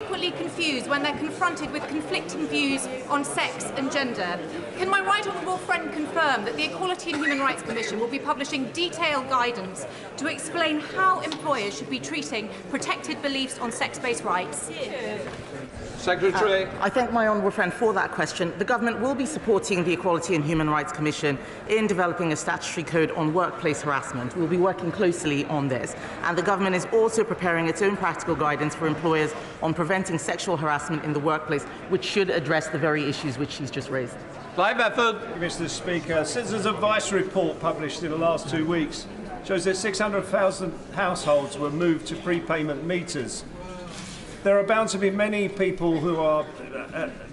Equally confused when they're confronted with conflicting views on sex and gender. Can my right honourable friend confirm that the Equality and Human Rights Commission will be publishing detailed guidance to explain how employers should be treating protected beliefs on sex-based rights? Secretary. I thank my honourable friend for that question. The Government will be supporting the Equality and Human Rights Commission in developing a statutory code on workplace harassment. We'll be working closely on this. And the Government is also preparing its own practical guidance for employers on preventing sexual harassment in the workplace, which should address the very issues which she's just raised. Mr. Speaker, Citizens' Advice report published in the last 2 weeks shows that 600,000 households were moved to prepayment meters. There are bound to be many people who are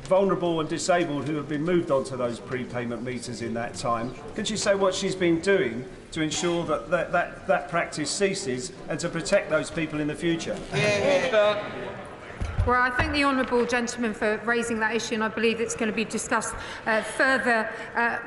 vulnerable and disabled who have been moved onto those prepayment meters in that time. Could she say what she's been doing to ensure that that practice ceases and to protect those people in the future? Well, I thank the honourable gentleman for raising that issue, and I believe it's going to be discussed further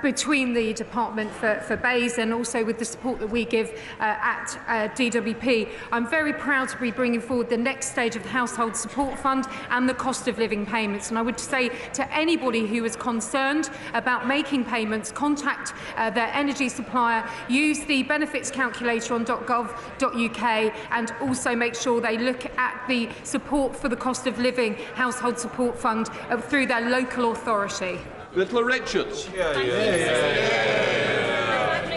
between the Department for BEIS and also with the support that we give at DWP. I'm very proud to be bringing forward the next stage of the Household Support Fund and the cost of living payments. And I would say to anybody who is concerned about making payments, contact their energy supplier, use the benefits calculator on .gov.uk, and also make sure they look at the support for the cost of living household support fund through their local authority. Little Richards. The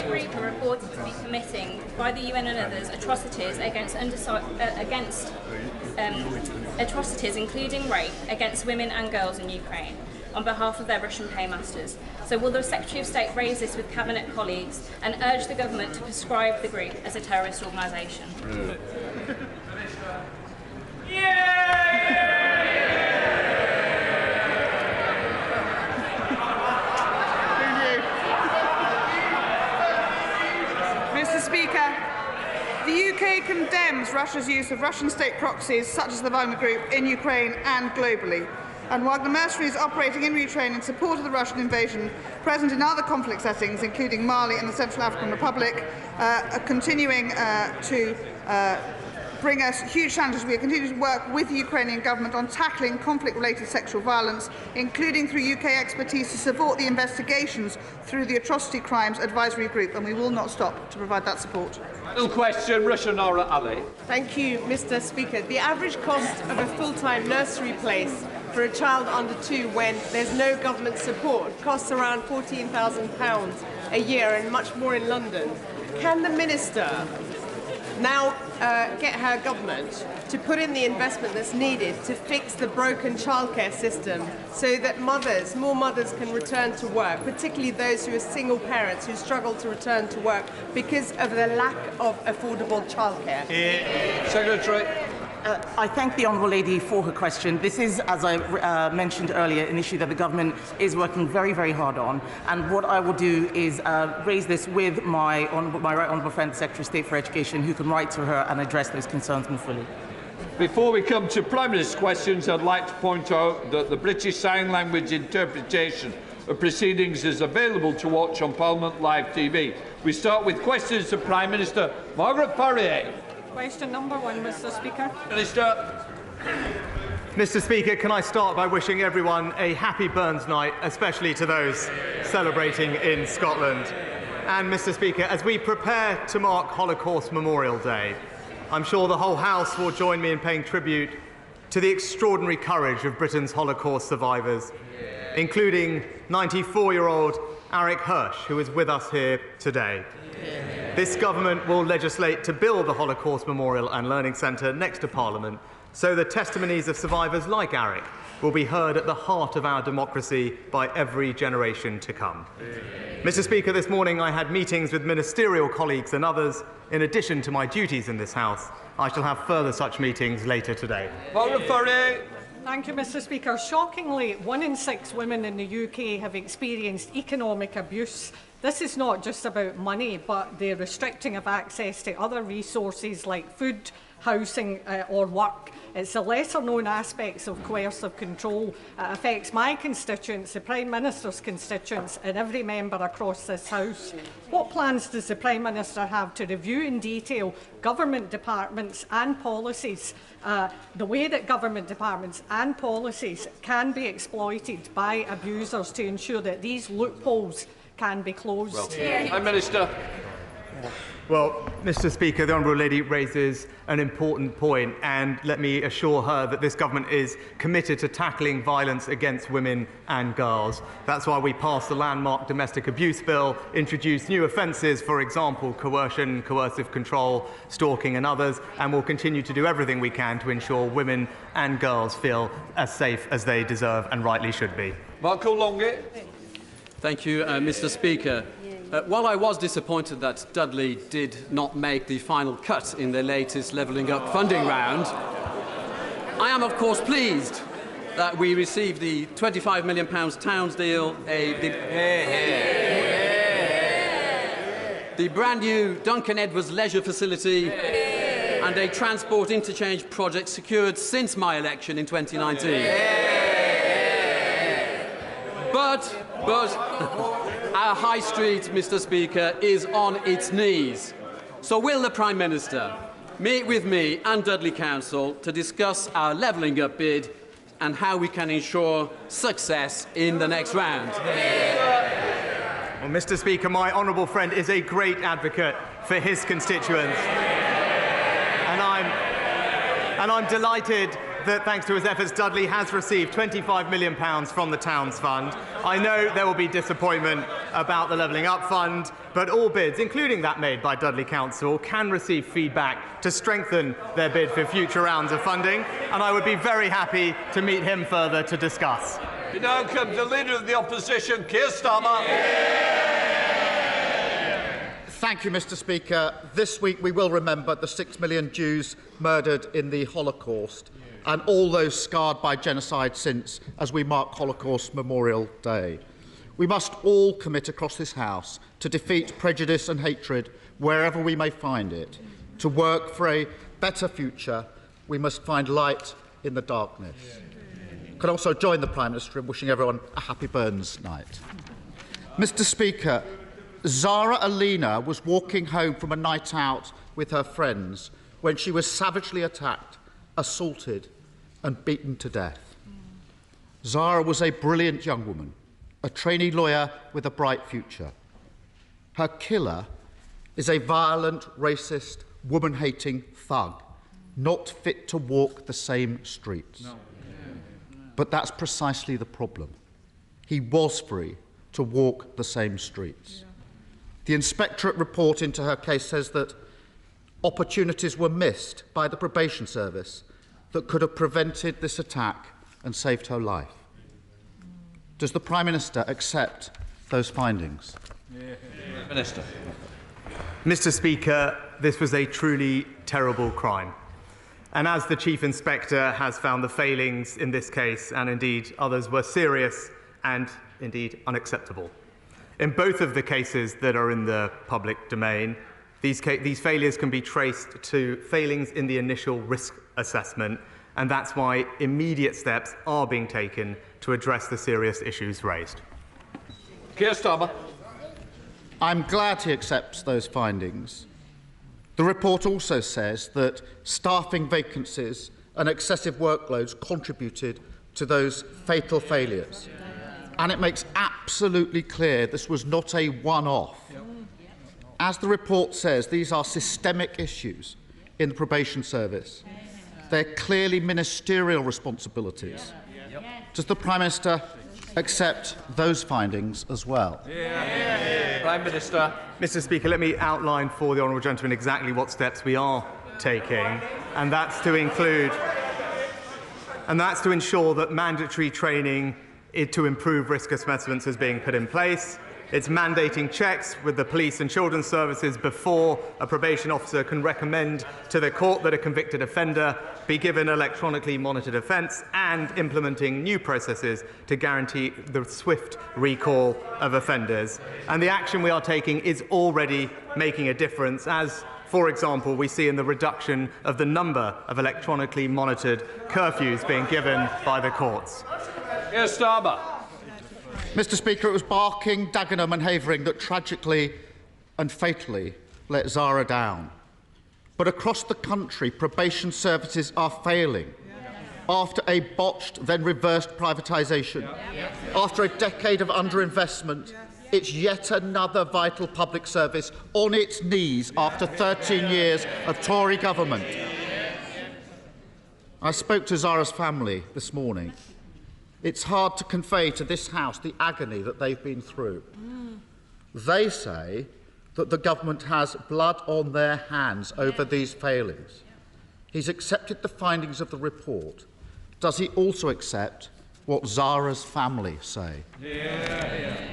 group are reported to be committing, by the UN and others, atrocities atrocities including rape against women and girls in Ukraine on behalf of their Russian paymasters. So will the Secretary of State raise this with Cabinet colleagues and urge the government to prescribe the group as a terrorist organisation? Mr. Speaker, the UK condemns Russia's use of Russian state proxies such as the Wagner Group in Ukraine and globally. And Wagner mercenaries operating in Ukraine in support of the Russian invasion, present in other conflict settings, including Mali and the Central African Republic, are continuing to bring us huge challenges. We are continuing to work with the Ukrainian government on tackling conflict-related sexual violence, including through UK expertise to support the investigations through the Atrocity Crimes Advisory Group, and we will not stop to provide that support. Final question, Rushanara Ali. Thank you, Mr. Speaker. The average cost of a full-time nursery place for a child under 2 when there's no government support costs around £14,000 a year, and much more in London. Can the Minister now get her government to put in the investment that's needed to fix the broken childcare system so that more mothers can return to work, particularly those who are single parents who struggle to return to work because of the lack of affordable childcare? Secretary. I thank the Honourable Lady for her question. This is, as I mentioned earlier, an issue that the Government is working very, very hard on. And what I will do is raise this with my right Honourable friend, the Secretary of State for Education, who can write to her and address those concerns more fully. Before we come to Prime Minister's questions, I'd like to point out that the British Sign Language interpretation of proceedings is available to watch on Parliament Live TV. We start with questions to Prime Minister Margaret Farrier. Question number 1, Mr. Speaker. Minister. Mr. Speaker, can I start by wishing everyone a happy Burns Night, especially to those celebrating in Scotland. And, Mr. Speaker, as we prepare to mark Holocaust Memorial Day, I'm sure the whole House will join me in paying tribute to the extraordinary courage of Britain's Holocaust survivors, including 94-year-old Eric Hirsch, who is with us here today. This government will legislate to build the Holocaust Memorial and Learning Centre next to Parliament, so the testimonies of survivors like Eric will be heard at the heart of our democracy by every generation to come. Mr. Speaker, this morning I had meetings with ministerial colleagues and others. In addition to my duties in this House, I shall have further such meetings later today. Thank you, Mr. Speaker. Shockingly, 1 in 6 women in the UK have experienced economic abuse. This is not just about money, but the restricting of access to other resources like food, housing or work. It's the lesser-known aspects of coercive control. It affects my constituents, the Prime Minister's constituents, and every member across this House. What plans does the Prime Minister have to review in detail government departments and policies, the way that government departments and policies can be exploited by abusers to ensure that these loopholes can be closed? Well, Prime Minister. Well, Mr. Speaker, the Honourable Lady raises an important point, and let me assure her that this government is committed to tackling violence against women and girls. That's why we passed the landmark Domestic Abuse Bill, introduced new offences, for example, coercion, coercive control, stalking and others, and will continue to do everything we can to ensure women and girls feel as safe as they deserve and rightly should be. Marco Longi. Thank you, Mr. Speaker. While I was disappointed that Dudley did not make the final cut in the latest Levelling Up funding round, I am, of course, pleased that we received the £25 million Towns deal, the brand new Duncan Edwards leisure facility, and a transport interchange project secured since my election in 2019. But our high street, Mr. Speaker, is on its knees. So will the Prime Minister meet with me and Dudley Council to discuss our levelling up bid and how we can ensure success in the next round? Well, Mr. Speaker, my honourable friend is a great advocate for his constituents. And I'm delighted that, thanks to his efforts, Dudley has received £25 million from the Towns Fund. I know there will be disappointment about the Levelling Up Fund, but all bids, including that made by Dudley Council, can receive feedback to strengthen their bid for future rounds of funding, and I would be very happy to meet him further to discuss. We now come to the Leader of the Opposition, Keir Starmer. Thank you, Mr. Speaker. This week we will remember the 6 million Jews murdered in the Holocaust and all those scarred by genocide since, as we mark Holocaust Memorial Day. We must all commit across this House to defeat prejudice and hatred wherever we may find it. To work for a better future, we must find light in the darkness. I can also join the Prime Minister in wishing everyone a happy Burns night. Mr. Speaker, Zara Alina was walking home from a night out with her friends when she was savagely attacked, assaulted and beaten to death. Zara was a brilliant young woman, a trainee lawyer with a bright future. Her killer is a violent, racist, woman-hating thug, not fit to walk the same streets. No. But that's precisely the problem. He was free to walk the same streets. Yeah. The inspectorate report into her case says that opportunities were missed by the probation service that could have prevented this attack and saved her life. Does the Prime Minister accept those findings? Minister. Mr. Speaker, this was a truly terrible crime. And as the Chief Inspector has found, the failings in this case, and indeed others, were serious and indeed unacceptable. In both of the cases that are in the public domain, these failures can be traced to failings in the initial risk assessment, and that's why immediate steps are being taken to address the serious issues raised. Keir Starmer. I'm glad he accepts those findings. The report also says that staffing vacancies and excessive workloads contributed to those fatal failures. And it makes absolutely clear this was not a one-off. As the report says, these are systemic issues in the probation service. They're clearly ministerial responsibilities. Does the Prime Minister accept those findings as well? Prime Minister. Mr. Speaker, let me outline for the honourable gentleman exactly what steps we are taking, and that's to ensure that mandatory training to improve risk assessments is being put in place. It's mandating checks with the police and children's services before a probation officer can recommend to the court that a convicted offender be given electronically monitored offence, and implementing new processes to guarantee the swift recall of offenders. And the action we are taking is already making a difference, as for example, we see in the reduction of the number of electronically monitored curfews being given by the courts. Keir Starmer. Mr. Speaker, it was Barking, Dagenham and Havering that tragically and fatally let Zara down. But across the country, probation services are failing. After a botched, then reversed privatisation, after a decade of underinvestment, it's yet another vital public service on its knees after 13 years of Tory government. I spoke to Zara's family this morning. It's hard to convey to this House the agony that they've been through. They say that the government has blood on their hands over these failings. He's accepted the findings of the report. Does he also accept what Zara's family say?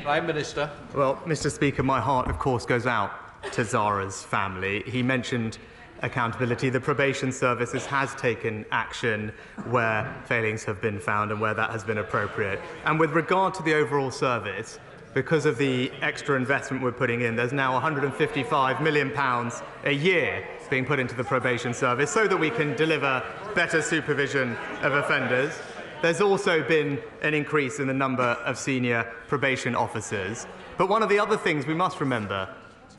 Prime Minister. Well, Mr. Speaker, my heart, of course, goes out to Zara's family. He mentioned accountability. The probation services has taken action where failings have been found and where that has been appropriate. And with regard to the overall service, because of the extra investment we're putting in, there's now £155 million a year being put into the probation service so that we can deliver better supervision of offenders. There's also been an increase in the number of senior probation officers. But one of the other things we must remember,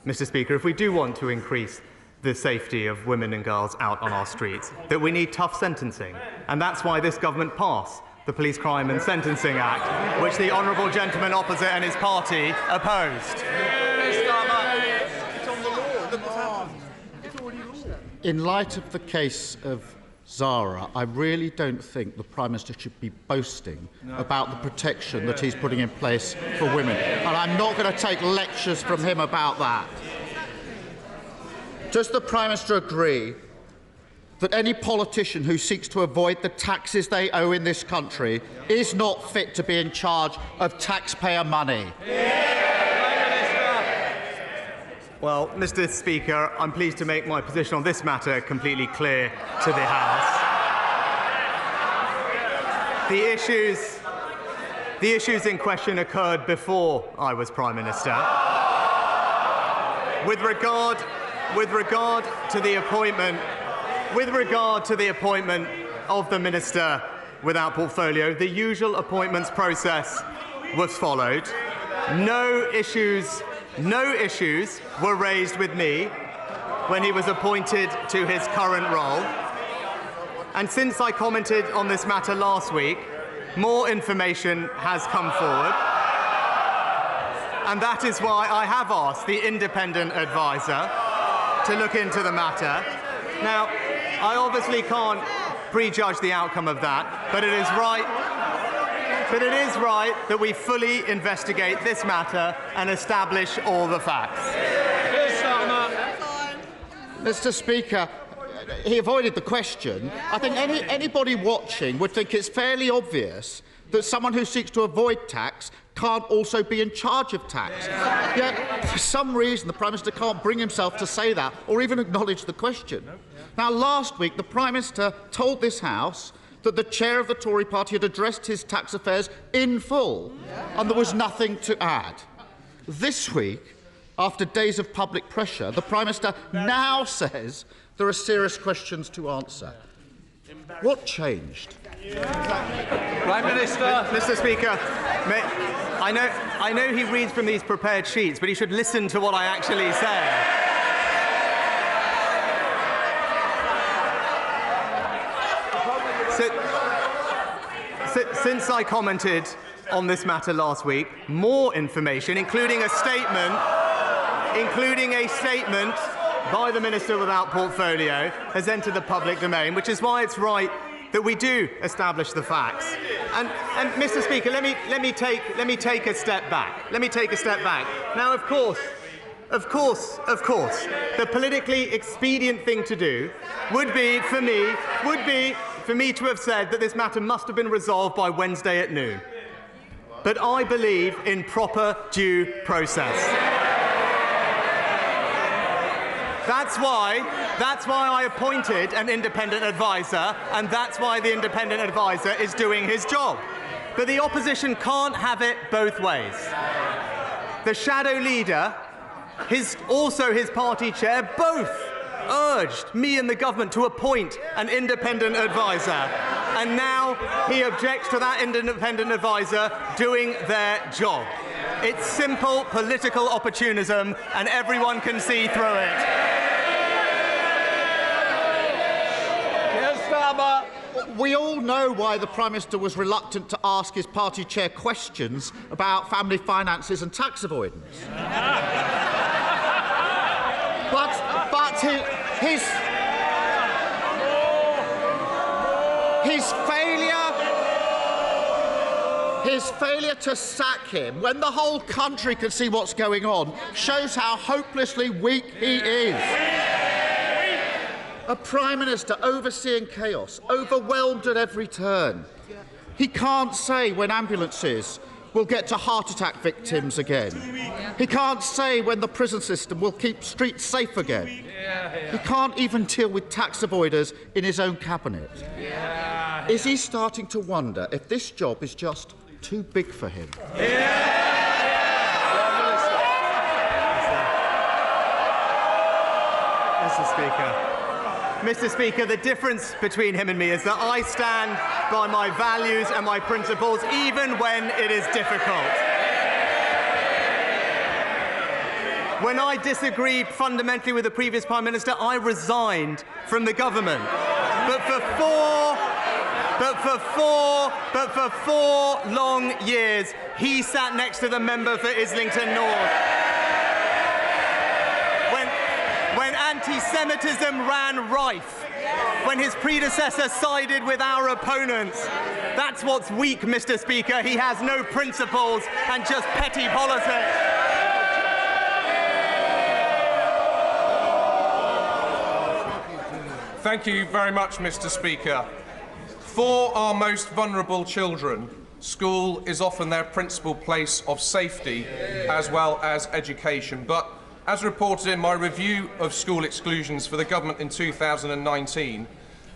Mr. Speaker, if we do want to increase the safety of women and girls out on our streets, that we need tough sentencing. And that's why this government passed the Police Crime and Sentencing Act, which the honourable gentleman opposite and his party opposed. In light of the case of Zara, I really don't think the Prime Minister should be boasting about the protection that he's putting in place for women. And I'm not going to take lectures from him about that. Does the Prime Minister agree that any politician who seeks to avoid the taxes they owe in this country is not fit to be in charge of taxpayer money? Well, Mr. Speaker, I'm pleased to make my position on this matter completely clear to the House. The issues in question occurred before I was Prime Minister. With regard to the appointment of the Minister without portfolio, the usual appointments process was followed. No issues were raised with me when he was appointed to his current role. And since I commented on this matter last week, more information has come forward. And that is why I have asked the independent adviser to look into the matter. Now, I obviously can't prejudge the outcome of that, but it is right that we fully investigate this matter and establish all the facts. Mr. Speaker, he avoided the question. I think anybody watching would think it's fairly obvious that someone who seeks to avoid tax can't also be in charge of tax. Yet, for some reason, the Prime Minister can't bring himself to say that or even acknowledge the question. Now, last week, the Prime Minister told this House that the chair of the Tory party had addressed his tax affairs in full and there was nothing to add. This week, after days of public pressure, the Prime Minister now says there are serious questions to answer. What changed? Prime Minister. Mr. Speaker, I know he reads from these prepared sheets, but he should listen to what I actually say. Since I commented on this matter last week, more information, including a statement by the Minister without portfolio, has entered the public domain, which is why it's right that we do establish the facts. And Mr. Speaker, let me take a step back. Now, of course, the politically expedient thing to do would be for me to have said that this matter must have been resolved by Wednesday at noon. But I believe in proper due process. That's why I appointed an independent adviser, and that's why the independent adviser is doing his job. But the opposition can't have it both ways. The shadow leader, also his party chair, both urged me and the government to appoint an independent adviser. And now he objects to that independent adviser doing their job. It's simple political opportunism, and everyone can see through it. Keir Starmer. We all know why the Prime Minister was reluctant to ask his party chair questions about family finances and tax avoidance. but his failure to sack him, when the whole country can see what's going on, shows how hopelessly weak he is. A Prime Minister overseeing chaos, overwhelmed at every turn. He can't say when ambulances will get to heart attack victims again. He can't say when the prison system will keep streets safe again. He can't even deal with tax avoiders in his own cabinet. Is he starting to wonder if this job is just too big for him? Mr. Speaker, the difference between him and me is that I stand by my values and my principles even when it is difficult. When I disagreed fundamentally with the previous Prime Minister, I resigned from the government. But for four long years, he sat next to the member for Islington North. When anti-Semitism ran rife, when his predecessor sided with our opponents. That's what's weak, Mr. Speaker. He has no principles and just petty politics. Thank you very much, Mr. Speaker. For our most vulnerable children, school is often their principal place of safety as well as education. But as reported in my review of school exclusions for the government in 2019,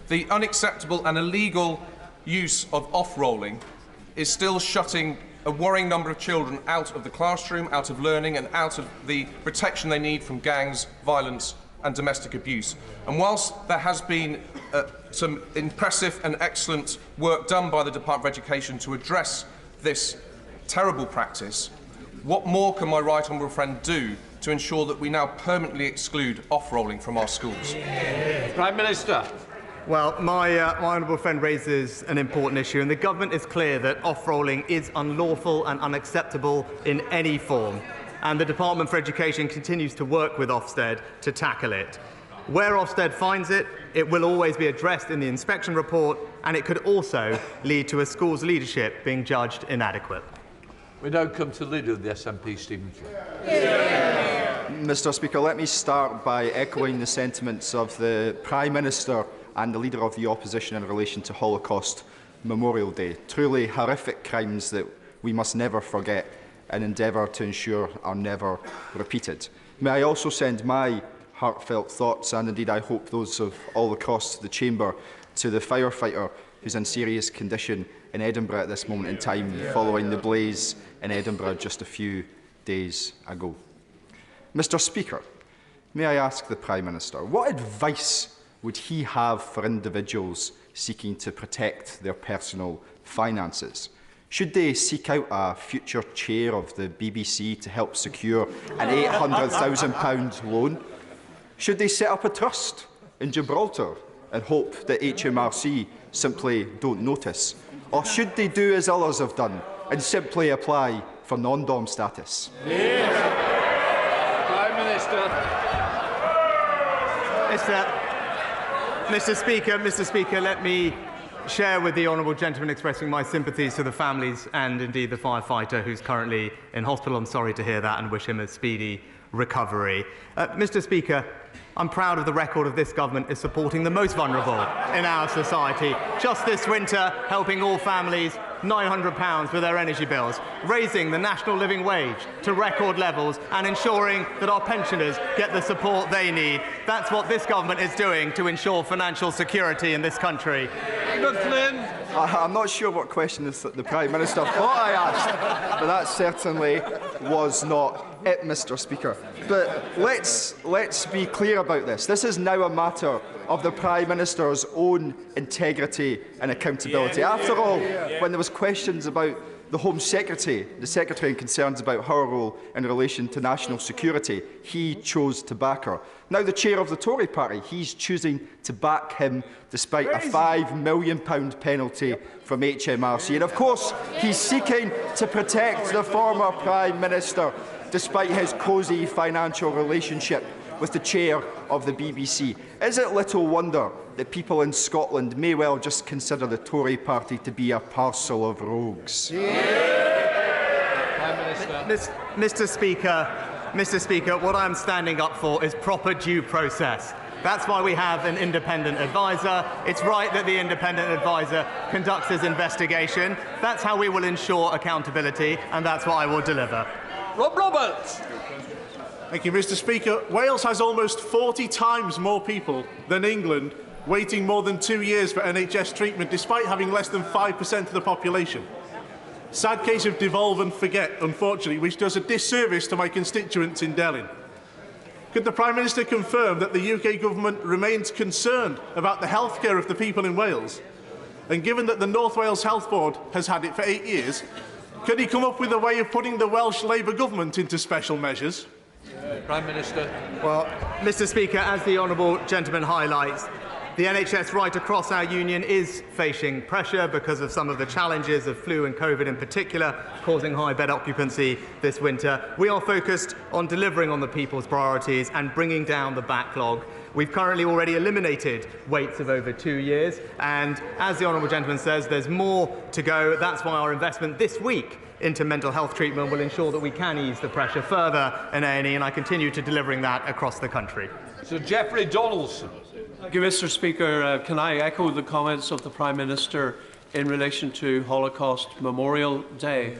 the unacceptable and illegal use of off-rolling is still shutting a worrying number of children out of the classroom, out of learning and out of the protection they need from gangs, violence and domestic abuse. And whilst there has been some impressive and excellent work done by the Department of Education to address this terrible practice, what more can my right honourable friend do to ensure that we now permanently exclude off-rolling from our schools? Prime Minister. Well, my honourable friend raises an important issue, and the government is clear that off-rolling is unlawful and unacceptable in any form. And the Department for Education continues to work with Ofsted to tackle it. Where Ofsted finds it, it will always be addressed in the inspection report, and it could also lead to a school's leadership being judged inadequate. We now come to the Leader of the SNP, Stephen. Mr. Speaker, let me start by echoing the sentiments of the Prime Minister and the Leader of the Opposition in relation to Holocaust Memorial Day. Truly horrific crimes that we must never forget and endeavour to ensure are never repeated. May I also send my heartfelt thoughts, and indeed I hope those of all across the Chamber, to the firefighter who's in serious condition in Edinburgh at this moment in time following the blaze in Edinburgh just a few days ago. Mr. Speaker, may I ask the Prime Minister, what advice would he have for individuals seeking to protect their personal finances? Should they seek out a future chair of the BBC to help secure an £800,000 loan? Should they set up a trust in Gibraltar and hope that HMRC simply don't notice? Or should they do as others have done and simply apply for non-dom status? Prime Minister. Mr. Speaker, let me share with the honourable gentleman expressing my sympathies to the families and indeed the firefighter who's currently in hospital. I'm sorry to hear that and wish him a speedy recovery. Mr. Speaker, I'm proud of the record of this government is supporting the most vulnerable in our society. Just this winter, helping all families £900 with their energy bills, raising the national living wage to record levels and ensuring that our pensioners get the support they need. That's what this government is doing to ensure financial security in this country. McLean. I'm not sure what question the Prime Minister thought I asked, but that certainly was not it, Mr. Speaker. But let's be clear about this. This is now a matter of the Prime Minister's own integrity and accountability. After all, when there was questions about the Home Secretary, and concerns about her role in relation to national security, he chose to back her. Now the chair of the Tory party, he's choosing to back him despite a £5 million penalty from HMRC. And of course, he's seeking to protect the former Prime Minister despite his cosy financial relationship with the chair of the BBC. Is it little wonder that people in Scotland may well just consider the Tory party to be a parcel of rogues? Mr. Speaker, what I'm standing up for is proper due process. That's why we have an independent adviser. It's right that the independent adviser conducts his investigation. That's how we will ensure accountability, and that's what I will deliver. Rob Roberts. Thank you, Mr. Speaker. Wales has almost 40 times more people than England waiting more than 2 years for NHS treatment, despite having less than 5% of the population. Sad case of devolve and forget, unfortunately, which does a disservice to my constituents in Delyn. Could the Prime Minister confirm that the UK Government remains concerned about the healthcare of the people in Wales? And given that the North Wales Health Board has had it for 8 years, could he come up with a way of putting the Welsh Labour Government into special measures? Prime Minister. Well, Mr. Speaker, as the honourable gentleman highlights, the NHS right across our union is facing pressure because of some of the challenges of flu and COVID in particular, causing high bed occupancy this winter. We are focused on delivering on the people's priorities and bringing down the backlog. We've currently already eliminated waits of over 2 years, and as the honourable gentleman says, there's more to go. That's why our investment this week into mental health treatment will ensure that we can ease the pressure further in A&E, and I continue to delivering that across the country. Sir Geoffrey Donaldson. Thank you, Mr. Speaker. Can I echo the comments of the Prime Minister in relation to Holocaust Memorial Day?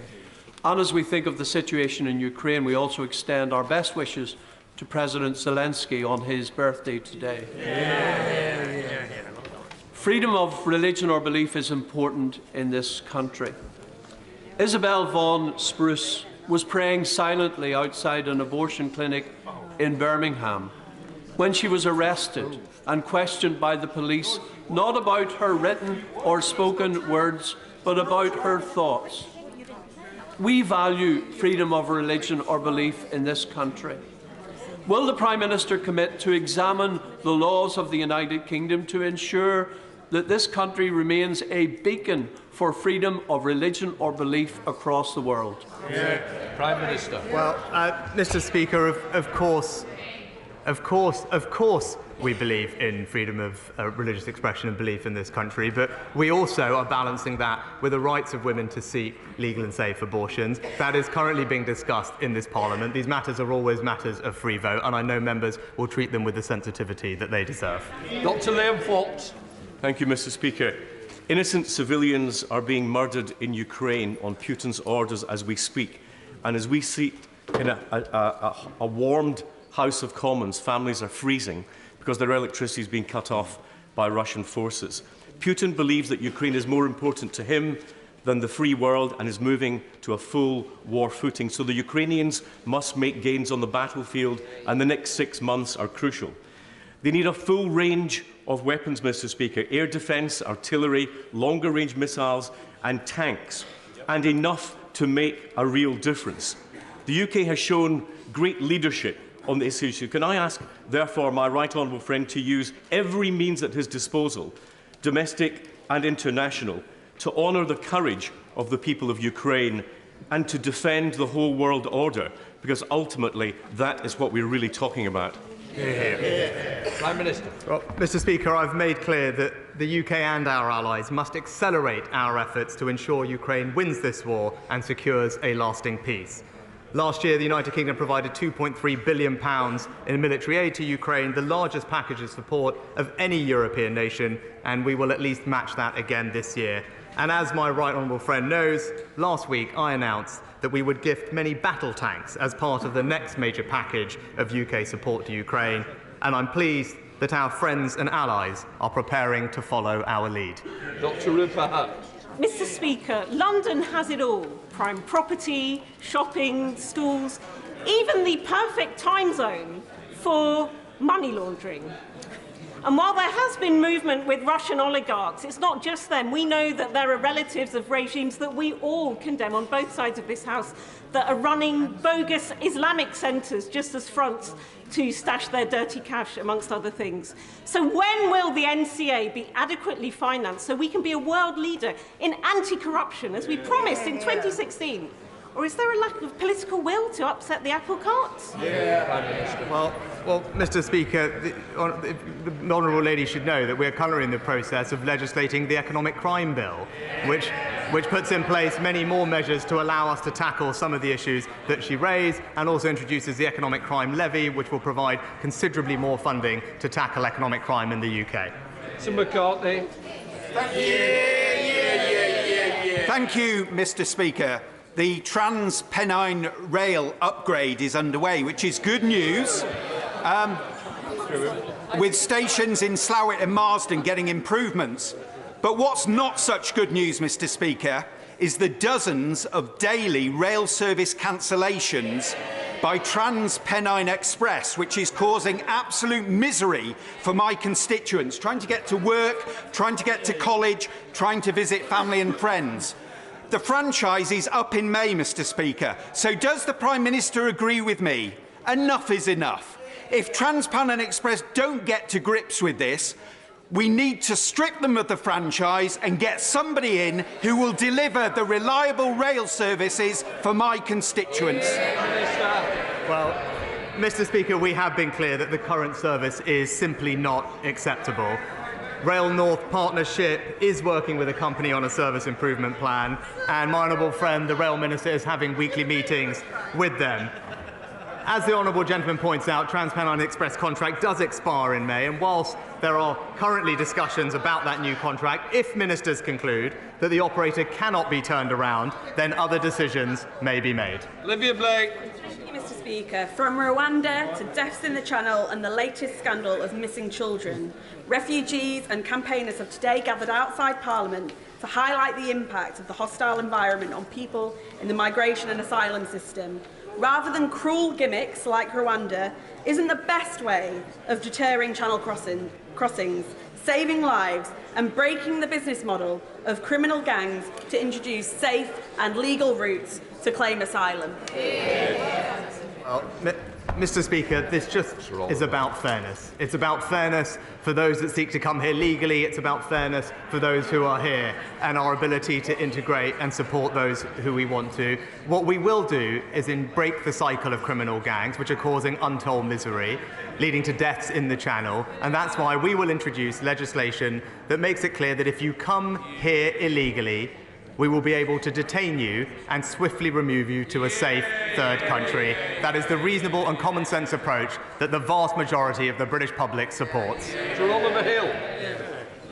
And as we think of the situation in Ukraine, we also extend our best wishes to President Zelensky on his birthday today. Freedom of religion or belief is important in this country. Isabel von Spruce was praying silently outside an abortion clinic in Birmingham when she was arrested and questioned by the police, not about her written or spoken words, but about her thoughts. We value freedom of religion or belief in this country. Will the Prime Minister commit to examine the laws of the United Kingdom to ensure that this country remains a beacon for freedom of religion or belief across the world? Prime Minister. Well, Mr. Speaker, of course, we believe in freedom of religious expression and belief in this country, but we also are balancing that with the rights of women to seek legal and safe abortions. That is currently being discussed in this Parliament. These matters are always matters of free vote, and I know members will treat them with the sensitivity that they deserve. Dr. Liam Fox. Thank you, Mr. Speaker. Innocent civilians are being murdered in Ukraine on Putin's orders as we speak. And as we sit in a warmed House of Commons, families are freezing because their electricity is being cut off by Russian forces. Putin believes that Ukraine is more important to him than the free world and is moving to a full war footing. So the Ukrainians must make gains on the battlefield, and the next 6 months are crucial. They need a full range of weapons, Mr. Speaker, air defence, artillery, longer-range missiles and tanks, and enough to make a real difference. The UK has shown great leadership on this issue. Can I ask, therefore, my right honourable friend to use every means at his disposal, domestic and international, to honour the courage of the people of Ukraine and to defend the whole world order, because ultimately that is what we're really talking about. Prime Minister. Well, Mr. Speaker, I've made clear that the UK and our allies must accelerate our efforts to ensure Ukraine wins this war and secures a lasting peace. Last year, the United Kingdom provided £2.3 billion in military aid to Ukraine, the largest package of support of any European nation, and we will at least match that again this year. And as my right honourable friend knows, last week I announced that we would gift many battle tanks as part of the next major package of UK support to Ukraine. And I'm pleased that our friends and allies are preparing to follow our lead. Dr. Rupert. Mr. Speaker, London has it all: prime property, shopping, schools, even the perfect time zone for money laundering. And while there has been movement with Russian oligarchs, it's not just them. We know that there are relatives of regimes that we all condemn on both sides of this House that are running bogus Islamic centres just as fronts to stash their dirty cash, amongst other things. So when will the NCA be adequately financed so we can be a world leader in anti-corruption, as we promised in 2016? Or is there a lack of political will to upset the apple cart? Well, Mr. Speaker, the honourable lady should know that we're currently in the process of legislating the Economic Crime Bill, which puts in place many more measures to allow us to tackle some of the issues that she raised, and also introduces the Economic Crime Levy, which will provide considerably more funding to tackle economic crime in the UK. Sir McCartney. Thank you, Mr. Speaker. The Trans-Pennine Rail upgrade is underway, which is good news, with stations in Slough and Marsden getting improvements. But what's not such good news, Mr. Speaker, is the dozens of daily rail service cancellations by Trans-Pennine Express, which is causing absolute misery for my constituents, trying to get to work, trying to get to college, trying to visit family and friends. The franchise is up in May, Mr. Speaker. So does the Prime Minister agree with me? Enough is enough. If Trans-Pennine Express don't get to grips with this, we need to strip them of the franchise and get somebody in who will deliver the reliable rail services for my constituents. Well, Mr. Speaker, we have been clear that the current service is simply not acceptable. Rail North Partnership is working with a company on a service improvement plan, and my honourable friend, the Rail Minister, is having weekly meetings with them. As the honourable gentleman points out, Trans-Pennine Express contract does expire in May, and whilst there are currently discussions about that new contract, if ministers conclude that the operator cannot be turned around, then other decisions may be made. Olivia Blake. Thank you, Mr. Speaker. From Rwanda to deaths in the Channel and the latest scandal of missing children, refugees and campaigners have today gathered outside Parliament to highlight the impact of the hostile environment on people in the migration and asylum system. Rather than cruel gimmicks like Rwanda, isn't the best way of deterring channel crossings, saving lives and breaking the business model of criminal gangs to introduce safe and legal routes to claim asylum? Well, Mr. Speaker, this just is about fairness. It's about fairness for those that seek to come here legally. It's about fairness for those who are here and our ability to integrate and support those who we want to. What we will do is break the cycle of criminal gangs, which are causing untold misery, leading to deaths in the Channel. And that's why we will introduce legislation that makes it clear that if you come here illegally, we will be able to detain you and swiftly remove you to a safe third country. That is the reasonable and common sense approach that the vast majority of the British public supports. Sir Oliver Hill.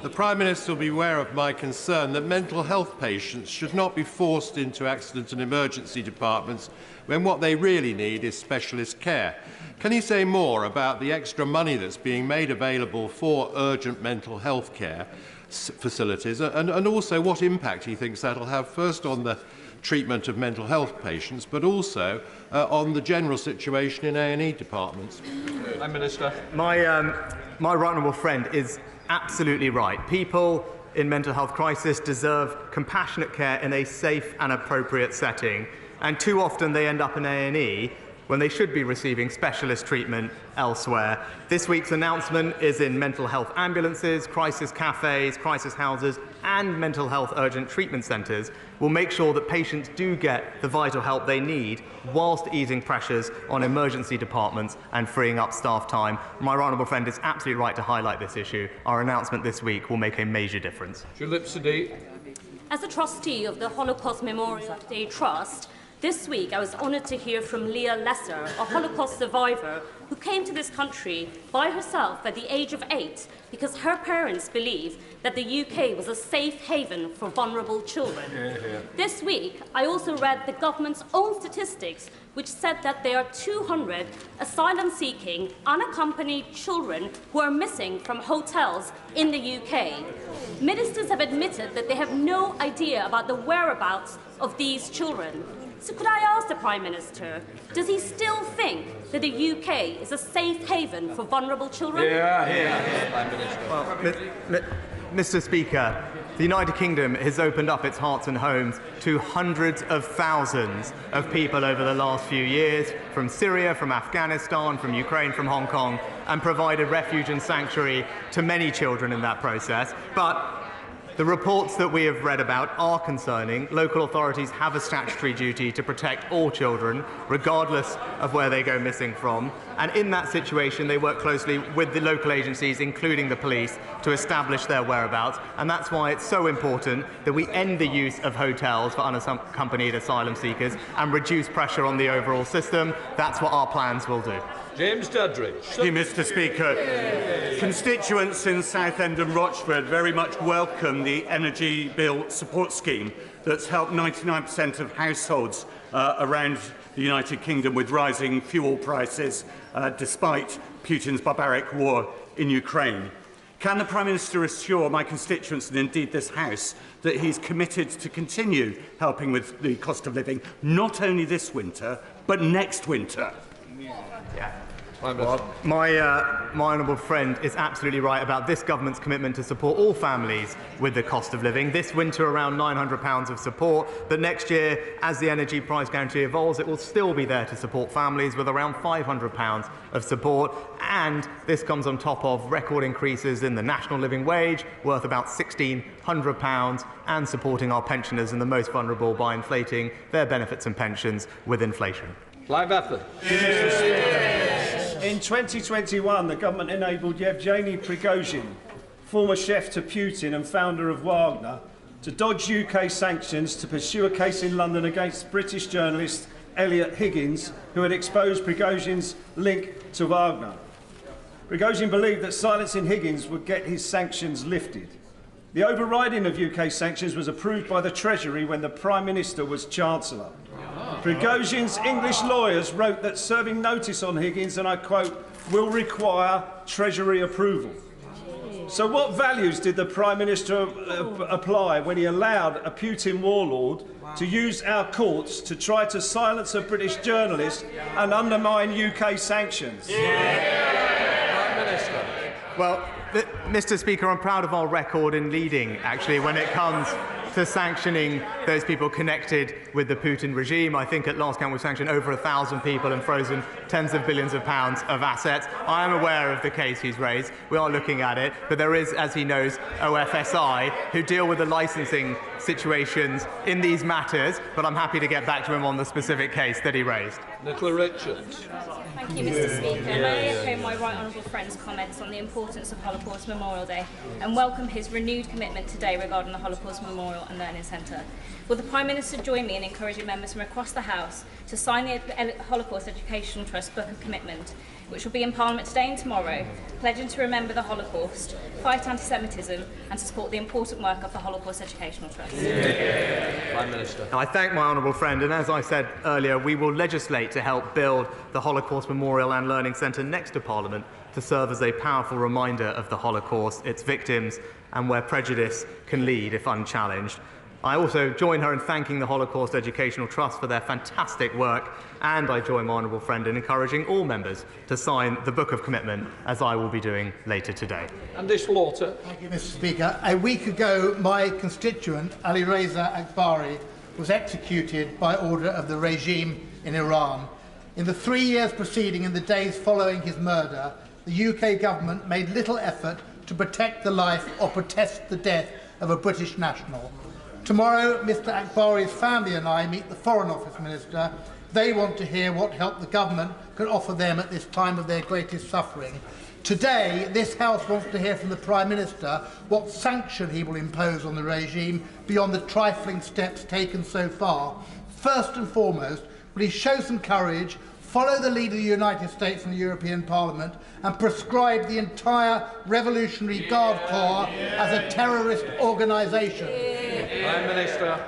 The Prime Minister will be aware of my concern that mental health patients should not be forced into accident and emergency departments when what they really need is specialist care. Can he say more about the extra money that's being made available for urgent mental health care facilities, and also what impact he thinks that will have, first on the treatment of mental health patients, but also on the general situation in A&E departments? Prime Minister. My right honourable friend is absolutely right. People in mental health crisis deserve compassionate care in a safe and appropriate setting, and too often they end up in A&E when they should be receiving specialist treatment elsewhere. This week's announcement is in mental health ambulances, crisis cafes, crisis houses, and mental health urgent treatment centres will make sure that patients do get the vital help they need whilst easing pressures on emergency departments and freeing up staff time. My honourable friend is absolutely right to highlight this issue. Our announcement this week will make a major difference. Julip Siddiq. As a trustee of the Holocaust Memorial Day Trust, This week, I was honoured to hear from Leah Lesser, a Holocaust survivor who came to this country by herself at the age of 8 because her parents believed that the UK was a safe haven for vulnerable children. This week, I also read the government's own statistics, which said that there are 200 asylum-seeking, unaccompanied children who are missing from hotels in the UK. Ministers have admitted that they have no idea about the whereabouts of these children. So could I ask the Prime Minister, does he still think that the UK is a safe haven for vulnerable children? Prime Minister. Well, Mr. Speaker, the United Kingdom has opened up its hearts and homes to hundreds of thousands of people over the last few years, from Syria, from Afghanistan, from Ukraine, from Hong Kong, and provided refuge and sanctuary to many children in that process. But the reports that we have read about are concerning. Local authorities have a statutory duty to protect all children, regardless of where they go missing from. And in that situation, they work closely with the local agencies, including the police, to establish their whereabouts. And that's why it's so important that we end the use of hotels for unaccompanied asylum seekers and reduce pressure on the overall system. That's what our plans will do. James Duddridge. Thank you, Mr. Speaker. Constituents in Southend and Rochford very much welcome the energy bill support scheme that's helped 99% of households around the United Kingdom with rising fuel prices, despite Putin's barbaric war in Ukraine. Can the Prime Minister assure my constituents, and indeed this House, that he's committed to continue helping with the cost of living, not only this winter, but next winter? Well, my honourable friend is absolutely right about this government's commitment to support all families with the cost of living. This winter, around £900 of support. But next year, as the energy price guarantee evolves, it will still be there to support families with around £500 of support. And this comes on top of record increases in the national living wage, worth about £1,600, and supporting our pensioners and the most vulnerable by inflating their benefits and pensions with inflation. Clive Efford. In 2021, the government enabled Yevgeny Prigozhin, former chef to Putin and founder of Wagner, to dodge UK sanctions to pursue a case in London against British journalist Elliot Higgins, who had exposed Prigozhin's link to Wagner. Prigozhin believed that silencing Higgins would get his sanctions lifted. The overriding of UK sanctions was approved by the Treasury when the Prime Minister was Chancellor. Prigozhin's English lawyers wrote that serving notice on Higgins, and I quote, will require Treasury approval. So what values did the Prime Minister apply when he allowed a Putin warlord to use our courts to try to silence a British journalist and undermine UK sanctions? Prime Minister. Well, Mr. Speaker, I'm proud of our record in leading, actually, when it comes to sanctioning those people connected with the Putin regime. I think at last count we've sanctioned over 1,000 people and frozen tens of billions of pounds of assets. I am aware of the case he's raised. We are looking at it. But there is, as he knows, OFSI, who deal with the licensing situations in these matters. But I'm happy to get back to him on the specific case that he raised. Nicola Richards. Thank you, Mr. Speaker. May I echo my right honourable friend's comments on the importance of Holocaust Memorial Day and welcome his renewed commitment today regarding the Holocaust Memorial and Learning Centre. Will the Prime Minister join me in encouraging members from across the House to sign the Holocaust Educational Trust Book of Commitment, which will be in Parliament today and tomorrow, pledging to remember the Holocaust, fight anti-Semitism and to support the important work of the Holocaust Educational Trust? Prime Minister. I thank my honourable friend, and as I said earlier, we will legislate to help build the Holocaust Memorial and Learning Centre next to Parliament to serve as a powerful reminder of the Holocaust, its victims, and where prejudice can lead if unchallenged. I also join her in thanking the Holocaust Educational Trust for their fantastic work, and I join my honourable friend in encouraging all members to sign the Book of Commitment, as I will be doing later today. Andy Slaughter. Thank you, Mr. Speaker. A week ago, my constituent, Ali Reza Akbari, was executed by order of the regime in Iran. In the 3 years preceding and the days following his murder, the UK government made little effort to protect the life or protest the death of a British national. Tomorrow, Mr. Akbari's family and I meet the Foreign Office Minister. They want to hear what help the government can offer them at this time of their greatest suffering. Today, this House wants to hear from the Prime Minister what sanction he will impose on the regime beyond the trifling steps taken so far. First and foremost, will he show some courage, follow the lead of the United States and the European Parliament, and prescribe the entire Revolutionary Guard Corps as a terrorist organisation? Prime Minister.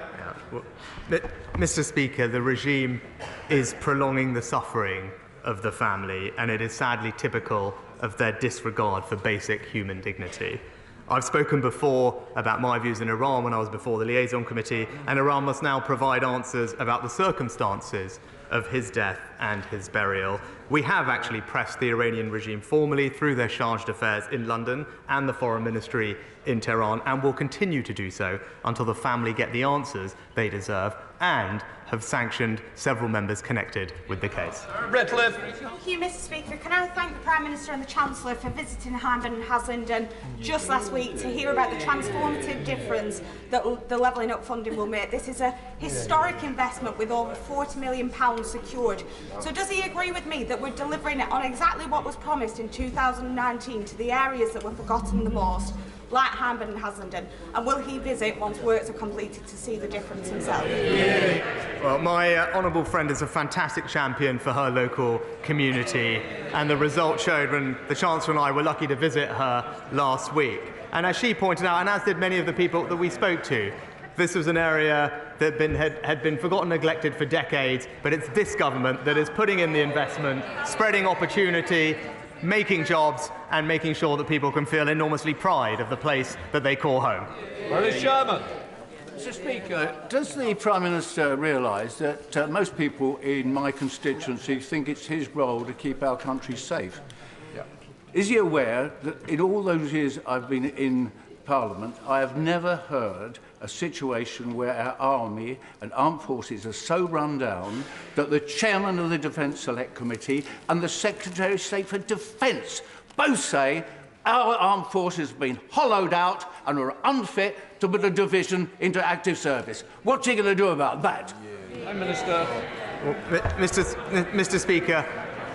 Mr. Speaker, the regime is prolonging the suffering of the family, and it is sadly typical of their disregard for basic human dignity. I've spoken before about my views in Iran when I was before the Liaison Committee, and Iran must now provide answers about the circumstances of his death and his burial. We have actually pressed the Iranian regime formally through their chargé d'affaires in London and the Foreign Ministry in Tehran, and will continue to do so until the family get the answers they deserve and have sanctioned several members connected with the case. Redcliffe. Thank you, Mr. Speaker. Can I thank the Prime Minister and the Chancellor for visiting Hindman and Haslingden just last week to hear about the transformative difference that the Levelling Up funding will make. This is a historic investment with over £40 million secured. So does he agree with me that we're delivering on exactly what was promised in 2019 to the areas that were forgotten the most, like Hindman and Haslingden, and will he visit once works are completed to see the difference himself? Well, my honourable friend is a fantastic champion for her local community, and the result showed when the Chancellor and I were lucky to visit her last week. And as she pointed out, and as did many of the people that we spoke to, this was an area that had been forgotten, neglected for decades, but it's this government that is putting in the investment, spreading opportunity, making jobs, and making sure that people can feel enormously pride of the place that they call home. Whereas Sherman. Mr. Speaker, does the Prime Minister realise that most people in my constituency think it's his role to keep our country safe? Yeah. Is he aware that in all those years I've been in Parliament, I have never heard a situation where our army and armed forces are so run down that the chairman of the Defence Select Committee and the Secretary of State for Defence both say our armed forces have been hollowed out and are unfit to put a division into active service? What's he going to do about that? Prime Minister. Well, Mr. Speaker,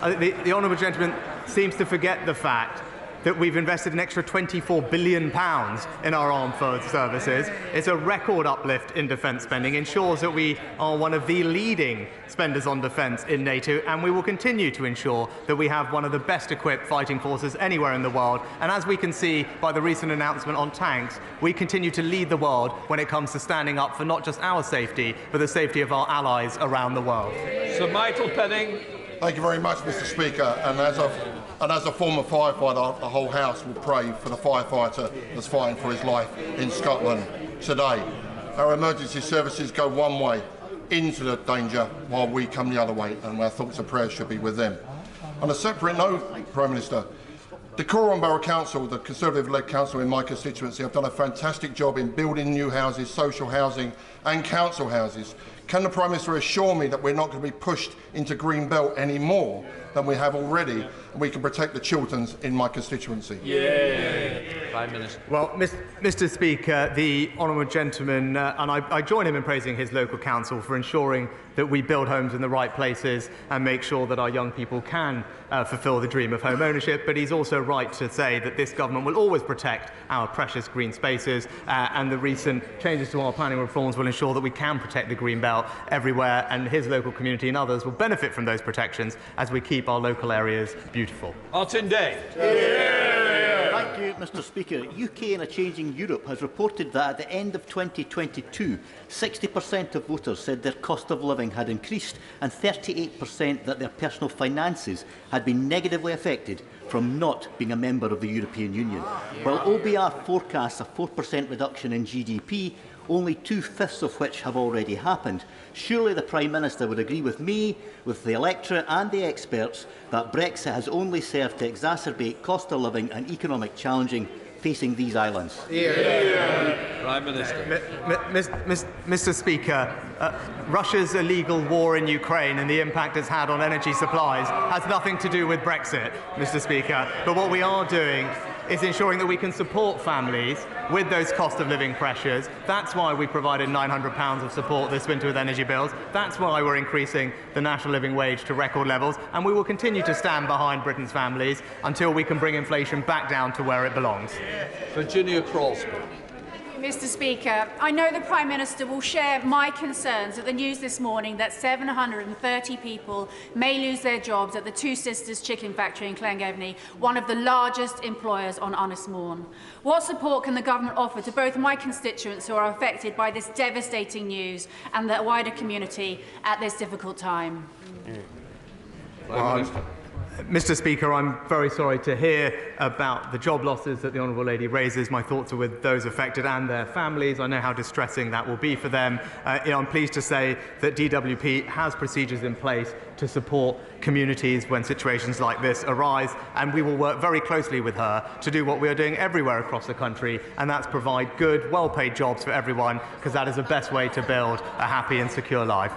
the honourable gentleman seems to forget the fact that we've invested an extra £24 billion in our armed services. It's a record uplift in defence spending, ensures that we are one of the leading spenders on defence in NATO, and we will continue to ensure that we have one of the best equipped fighting forces anywhere in the world. And as we can see by the recent announcement on tanks, we continue to lead the world when it comes to standing up for not just our safety, but the safety of our allies around the world. Sir Michael Penning. Thank you very much, Mr. Speaker. And as a former firefighter, the whole House will pray for the firefighter that's fighting for his life in Scotland today. Our emergency services go one way into the danger while we come the other way, and our thoughts and prayers should be with them. On a separate note, Prime Minister, the Cornwall Borough Council, the Conservative-led council in my constituency, have done a fantastic job in building new houses, social housing and council houses. Can the Prime Minister assure me that we're not going to be pushed into green belt any more than we have already, and we can protect the children in my constituency? Yeah. Prime Minister. Well, Mr. Speaker, the honourable gentleman, and I join him in praising his local council for ensuring that we build homes in the right places and make sure that our young people can fulfil the dream of home ownership. But he's also right to say that this government will always protect our precious green spaces, and the recent changes to our planning reforms will ensure that we can protect the green belt everywhere, and his local community and others will benefit from those protections as we keep our local areas beautiful. Martin Day. Thank you, Mr. Speaker. UK in a Changing Europe has reported that at the end of 2022, 60% of voters said their cost of living had increased, and 38% that their personal finances had been negatively affected from not being a member of the European Union. While OBR forecasts a 4% reduction in GDP, only 2/5 of which have already happened. Surely the Prime Minister would agree with me, with the electorate and the experts, that Brexit has only served to exacerbate cost of living and economic challenging facing these islands. Prime Minister. Mr. Speaker, Russia's illegal war in Ukraine and the impact it's had on energy supplies has nothing to do with Brexit, Mr. Speaker. But what we are doing is ensuring that we can support families with those cost of living pressures. That's why we provided £900 of support this winter with energy bills. That's why we're increasing the national living wage to record levels, and we will continue to stand behind Britain's families until we can bring inflation back down to where it belongs. Virginia Crosby. Mr. Speaker. I know the Prime Minister will share my concerns at the news this morning that 730 people may lose their jobs at the Two Sisters chicken factory in Llangefni, one of the largest employers on Ynys Môn. What support can the government offer to both my constituents who are affected by this devastating news and the wider community at this difficult time? Mr. Speaker, I'm very sorry to hear about the job losses that the Honourable Lady raises. My thoughts are with those affected and their families. I know how distressing that will be for them. I'm pleased to say that DWP has procedures in place to support communities when situations like this arise, and we will work very closely with her to do what we are doing everywhere across the country, and that's provide good, well-paid jobs for everyone, because that is the best way to build a happy and secure life.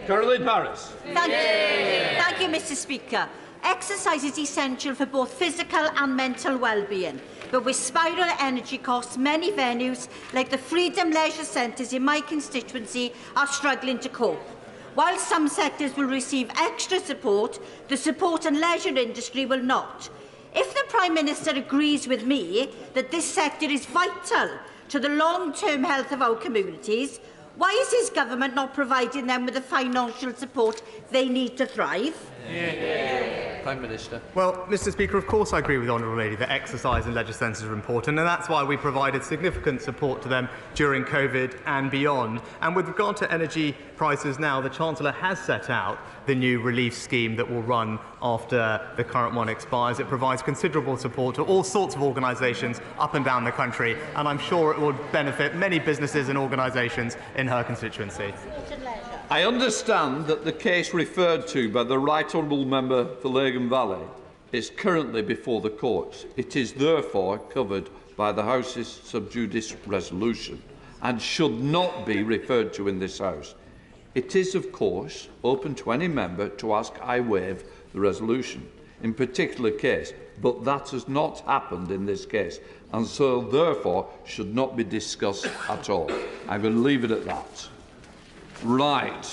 Caroline Harris. Thank you, Mr. Speaker. Exercise is essential for both physical and mental well-being, but with spiral energy costs, many venues, like the Freedom Leisure Centres in my constituency, are struggling to cope. While some sectors will receive extra support, the sport and leisure industry will not. If the Prime Minister agrees with me that this sector is vital to the long-term health of our communities, why is his government not providing them with the financial support they need to thrive? Prime Minister. Well, Mr. Speaker, of course I agree with the Honourable Lady that exercise and leisure centres are important, and that's why we provided significant support to them during COVID and beyond. And with regard to energy prices now, the Chancellor has set out the new relief scheme that will run after the current one expires. It provides considerable support to all sorts of organisations up and down the country, and I'm sure it will benefit many businesses and organisations in her constituency. I understand that the case referred to by the Right Honourable Member for Lagan Valley is currently before the courts. It is therefore covered by the House's sub judice resolution and should not be referred to in this House. It is, of course, open to any member to ask I waive the resolution in particular case, but that has not happened in this case, and so therefore should not be discussed at all. I'm going to leave it at that. Right.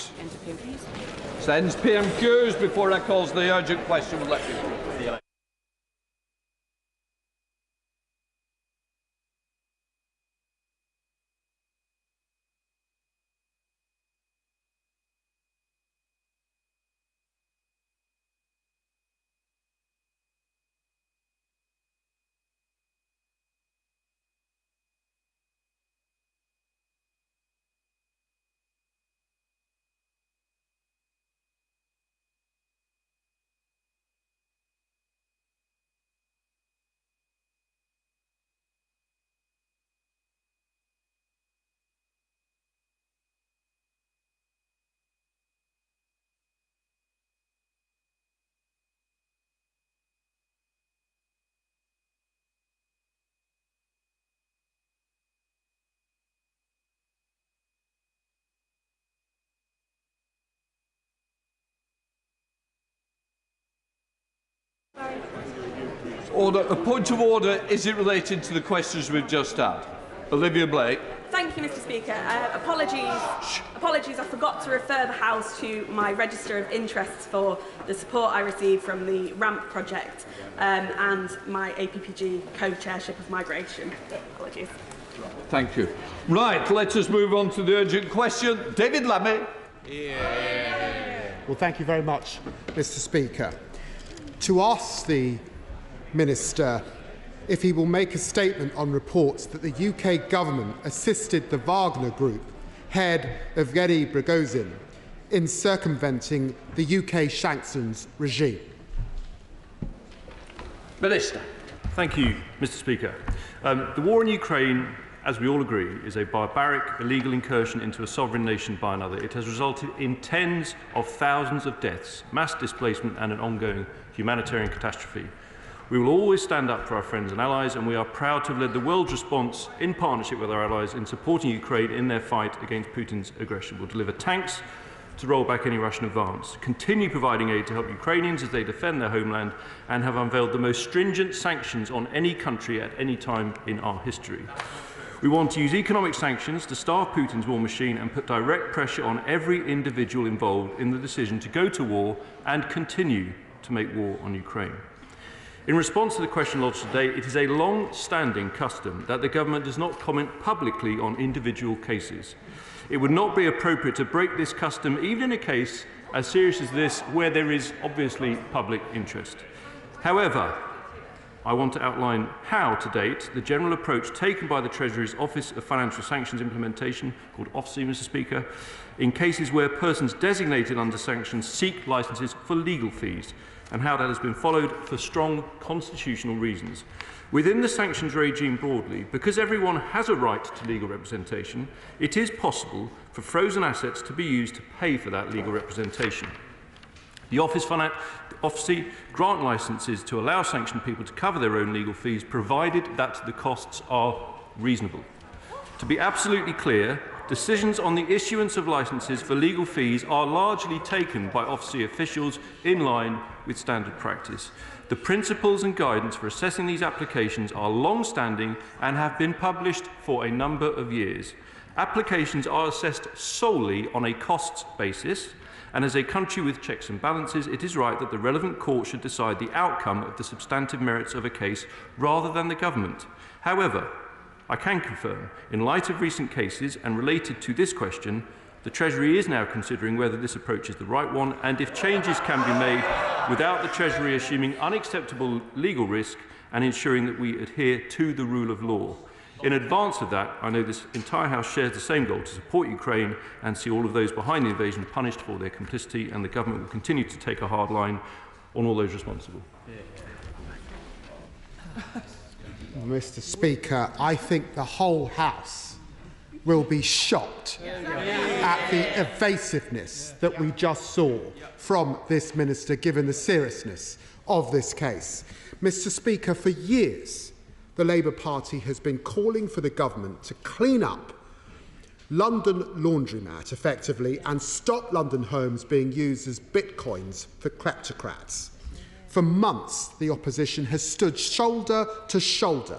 Sends PMQs before I call the urgent question. We'll let you know. Order. A point of order. Is it related to the questions we've just had? Olivia Blake. Thank you, Mr. Speaker. Apologies, I forgot to refer the House to my register of interests for the support I received from the RAMP project and my APPG co-chairship of migration. Apologies. Thank you. Right, let us move on to the urgent question. David Lammy. Well, thank you very much, Mr. Speaker. To ask the Minister if he will make a statement on reports that the UK government assisted the Wagner Group, head Evgeny Prigozhin, in circumventing the UK sanctions regime. Minister. Thank you, Mr. Speaker. The war in Ukraine, as we all agree, is a barbaric, illegal incursion into a sovereign nation by another. It has resulted in tens of thousands of deaths, mass displacement and an ongoing humanitarian catastrophe. We will always stand up for our friends and allies, and we are proud to have led the world's response in partnership with our allies in supporting Ukraine in their fight against Putin's aggression. We'll deliver tanks to roll back any Russian advance, continue providing aid to help Ukrainians as they defend their homeland, and have unveiled the most stringent sanctions on any country at any time in our history. We want to use economic sanctions to starve Putin's war machine and put direct pressure on every individual involved in the decision to go to war and continue to make war on Ukraine. In response to the question lodged today, it is a long-standing custom that the government does not comment publicly on individual cases. It would not be appropriate to break this custom, even in a case as serious as this, where there is obviously public interest. However, I want to outline how, to date, the general approach taken by the Treasury's Office of Financial Sanctions Implementation, called OFSI, Mr. Speaker, in cases where persons designated under sanctions seek licences for legal fees, and how that has been followed for strong constitutional reasons. Within the sanctions regime broadly, because everyone has a right to legal representation, it is possible for frozen assets to be used to pay for that legal representation. The OFSI grant licences to allow sanctioned people to cover their own legal fees, provided that the costs are reasonable. To be absolutely clear, decisions on the issuance of licences for legal fees are largely taken by OFSI officials in line with standard practice. The principles and guidance for assessing these applications are long-standing and have been published for a number of years. Applications are assessed solely on a costs basis, and as a country with checks and balances, it is right that the relevant court should decide the outcome of the substantive merits of a case rather than the government. However, I can confirm, in light of recent cases and related to this question, the Treasury is now considering whether this approach is the right one, and if changes can be made without the Treasury assuming unacceptable legal risk and ensuring that we adhere to the rule of law. In advance of that, I know this entire House shares the same goal, to support Ukraine and see all of those behind the invasion punished for their complicity, and the government will continue to take a hard line on all those responsible. Mr. Speaker, I think the whole House will be shocked at the evasiveness that we just saw from this minister, given the seriousness of this case. Mr. Speaker, for years, the Labour Party has been calling for the government to clean up London laundromat effectively and stop London homes being used as bitcoins for kleptocrats. For months, the opposition has stood shoulder to shoulder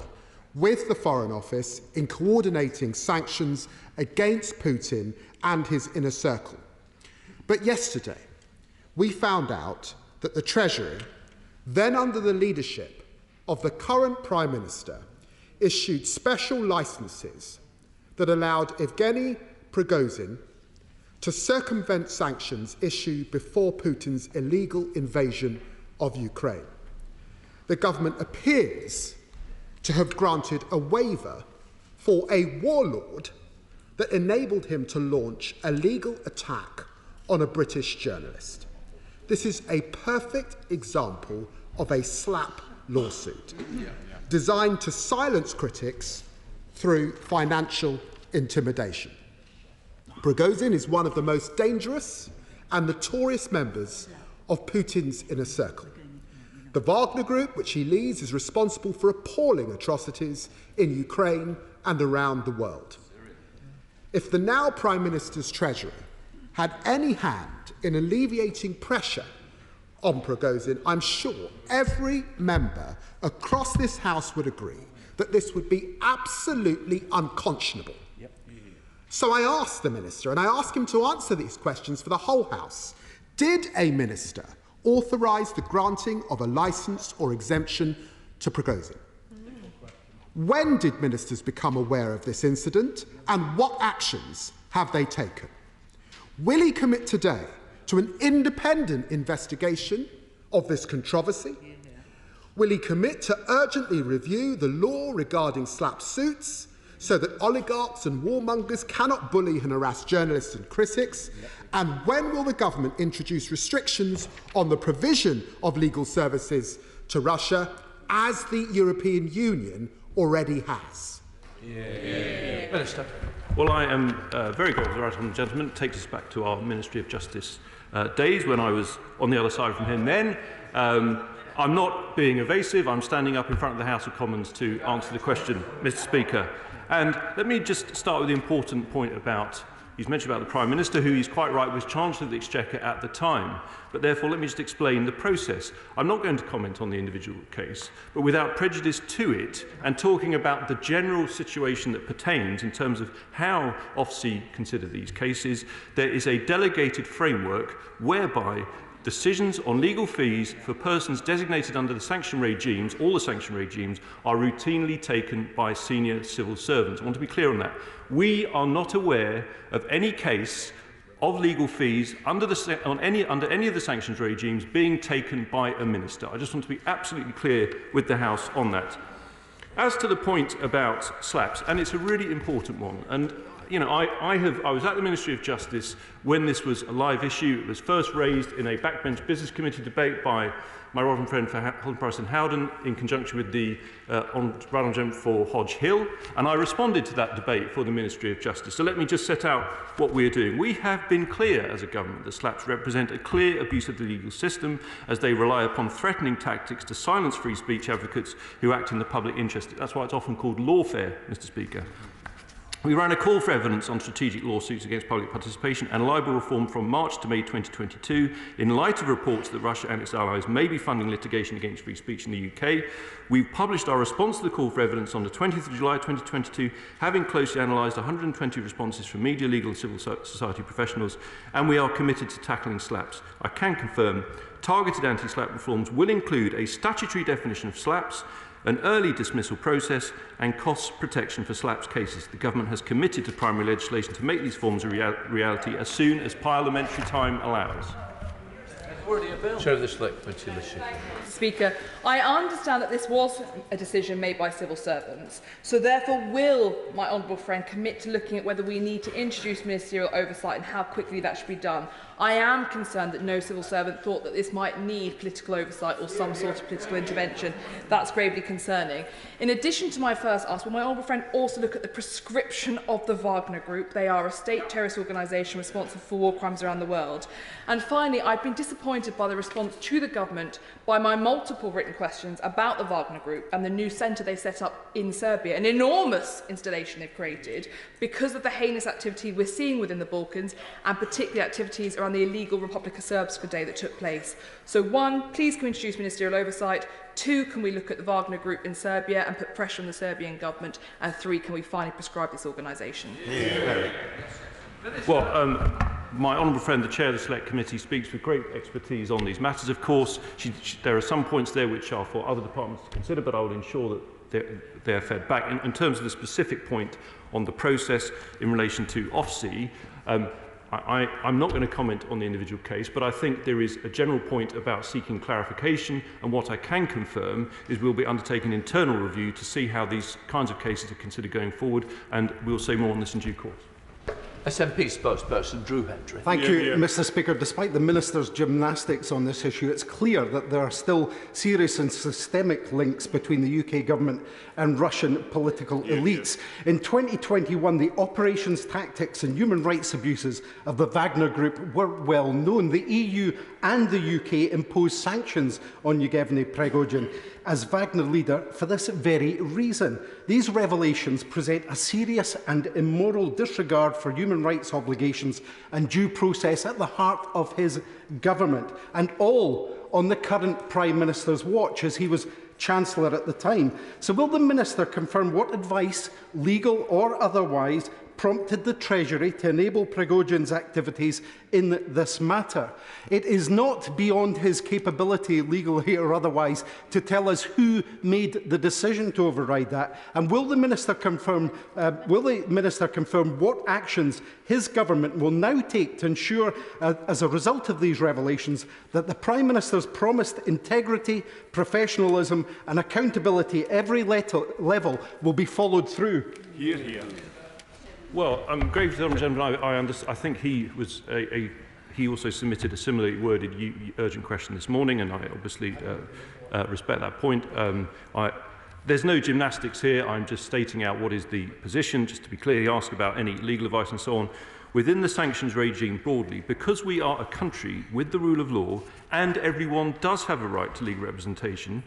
with the Foreign Office in coordinating sanctions against Putin and his inner circle. But yesterday, we found out that the Treasury, then under the leadership of the current Prime Minister, issued special licences that allowed Evgeny Prigozhin to circumvent sanctions issued before Putin's illegal invasion of Ukraine. The government appears to have granted a waiver for a warlord that enabled him to launch a legal attack on a British journalist. This is a perfect example of a slap lawsuit designed to silence critics through financial intimidation. Prigozhin is one of the most dangerous and notorious members of Putin's inner circle. The Wagner Group, which he leads, is responsible for appalling atrocities in Ukraine and around the world. If the now Prime Minister's Treasury had any hand in alleviating pressure on Prigozhin, I'm sure every member across this House would agree that this would be absolutely unconscionable. So I asked the Minister, and I asked him to answer these questions for the whole House. Did a Minister authorise the granting of a licence or exemption to Prigozhin? When did ministers become aware of this incident, and what actions have they taken? Will he commit today to an independent investigation of this controversy? Will he commit to urgently review the law regarding slap suits so that oligarchs and warmongers cannot bully and harass journalists and critics? And when will the government introduce restrictions on the provision of legal services to Russia, as the European Union already has? Minister. Well, I am very grateful to the right honourable gentleman. It takes us back to our Ministry of Justice days when I was on the other side from him then. I'm not being evasive. I'm standing up in front of the House of Commons to answer the question, Mr. Speaker. And let me just start with the important point about, he's mentioned about the Prime Minister, who he's quite right was Chancellor of the Exchequer at the time. But therefore, let me just explain the process. I'm not going to comment on the individual case, but without prejudice to it, and talking about the general situation that pertains in terms of how OFSI consider these cases, there is a delegated framework whereby decisions on legal fees for persons designated under the sanction regimes, all the sanction regimes, are routinely taken by senior civil servants. I want to be clear on that. We are not aware of any case of legal fees under any of the sanctions regimes being taken by a minister. I just want to be absolutely clear with the House on that. As to the point about slaps, and it's a really important one, and you know, I was at the Ministry of Justice when this was a live issue. It was first raised in a backbench business committee debate by my Reverend friend for Holland Price and Howden in conjunction with the Right Honourable for Hodge Hill, and I responded to that debate for the Ministry of Justice. So let me just set out what we're doing. We have been clear as a government that slaps represent a clear abuse of the legal system as they rely upon threatening tactics to silence free speech advocates who act in the public interest. That's why it's often called lawfare, Mr. Speaker. We ran a call for evidence on strategic lawsuits against public participation and libel reform from March to May 2022 in light of reports that Russia and its allies may be funding litigation against free speech in the UK. We've published our response to the call for evidence on the 20th of July 2022, having closely analysed 120 responses from media, legal and civil society professionals, and we are committed to tackling slaps. I can confirm targeted anti-slap reforms will include a statutory definition of slaps, an early dismissal process and cost protection for slaps cases. The government has committed to primary legislation to make these forms a reality as soon as parliamentary time allows. Chair of the Select Committee, Speaker, I understand that this was a decision made by civil servants, so therefore will my honourable friend commit to looking at whether we need to introduce ministerial oversight and how quickly that should be done. I am concerned that no civil servant thought that this might need political oversight or some sort of political intervention. That's gravely concerning. In addition to my first ask, will my honourable friend also look at the prescription of the Wagner Group? They are a state terrorist organisation responsible for war crimes around the world. And finally, I've been disappointed by the response to the government by my multiple written questions about the Wagner Group and the new centre they set up in Serbia, an enormous installation they've created because of the heinous activity we're seeing within the Balkans, and particularly activities around the illegal Republika Srpska Day that took place. So 1, please can we introduce ministerial oversight? 2, can we look at the Wagner Group in Serbia and put pressure on the Serbian government? And 3, can we finally prescribe this organisation? Well, my honourable friend, the Chair of the Select Committee, speaks with great expertise on these matters. Of course, there are some points there which are for other departments to consider, but I will ensure that they are fed back. In terms of the specific point on the process in relation to OFSI, I'm not going to comment on the individual case, but I think there is a general point about seeking clarification, and what I can confirm is we'll be undertaking an internal review to see how these kinds of cases are considered going forward, and we'll say more on this in due course. SNP spokesperson Drew Hendry. Thank you, Mr. Speaker. Despite the Minister's gymnastics on this issue, it's clear that there are still serious and systemic links between the UK government and Russian political elites. In 2021, the operations, tactics and human rights abuses of the Wagner Group were well known. The EU and the UK imposed sanctions on Yevgeny Prigozhin as Wagner leader for this very reason. These revelations present a serious and immoral disregard for human rights obligations and due process at the heart of his government, and all on the current Prime Minister's watch, as he was Chancellor at the time. So will the Minister confirm what advice, legal or otherwise, prompted the Treasury to enable Prigozhin's activities in this matter? It is not beyond his capability, legally or otherwise, to tell us who made the decision to override that. And will the Minister confirm what actions his government will now take to ensure, as a result of these revelations, that the Prime Minister's promised integrity, professionalism and accountability at every level will be followed through? Hear, hear. Well, gravely, I think he was he also submitted a similarly worded urgent question this morning, and I obviously respect that point. There's no gymnastics here. I'm just stating out what is the position. Just to be clear, he asked about any legal advice and so on. Within the sanctions regime broadly, because we are a country with the rule of law and everyone does have a right to legal representation,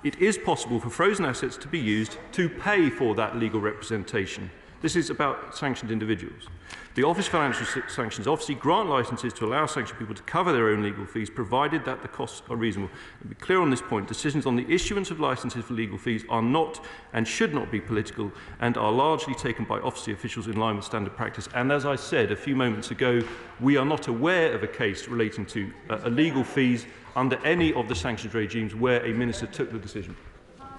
it is possible for frozen assets to be used to pay for that legal representation. This is about sanctioned individuals. The Office of Financial Sanctions obviously grant licences to allow sanctioned people to cover their own legal fees, provided that the costs are reasonable. To be clear on this point, decisions on the issuance of licences for legal fees are not and should not be political and are largely taken by office officials in line with standard practice. And as I said a few moments ago, we are not aware of a case relating to illegal fees under any of the sanctions regimes where a minister took the decision.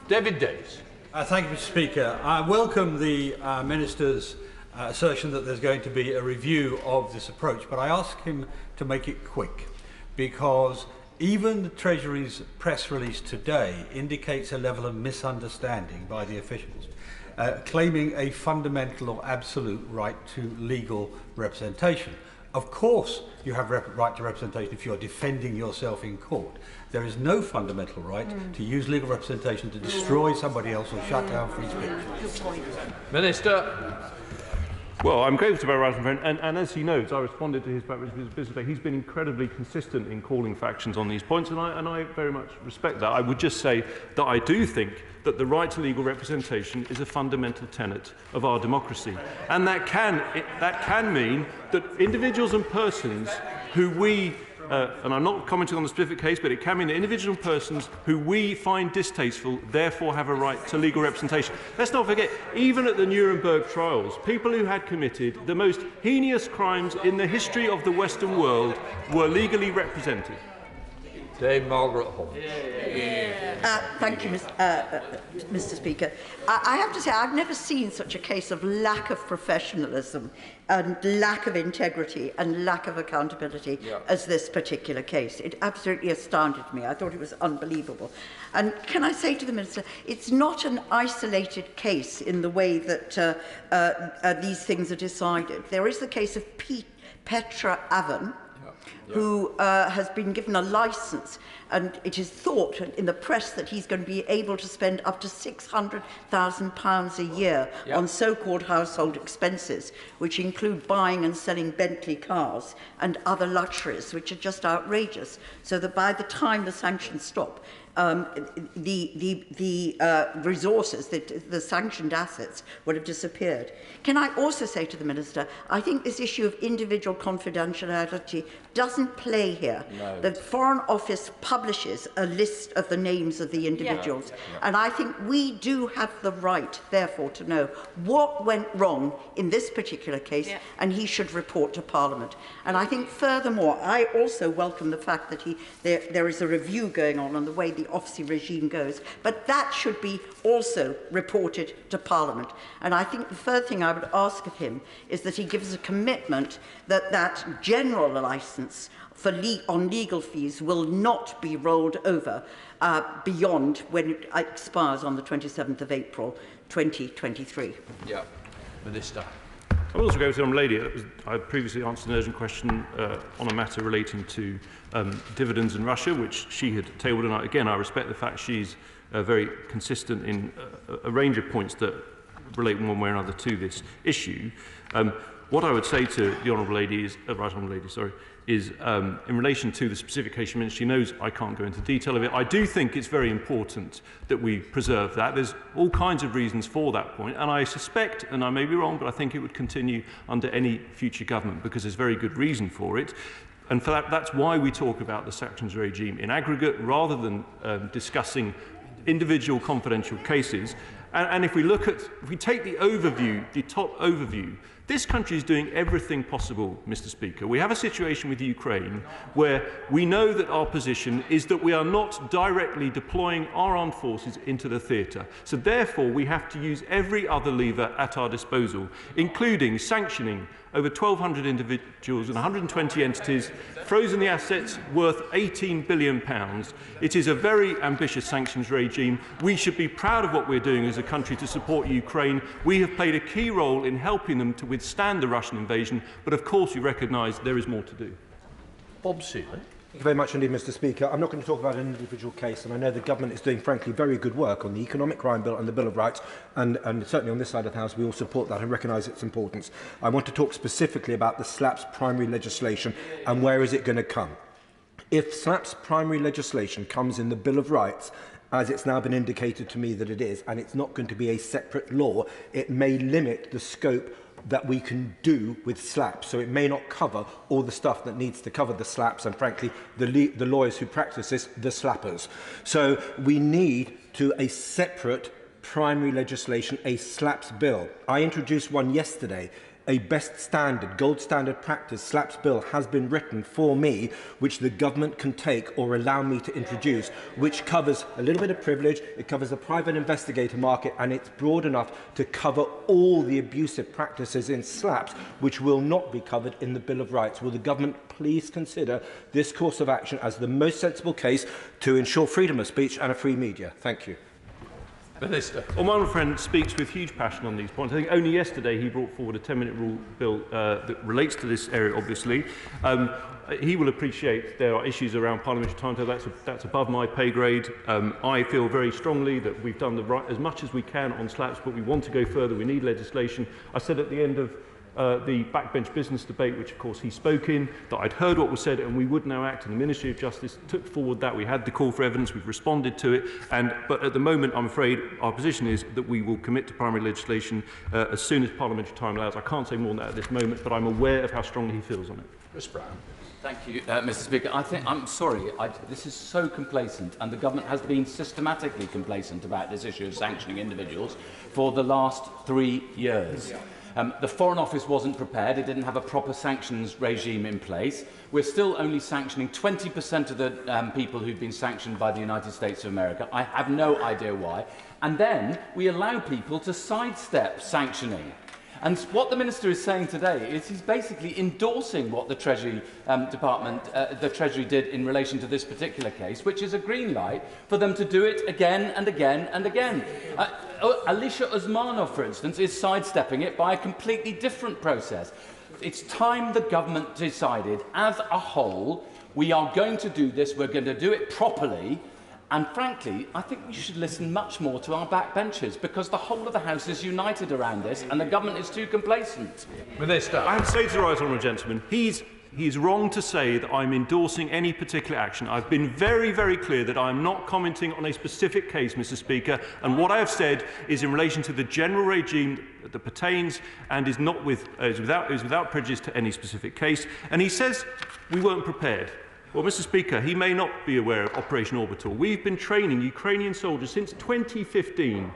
David Davis. Thank you, Mr. Speaker. I welcome the Minister's assertion that there's going to be a review of this approach, but I ask him to make it quick, because even the Treasury's press release today indicates a level of misunderstanding by the officials, claiming a fundamental or absolute right to legal representation. Of course, you have right to representation if you're defending yourself in court. There is no fundamental right to use legal representation to destroy somebody else or shut down free speech. Minister. Well, I'm grateful to my right friend, and as he knows, I responded to his business today. He's been incredibly consistent in calling for actions on these points, and I very much respect that. I would just say that I do think that the right to legal representation is a fundamental tenet of our democracy, and that can mean that individuals and persons who we and I'm not commenting on the specific case, but it can mean that individual persons who we find distasteful therefore have a right to legal representation. Let's not forget, even at the Nuremberg trials, people who had committed the most heinous crimes in the history of the Western world were legally represented. Dame Margaret Hall. Thank you, Mr. Speaker. I have to say I've never seen such a case of lack of professionalism and lack of integrity and lack of accountability as this particular case. It absolutely astounded me. I thought it was unbelievable. And can I say to the Minister, it's not an isolated case in the way that these things are decided. There is the case of Petra Avon, who has been given a licence, and it is thought in the press that he's going to be able to spend up to £600,000 a year on so-called household expenses, which include buying and selling Bentley cars and other luxuries, which are just outrageous, so that by the time the sanctions stop, the resources, the sanctioned assets, would have disappeared. Can I also say to the Minister, I think this issue of individual confidentiality doesn't play here. No. The Foreign Office publishes a list of the names of the individuals, and I think we do have the right, therefore, to know what went wrong in this particular case, and he should report to Parliament. And I think, furthermore, I also welcome the fact that there is a review going on the way the office regime goes, but that should be also reported to Parliament. And I think the third thing I would ask of him is that he gives a commitment that that general licence on legal fees will not be rolled over beyond when it expires on the 27th of April 2023. Minister. I will also go to the Honourable Lady. I previously answered an urgent question on a matter relating to dividends in Russia, which she had tabled. And again, I respect the fact she's very consistent in a range of points that relate one way or another to this issue. What I would say to the Honourable Lady is, is in relation to the specific case she mentioned, she knows I can't go into detail of it. I do think it's very important that we preserve that. There's all kinds of reasons for that point, and I suspect, and I may be wrong, but I think it would continue under any future government because there's very good reason for it. And for that, that's why we talk about the sanctions regime in aggregate rather than discussing individual confidential cases. And if we take the overview, the top overview, this country is doing everything possible, Mr. Speaker. We have a situation with Ukraine where we know that our position is that we are not directly deploying our armed forces into the theatre. So therefore, we have to use every other lever at our disposal, including sanctioning over 1,200 individuals and 120 entities, frozen the assets worth £18 billion. It is a very ambitious sanctions regime. We should be proud of what we're doing as a country to support Ukraine. We have played a key role in helping them to withstand the Russian invasion, but of course we recognise there is more to do. Bob Seeley. Thank you very much indeed, Mr. Speaker. I'm not going to talk about an individual case, and I know the government is doing, frankly, very good work on the Economic Crime Bill and the Bill of Rights, and certainly on this side of the House we all support that and recognise its importance. I want to talk specifically about the SLAP's primary legislation and where is it going to come. If SLAP's primary legislation comes in the Bill of Rights as it's now been indicated to me that it is, and it's not going to be a separate law, it may limit the scope that we can do with slaps. So it may not cover all the stuff that needs to cover the slaps and, frankly, the lawyers who practice this, the slappers. So we need a separate primary legislation, a slaps bill. I introduced one yesterday. A best standard, gold standard practice slaps bill has been written for me, which the government can take or allow me to introduce, which covers a little bit of privilege, it covers the private investigator market, and it's broad enough to cover all the abusive practices in slaps, which will not be covered in the Bill of Rights. Will the government please consider this course of action as the most sensible case to ensure freedom of speech and a free media? Thank you. Minister. Well, my old friend speaks with huge passion on these points. I think only yesterday he brought forward a 10-minute rule bill that relates to this area, obviously. He will appreciate there are issues around parliamentary timetable. That's above my pay grade. I feel very strongly that we've done as much as we can on slaps, but we want to go further. We need legislation. I said at the end of the backbench business debate, which of course he spoke in, that I'd heard what was said and we would now act, and the Ministry of Justice took forward that. We had the call for evidence, we've responded to it, but at the moment I'm afraid our position is that we will commit to primary legislation as soon as parliamentary time allows. I can't say more than that at this moment, but I'm aware of how strongly he feels on it. Chris Brown. Thank you, Mr. Speaker. I'm sorry, this is so complacent, and the government has been systematically complacent about this issue of sanctioning individuals for the last 3 years. The Foreign Office wasn't prepared. It didn't have a proper sanctions regime in place. We're still only sanctioning 20% of the people who've been sanctioned by the United States of America. I have no idea why. And then we allow people to sidestep sanctioning. And what the Minister is saying today is he's basically endorsing what the Treasury the Treasury did in relation to this particular case, which is a green light for them to do it again and again and again. Alicia Usmanov, for instance, is sidestepping it by a completely different process. It's time the government decided, as a whole, we are going to do this, we're going to do it properly. And frankly, I think we should listen much more to our backbenchers, because the whole of the House is united around this and the government is too complacent. Minister. I have to say to the right honourable gentleman, he's wrong to say that I'm endorsing any particular action. I've been very, very clear that I am not commenting on a specific case, Mr. Speaker, and what I have said is in relation to the general regime that pertains and is without prejudice to any specific case. And he says we weren't prepared. Well, Mr. Speaker, he may not be aware of Operation Orbital. We've been training Ukrainian soldiers since 2015.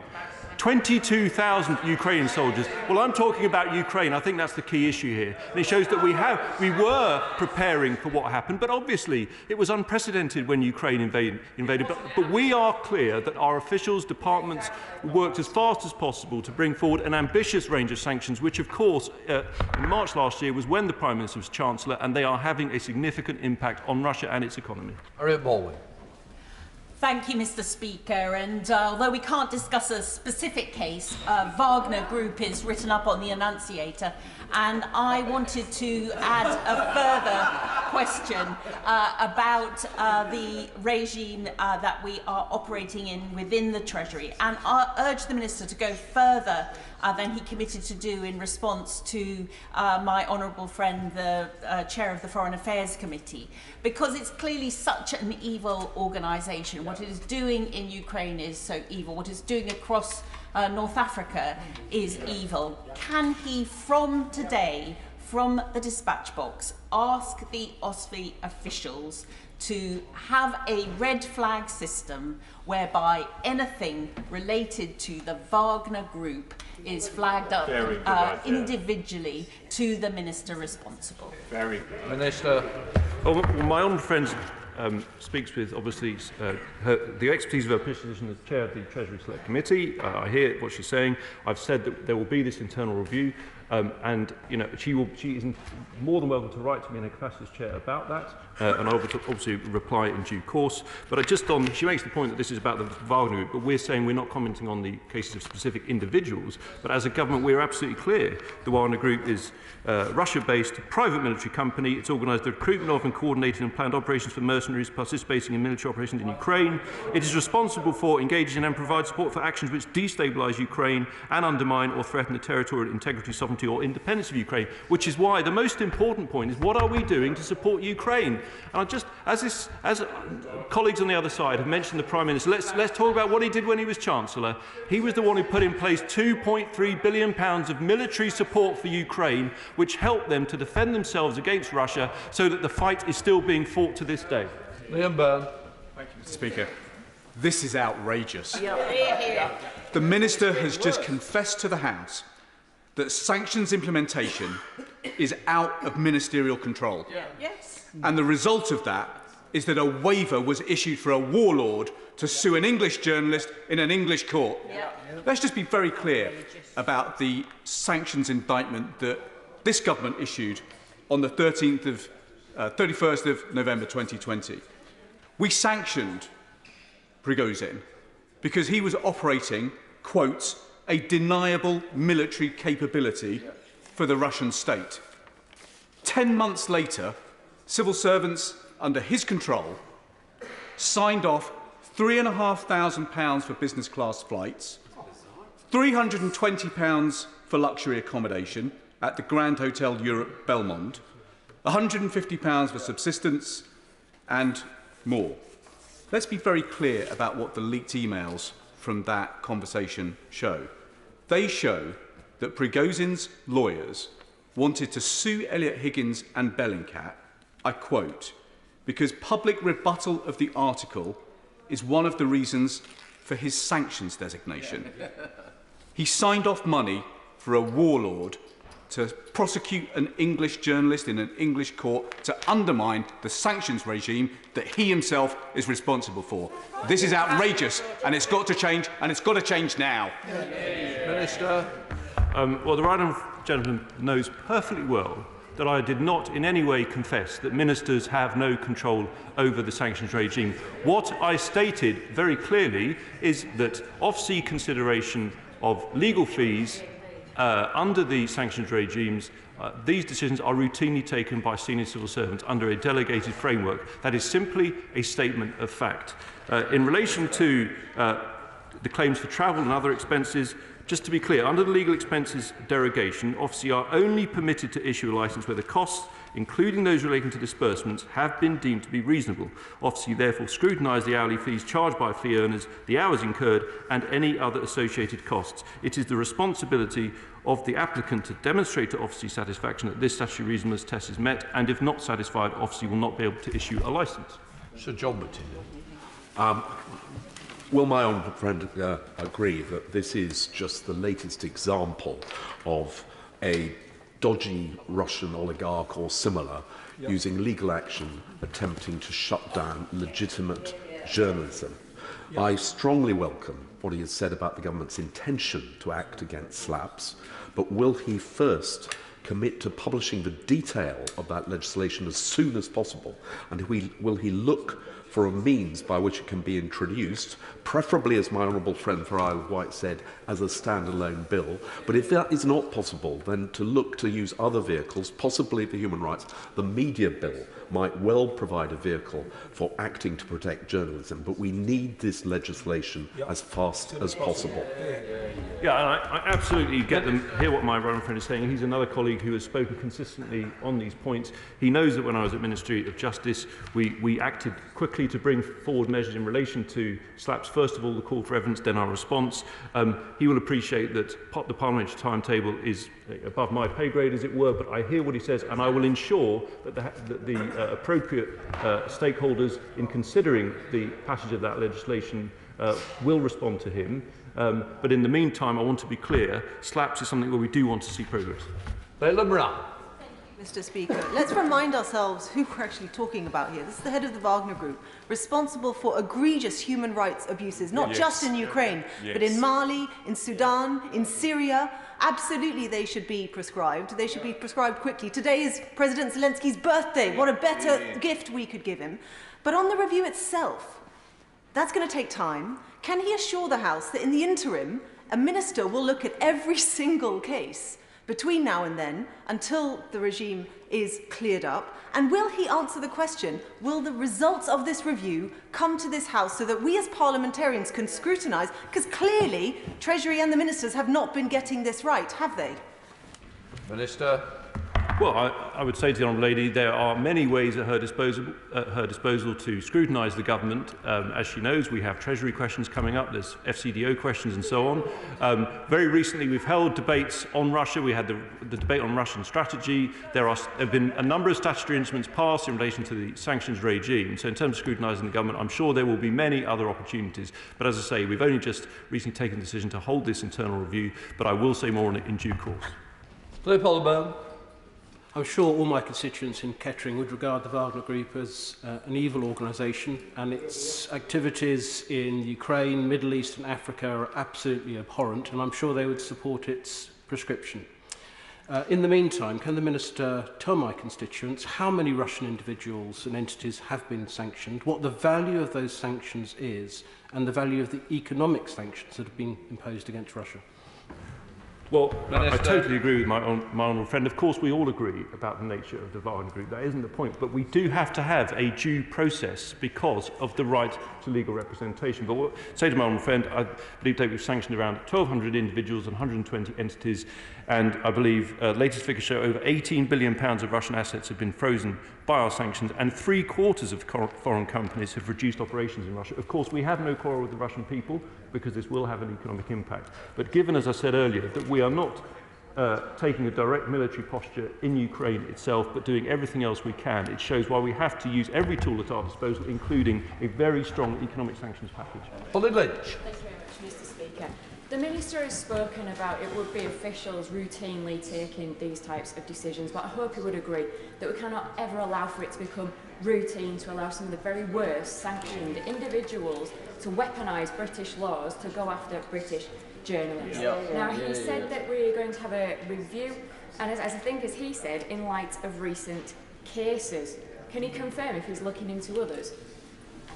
22,000 Ukrainian soldiers. Well, I'm talking about Ukraine. I think that's the key issue here. And it shows that we were preparing for what happened, but obviously it was unprecedented when Ukraine invaded. But we are clear that our officials, departments, worked as fast as possible to bring forward an ambitious range of sanctions, which, of course, in March last year was when the Prime Minister was Chancellor, and they are having a significant impact on Russia and its economy. Harriet Baldwin. Thank you, Mr. Speaker. And although we can't discuss a specific case, Wagner Group is written up on the Annunciator, and I wanted to add a further question about the regime that we are operating in within the Treasury, and I urge the Minister to go further than he committed to do in response to my honourable friend, the Chair of the Foreign Affairs Committee, because it's clearly such an evil organisation. What it is doing in Ukraine is so evil. What it's doing across North Africa is evil. Can he, from today, from the dispatch box, ask the OSCE officials to have a red flag system whereby anything related to the Wagner Group is flagged up individually to the minister responsible? Very good. Minister. Well, my honourable friend speaks with, obviously, the expertise of her position as Chair of the Treasury Select Committee. I hear what she's saying. I've said that there will be this internal review. And she is more than welcome to write to me in her capacity as chair about that, and I'll obviously reply in due course. But she makes the point that this is about the Wagner Group, but we're saying we're not commenting on the cases of specific individuals. But as a government, we're absolutely clear the Wagner Group is a Russia-based private military company. It's organised the recruitment of and coordinated and planned operations for mercenaries participating in military operations in Ukraine. It is responsible for engaging in and provide support for actions which destabilise Ukraine and undermine or threaten the territorial integrity, sovereignty sovereignty or independence of Ukraine, which is why the most important point is what are we doing to support Ukraine? And I just, as colleagues on the other side have mentioned the Prime Minister, let's talk about what he did when he was Chancellor. He was the one who put in place £2.3 billion of military support for Ukraine, which helped them to defend themselves against Russia, so that the fight is still being fought to this day. Liam Byrne. Thank you, Mr. Speaker. This is outrageous. The Minister has just confessed to the House that sanctions implementation is out of ministerial control. Yes. And the result of that is that a waiver was issued for a warlord to sue an English journalist in an English court. Let's just be very clear about the sanctions indictment that this government issued on the 31st of November 2020. We sanctioned Prigozhin because he was operating, quote, a deniable military capability for the Russian state. 10 months later, civil servants under his control signed off £3,500 for business class flights, £320 for luxury accommodation at the Grand Hotel Europe Belmond, £150 for subsistence and more. Let's be very clear about what the leaked emails from that conversation show. They show that Prigozhin's lawyers wanted to sue Elliot Higgins and Bellingcat, I quote, because public rebuttal of the article is one of the reasons for his sanctions designation. He signed off money for a warlord to prosecute an English journalist in an English court to undermine the sanctions regime that he himself is responsible for. This is outrageous, and it's got to change, and it's got to change now. Minister. Well, the right honourable gentleman knows perfectly well that I did not in any way confess that ministers have no control over the sanctions regime. What I stated very clearly is that off-sea consideration of legal fees under the sanctions regimes, these decisions are routinely taken by senior civil servants under a delegated framework. That is simply a statement of fact. In relation to the claims for travel and other expenses, just to be clear, under the legal expenses derogation, officers are only permitted to issue a licence where the costs, including those relating to disbursements, have been deemed to be reasonable. Officers therefore scrutinise the hourly fees charged by fee earners, the hours incurred, and any other associated costs. It is the responsibility of the applicant to demonstrate to officer satisfaction that this statutory reasonableness test is met, and if not satisfied, officer will not be able to issue a licence. Sir John Martin. Will my honourable friend agree that this is just the latest example of a dodgy Russian oligarch or similar using legal action attempting to shut down legitimate journalism? I strongly welcome what he has said about the government's intention to act against SLAPs, but will he first commit to publishing the detail of that legislation as soon as possible? And will he look for a means by which it can be introduced, preferably, as my honourable friend for Isle of Wight said, as a standalone bill? But if that is not possible, then to look to use other vehicles, possibly for human rights. The media bill might well provide a vehicle for acting to protect journalism, but we need this legislation as fast as possible. Yeah, I absolutely hear what my reverend friend is saying. He's another colleague who has spoken consistently on these points. He knows that when I was at Ministry of Justice, we acted quickly to bring forward measures in relation to SLAPs. First of all, the call for evidence, then our response. He will appreciate that the parliamentary timetable is above my pay grade, as it were, but I hear what he says, and I will ensure that the appropriate stakeholders in considering the passage of that legislation will respond to him. But in the meantime, I want to be clear, SLAPs is something where we do want to see progress. Mr. Speaker, let's remind ourselves who we're actually talking about here. This is the head of the Wagner Group, responsible for egregious human rights abuses, not just in Ukraine, but in Mali, in Sudan, in Syria. Absolutely, they should be prescribed. They should be prescribed quickly. Today is President Zelensky's birthday. What a better gift we could give him. But on the review itself, that's going to take time. Can he assure the House that in the interim, a minister will look at every single case between now and then, until the regime is cleared up? And will he answer the question, will the results of this review come to this House so that we as parliamentarians can scrutinise? Because clearly, Treasury and the ministers have not been getting this right, have they? Minister. Well, I would say to the Honourable Lady, there are many ways at her disposal to scrutinise the government. As she knows, we have Treasury questions coming up, there's FCDO questions and so on. Very recently, we've held debates on Russia. We had the debate on Russian strategy. There have been a number of statutory instruments passed in relation to the sanctions regime. So in terms of scrutinising the government, I'm sure there will be many other opportunities. But as I say, we've only just recently taken the decision to hold this internal review, but I will say more on it in due course. I'm sure all my constituents in Kettering would regard the Wagner Group as an evil organisation, and its activities in Ukraine, Middle East and Africa are absolutely abhorrent, and I'm sure they would support its prescription. In the meantime, can the Minister tell my constituents how many Russian individuals and entities have been sanctioned, what the value of those sanctions is, and the value of the economic sanctions that have been imposed against Russia? Well, I totally agree with my honourable friend. Of course, we all agree about the nature of the Wagner Group. That isn't the point. But we do have to have a due process because of the right to legal representation. But what I say to my honourable friend, I believe that we've sanctioned around 1,200 individuals and 120 entities. And I believe latest figures show over £18 billion of Russian assets have been frozen by our sanctions, and 3/4 of foreign companies have reduced operations in Russia. Of course, we have no quarrel with the Russian people because this will have an economic impact. But given, as I said earlier, that we are not taking a direct military posture in Ukraine itself, but doing everything else we can, it shows why we have to use every tool at our disposal, including a very strong economic sanctions package. Polly Lynch. Thank you very much, Mr. Speaker. The Minister has spoken about it would be officials routinely taking these types of decisions, but I hope he would agree that we cannot ever allow for it to become routine to allow some of the very worst sanctioned individuals to weaponise British laws to go after British journalists. Now, he said that we're going to have a review, and as I think as he said, in light of recent cases. Can he confirm if he's looking into others?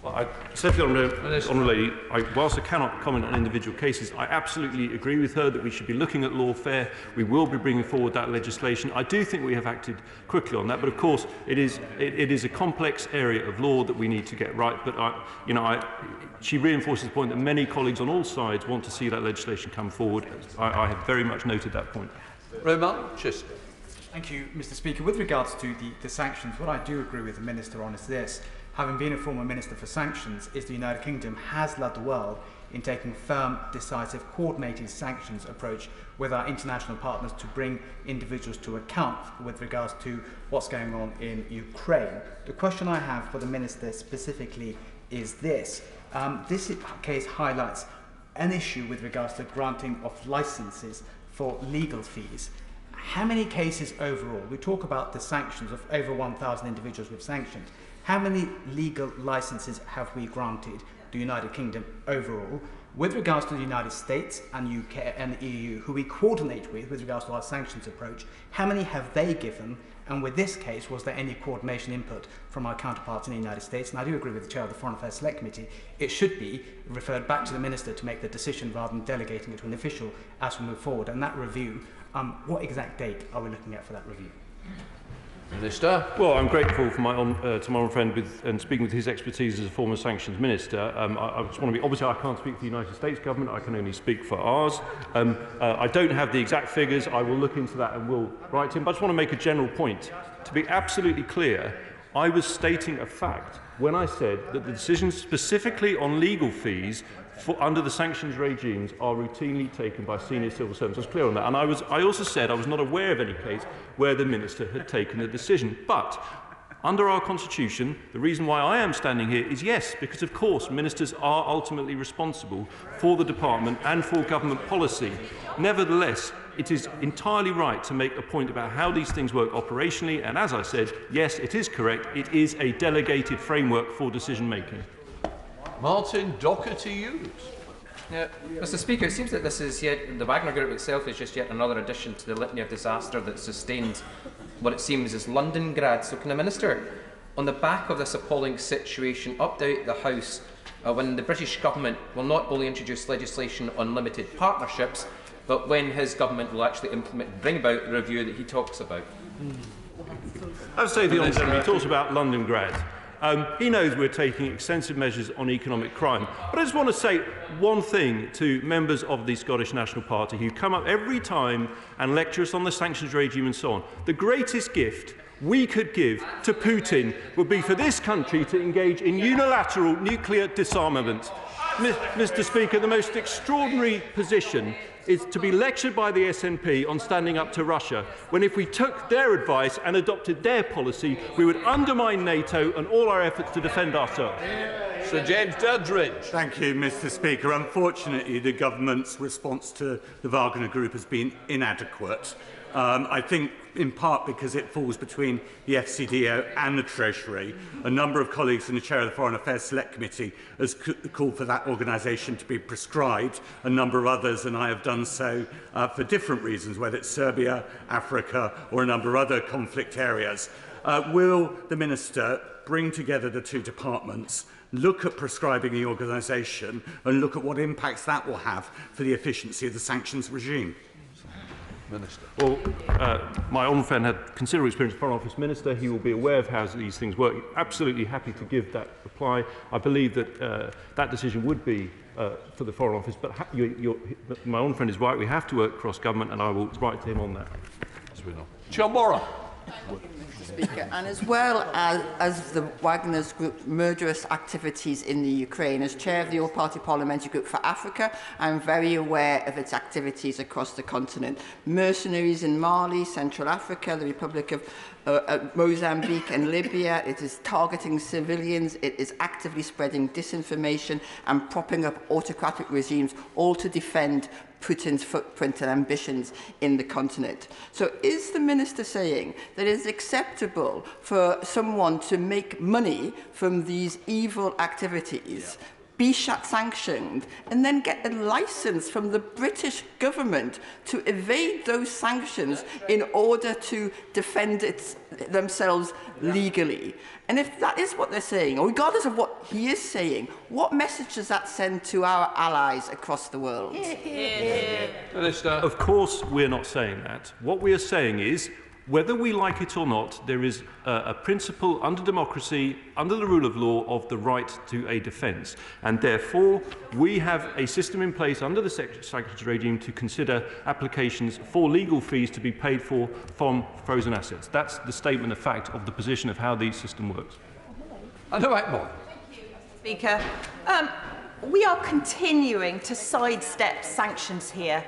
Well, I said to the Honourable Lady, whilst I cannot comment on individual cases, I absolutely agree with her that we should be looking at lawfare. We will be bringing forward that legislation. I do think we have acted quickly on that, but of course it is a complex area of law that we need to get right. But she reinforces the point that many colleagues on all sides want to see that legislation come forward. I have very much noted that point. Roman Chester. Thank you, Mr. Speaker. With regards to the sanctions, what I do agree with the Minister on is this. Having been a former Minister for Sanctions, is the United Kingdom has led the world in taking firm, decisive, coordinated sanctions approach with our international partners to bring individuals to account with regards to what's going on in Ukraine. The question I have for the Minister specifically is this. This case highlights an issue with regards to granting of licences for legal fees. How many cases overall? We talk about the sanctions of over 1,000 individuals we've sanctioned. How many legal licenses have we granted the United Kingdom overall? With regards to the United States and UK and the EU, who we coordinate with regards to our sanctions approach, how many have they given? And with this case, was there any coordination input from our counterparts in the United States? And I do agree with the Chair of the Foreign Affairs Select Committee. It should be referred back to the Minister to make the decision rather than delegating it to an official as we move forward. And that review, what exact date are we looking at for that review? Minister. Well, I'm grateful for to my honourable friend and speaking with his expertise as a former sanctions minister. I just want to be obviously I can't speak for the United States government. I can only speak for ours. I don't have the exact figures. I will look into that and will write to him. But I just want to make a general point. To be absolutely clear, I was stating a fact when I said that the decisions specifically on legal fees under the sanctions regimes are routinely taken by senior civil servants. I was clear on that. And I also said I was not aware of any case where the Minister had taken a decision. But under our Constitution, the reason why I am standing here is yes, because of course ministers are ultimately responsible for the department and for government policy. Nevertheless, it is entirely right to make a point about how these things work operationally. And as I said, yes, it is correct. It is a delegated framework for decision making. Martin Doherty Hughes. Mr. Speaker, it seems that this is the Wagner Group itself is just yet another addition to the litany of disaster that sustained what it seems is London grads. So can the Minister, on the back of this appalling situation, update the House when the British government will not only introduce legislation on limited partnerships, but when his government will actually bring about the review that he talks about? I would say the Honourable Gentleman, he talks about London grad. He knows we're taking extensive measures on economic crime. But I just want to say one thing to members of the Scottish National Party who come up every time and lecture us on the sanctions regime and so on. The greatest gift we could give to Putin would be for this country to engage in unilateral nuclear disarmament. Mr. Speaker, the most extraordinary position is to be lectured by the SNP on standing up to Russia, when if we took their advice and adopted their policy, we would undermine NATO and all our efforts to defend ourselves. Sir James Duddridge. Thank you, Mr. Speaker. Unfortunately, the government's response to the Wagner Group has been inadequate. I think in part because it falls between the FCDO and the Treasury. A number of colleagues in the chair of the Foreign Affairs Select Committee has called for that organisation to be proscribed. A number of others, and I have done so for different reasons, whether it's Serbia, Africa, or a number of other conflict areas. Will the Minister bring together the two departments, look at prescribing the organisation, and look at what impacts that will have for the efficiency of the sanctions regime? Minister. Well, my honourable friend had considerable experience as Foreign Office Minister. He will be aware of how these things work. Absolutely happy to give that reply. I believe that that decision would be for the Foreign Office, but my honourable friend is right. We have to work cross-government, and I will write to him on that. John Morrow. Speaker, and as well as the Wagner's Group murderous activities in the Ukraine, as chair of the All-Party Parliamentary Group for Africa, I'm very aware of its activities across the continent. Mercenaries in Mali, Central Africa, the Republic of Mozambique and Libya. It is targeting civilians. It is actively spreading disinformation and propping up autocratic regimes, all to defend Putin's footprint and ambitions in the continent. So is the Minister saying that it is acceptable for someone to make money from these evil activities, be sanctioned, and then get a licence from the British government to evade those sanctions in order to defend themselves legally? And if that is what they're saying, or regardless of what he is saying, what message does that send to our allies across the world? Minister. Of course we're not saying that. What we are saying is, whether we like it or not, there is a principle under democracy, under the rule of law, of the right to a defence. And therefore, we have a system in place under the sanctions regime to consider applications for legal fees to be paid for from frozen assets. That's the statement of fact of the position of how the system works. Speaker, we are continuing to sidestep sanctions here.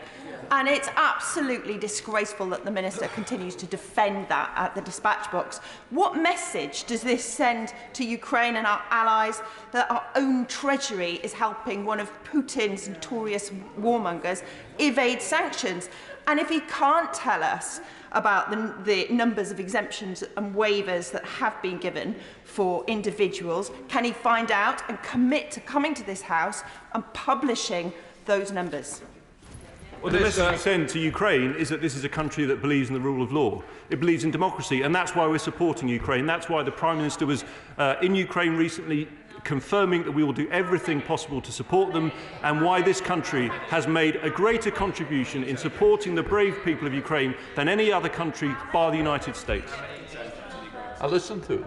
And it's absolutely disgraceful that the Minister continues to defend that at the dispatch box. What message does this send to Ukraine and our allies that our own Treasury is helping one of Putin's notorious warmongers evade sanctions? And if he can't tell us about the numbers of exemptions and waivers that have been given for individuals, can he find out and commit to coming to this House and publishing those numbers? Well, the message we send to Ukraine is that this is a country that believes in the rule of law. It believes in democracy, and that's why we're supporting Ukraine. That's why the Prime Minister was in Ukraine recently, confirming that we will do everything possible to support them, and why this country has made a greater contribution in supporting the brave people of Ukraine than any other country bar the United States. I listen to it.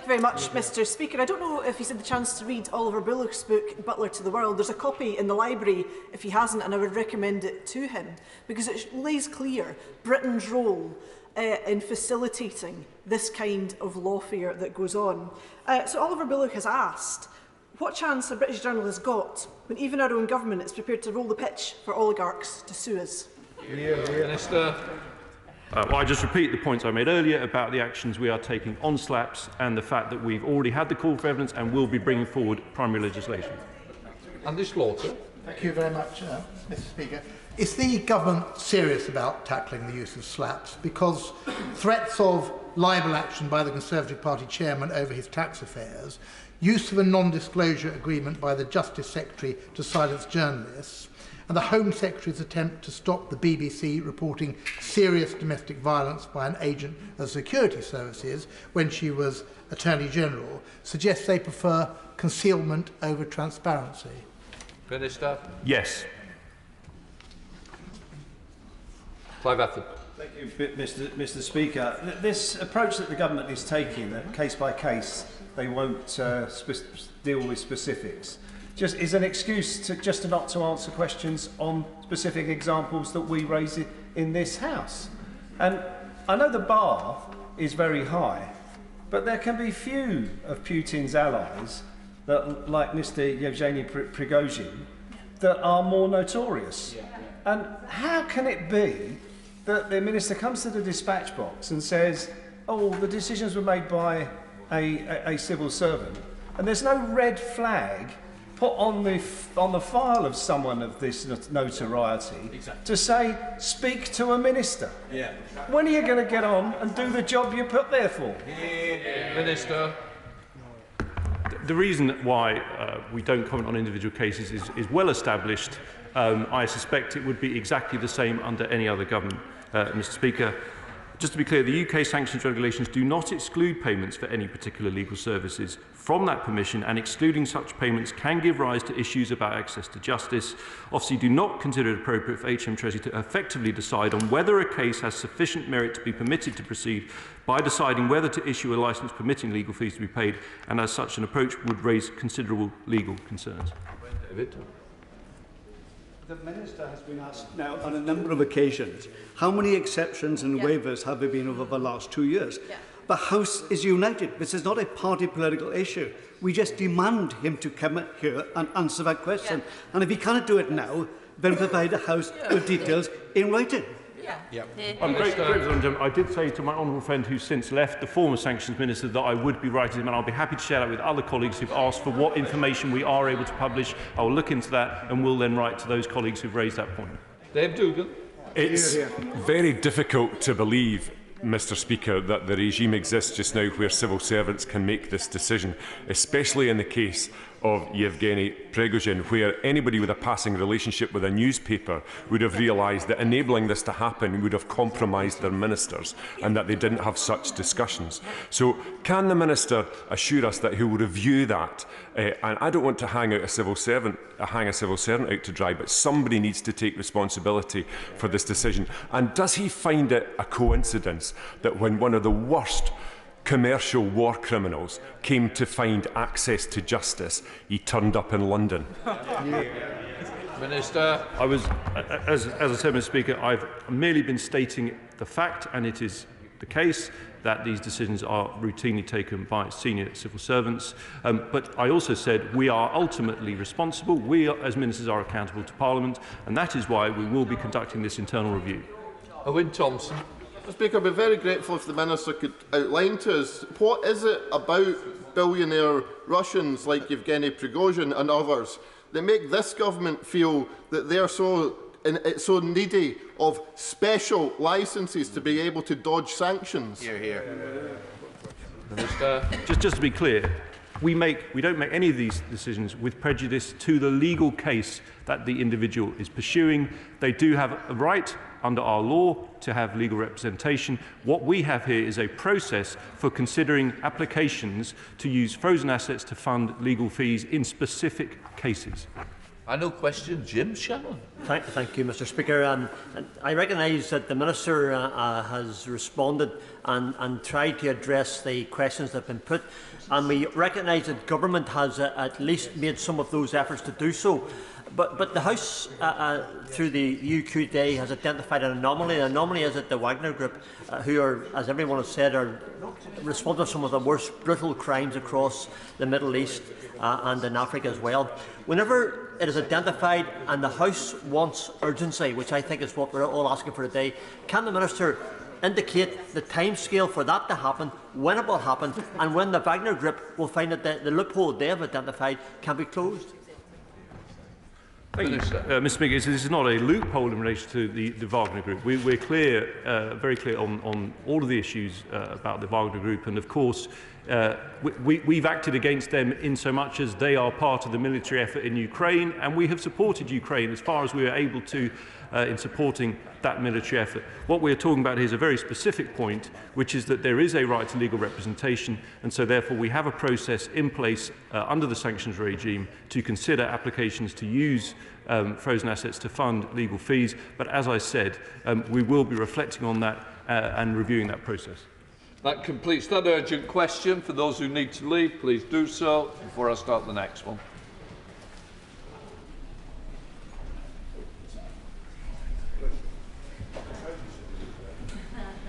Very much, Mr. Speaker. I don't know if he's had the chance to read Oliver Bullock's book, Butler to the World. There's a copy in the library if he hasn't, and I would recommend it to him, because it lays clear Britain's role in facilitating this kind of lawfare that goes on. So Oliver Bullock has asked, what chance a British journalist got when even our own government is prepared to roll the pitch for oligarchs to sue us? Minister. Well, I just repeat the points I made earlier about the actions we are taking on SLAPs and the fact that we've already had the call for evidence and will be bringing forward primary legislation. Andy Slaughter. Thank you very much, Mr. Speaker. Is the government serious about tackling the use of SLAPs? Because threats of libel action by the Conservative Party chairman over his tax affairs, use of a non-disclosure agreement by the Justice Secretary to silence journalists, and the Home Secretary's attempt to stop the BBC reporting serious domestic violence by an agent of security services when she was Attorney General suggests they prefer concealment over transparency. Minister. Yes. Clive Atherton. Thank you, Mr. Speaker. This approach that the government is taking, case by case, they won't deal with specifics. Just is an excuse to not to answer questions on specific examples that we raise in this House. And I know the bar is very high, but there can be few of Putin's allies, that, like Mr. Yevgeny Prigozhin, that are more notorious. And how can it be that the minister comes to the dispatch box and says, oh, the decisions were made by a civil servant, and there's no red flag put on the file of someone of this notoriety to say, speak to a minister? Yeah. When are you going to get on and do the job you're put there for? Minister. The reason why we don't comment on individual cases is well established. I suspect it would be exactly the same under any other government, Mr. Speaker. Just to be clear, the UK sanctions regulations do not exclude payments for any particular legal services from that permission, and excluding such payments can give rise to issues about access to justice. Obviously, do not consider it appropriate for HM Treasury to effectively decide on whether a case has sufficient merit to be permitted to proceed by deciding whether to issue a licence permitting legal fees to be paid, and as such an approach would raise considerable legal concerns. David. The Minister has been asked now on a number of occasions, how many exceptions and waivers have there been over the last 2 years? The House is united. This is not a party political issue. We just demand him to come here and answer that question. And if he cannot do it now, then provide the House with details in writing. I'm grateful. I did say to my honourable friend who's since left, the former Sanctions Minister, that I would be writing him, and I'll be happy to share that with other colleagues who've asked for what information we are able to publish. I will look into that and will then write to those colleagues who've raised that point. Dave Dougan. It's very difficult to believe, Mr. Speaker, that the regime exists just now where civil servants can make this decision, especially in the case of Yevgeny Prigozhin, where anybody with a passing relationship with a newspaper would have realised that enabling this to happen would have compromised their ministers and that they didn't have such discussions. So can the Minister assure us that he will review that? And I don't want to hang a civil servant out to dry, but somebody needs to take responsibility for this decision. And does he find it a coincidence that when one of the worst commercial war criminals came to find access to justice, he turned up in London? Minister. I was, as I said, Mr. Speaker, I've merely been stating the fact, and it is the case that these decisions are routinely taken by senior civil servants. But I also said we are ultimately responsible. We, as ministers, are accountable to Parliament, and that is why we will be conducting this internal review. Owen Thompson. Mr. Speaker, I'd be very grateful if the Minister could outline to us what is it about billionaire Russians like Yevgeny Prigozhin and others that make this government feel that they're so needy of special licences to be able to dodge sanctions. Minister. Just to be clear, we don't make any of these decisions with prejudice to the legal case that the individual is pursuing. They do have a right under our law to have legal representation. What we have here is a process for considering applications to use frozen assets to fund legal fees in specific cases. Final question, Jim Shannon. Thank you, Mr. Speaker. And I recognise that the Minister has responded and tried to address the questions that have been put, and we recognise that government has at least made some of those efforts to do so. But the House, through the UQ today, has identified an anomaly. The anomaly is that the Wagner Group, who are, as everyone has said, are responsible for some of the worst brutal crimes across the Middle East and in Africa as well. Whenever it is identified and the House wants urgency, which I think is what we're all asking for today, can the Minister indicate the timescale for that to happen, when it will happen, and when the Wagner Group will find that the loophole they have identified can be closed? Thank you, Mr. Speaker. This is not a loophole in relation to the Wagner Group. We're clear, very clear on all of the issues about the Wagner Group, and of course we've acted against them in so much as they are part of the military effort in Ukraine, and we have supported Ukraine as far as we are able to in supporting that military effort. What we are talking about here is a very specific point, which is that there is a right to legal representation, and so therefore we have a process in place under the sanctions regime to consider applications to use frozen assets to fund legal fees. But as I said, we will be reflecting on that and reviewing that process. That completes that urgent question. For those who need to leave, please do so before I start the next one.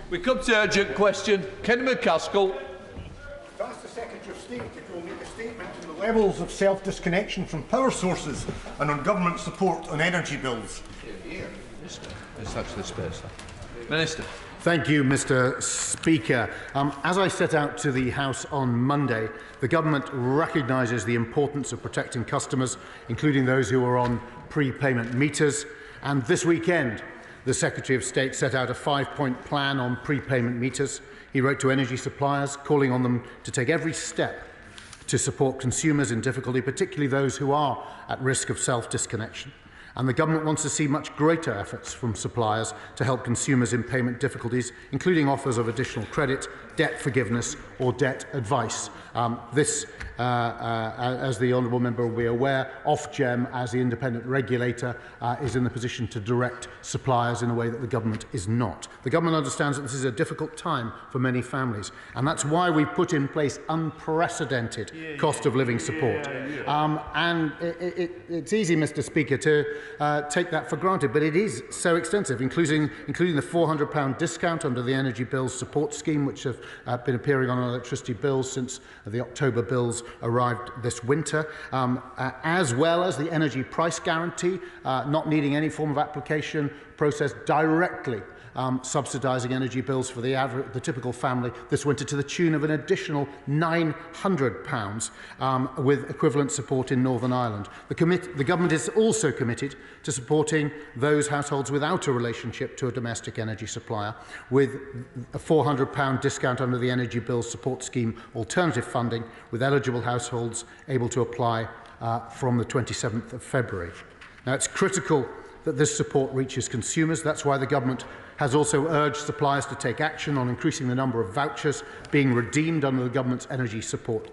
We come to urgent question. Kenny McCaskill. That's the Secretary of State if you'll make a statement on the levels of self-disconnection from power sources and on government support on energy bills. Minister. Thank you, Mr. Speaker. As I set out to the House on Monday, the government recognises the importance of protecting customers, including those who are on prepayment meters. And this weekend, the Secretary of State set out a 5-point plan on prepayment meters. He wrote to energy suppliers, calling on them to take every step to support consumers in difficulty, particularly those who are at risk of self-disconnection. And the government wants to see much greater efforts from suppliers to help consumers in payment difficulties, including offers of additional credit, debt forgiveness or debt advice. As the honourable member will be aware, Ofgem, as the independent regulator, is in the position to direct suppliers in a way that the government is not. The government understands that this is a difficult time for many families, and that's why we put in place unprecedented cost of living support. And it's easy, Mr. Speaker, to take that for granted, but it is so extensive, including the £400 discount under the Energy Bills Support Scheme, which have been appearing on electricity bills since the October bills arrived this winter, as well as the energy price guarantee, not needing any form of application process, directly subsidising energy bills for the typical family this winter to the tune of an additional £900 with equivalent support in Northern Ireland. The government is also committed to supporting those households without a relationship to a domestic energy supplier with a £400 discount under the Energy Bills Support Scheme alternative funding, with eligible households able to apply from the 27th of February. Now, it's critical that this support reaches consumers. That's why the government has also urged suppliers to take action on increasing the number of vouchers being redeemed under the government's energy support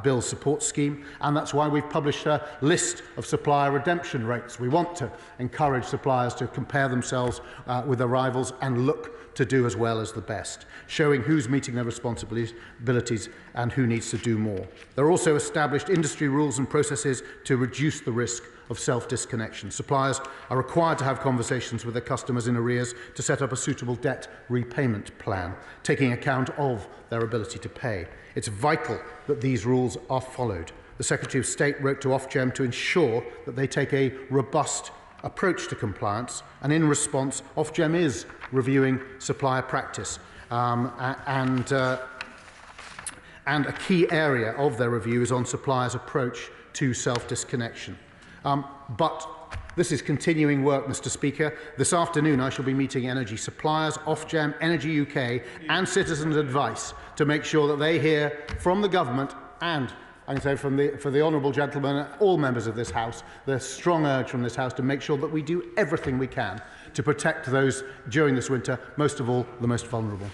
bill support scheme, and that's why we've published a list of supplier redemption rates. We want to encourage suppliers to compare themselves with their rivals and look to do as well as the best, showing who's meeting their responsibilities and who needs to do more. There are also established industry rules and processes to reduce the risk of self-disconnection. Suppliers are required to have conversations with their customers in arrears to set up a suitable debt repayment plan, taking account of their ability to pay. It's vital that these rules are followed. The Secretary of State wrote to Ofgem to ensure that they take a robust approach to compliance, and in response, Ofgem is reviewing supplier practice, and a key area of their review is on suppliers' approach to self-disconnection. But this is continuing work, Mr. Speaker. This afternoon I shall be meeting energy suppliers, Ofgem, Energy UK and Citizens Advice to make sure that they hear from the government and, I can say for the honourable gentleman and all members of this House, the strong urge from this House to make sure that we do everything we can to protect those during this winter, most of all the most vulnerable.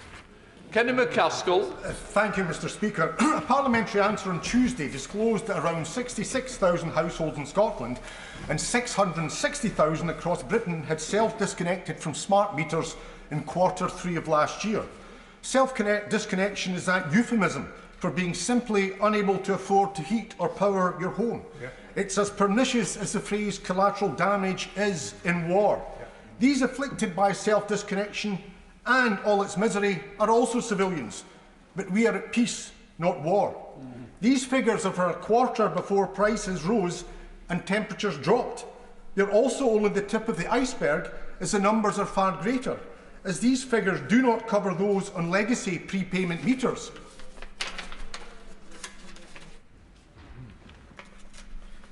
Kenny McCaskill. Thank you, Mr. Speaker. A parliamentary answer on Tuesday disclosed that around 66,000 households in Scotland and 660,000 across Britain had self-disconnected from smart meters in Q3 of last year. Self-disconnection is that euphemism for being simply unable to afford to heat or power your home. Yeah. It's as pernicious as the phrase collateral damage is in war. Yeah. These afflicted by self-disconnection and all its misery are also civilians, but we are at peace, not war. These figures are for a quarter before prices rose and temperatures dropped. They're also only the tip of the iceberg, as the numbers are far greater, as these figures do not cover those on legacy prepayment meters.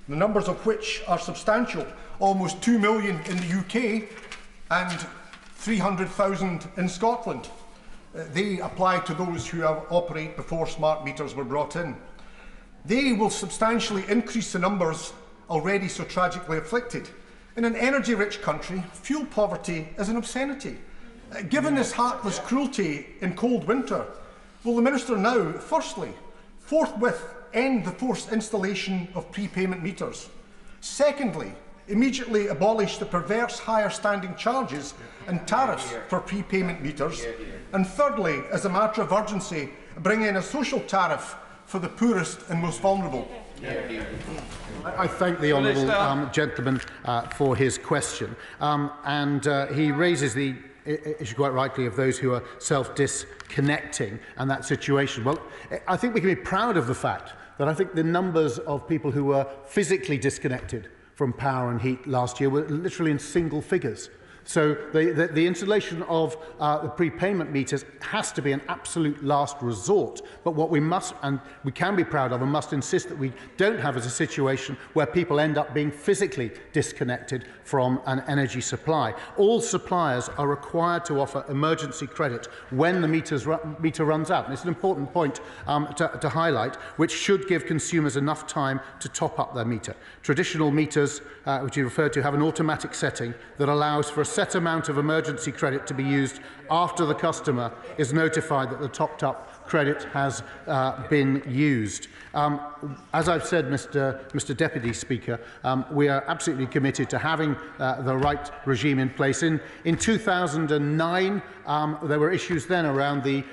The numbers of which are substantial, almost 2 million in the UK and 300,000 in Scotland. They apply to those who operate before smart meters were brought in. They will substantially increase the numbers already so tragically afflicted. In an energy-rich country, fuel poverty is an obscenity. Given this heartless cruelty in cold winter, will the Minister now, firstly, forthwith end the forced installation of prepayment meters? Secondly, immediately abolish the perverse higher standing charges and tariffs for prepayment meters, and thirdly, as a matter of urgency, bring in a social tariff for the poorest and most vulnerable? I thank the honourable gentleman for his question, and he raises the issue quite rightly of those who are self-disconnecting and that situation. Well, I think we can be proud of the fact that I think the numbers of people who were physically disconnected from power and heat last year were literally in single figures. So the installation of the prepayment meters has to be an absolute last resort. But what we must, and we can be proud of and must insist that we don't have is a situation where people end up being physically disconnected from an energy supply. All suppliers are required to offer emergency credit when the meter runs out. And it's an important point to highlight, which should give consumers enough time to top up their meter. Traditional meters, which you referred to, have an automatic setting that allows for a set amount of emergency credit to be used after the customer is notified that the topped-up credit has been used. As I've said, Mr. Deputy Speaker, we are absolutely committed to having the right regime in place. In 2009, there were issues then around the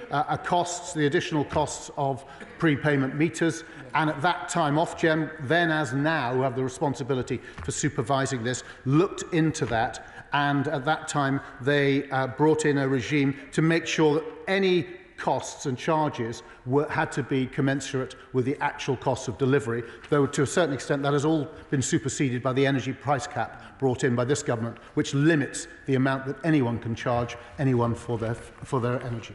costs, the additional costs of prepayment meters, and at that time Ofgem, then as now, who have the responsibility for supervising this, looked into that, and at that time they brought in a regime to make sure that any costs and charges had to be commensurate with the actual costs of delivery, though to a certain extent that has all been superseded by the energy price cap brought in by this government, which limits the amount that anyone can charge anyone for their energy.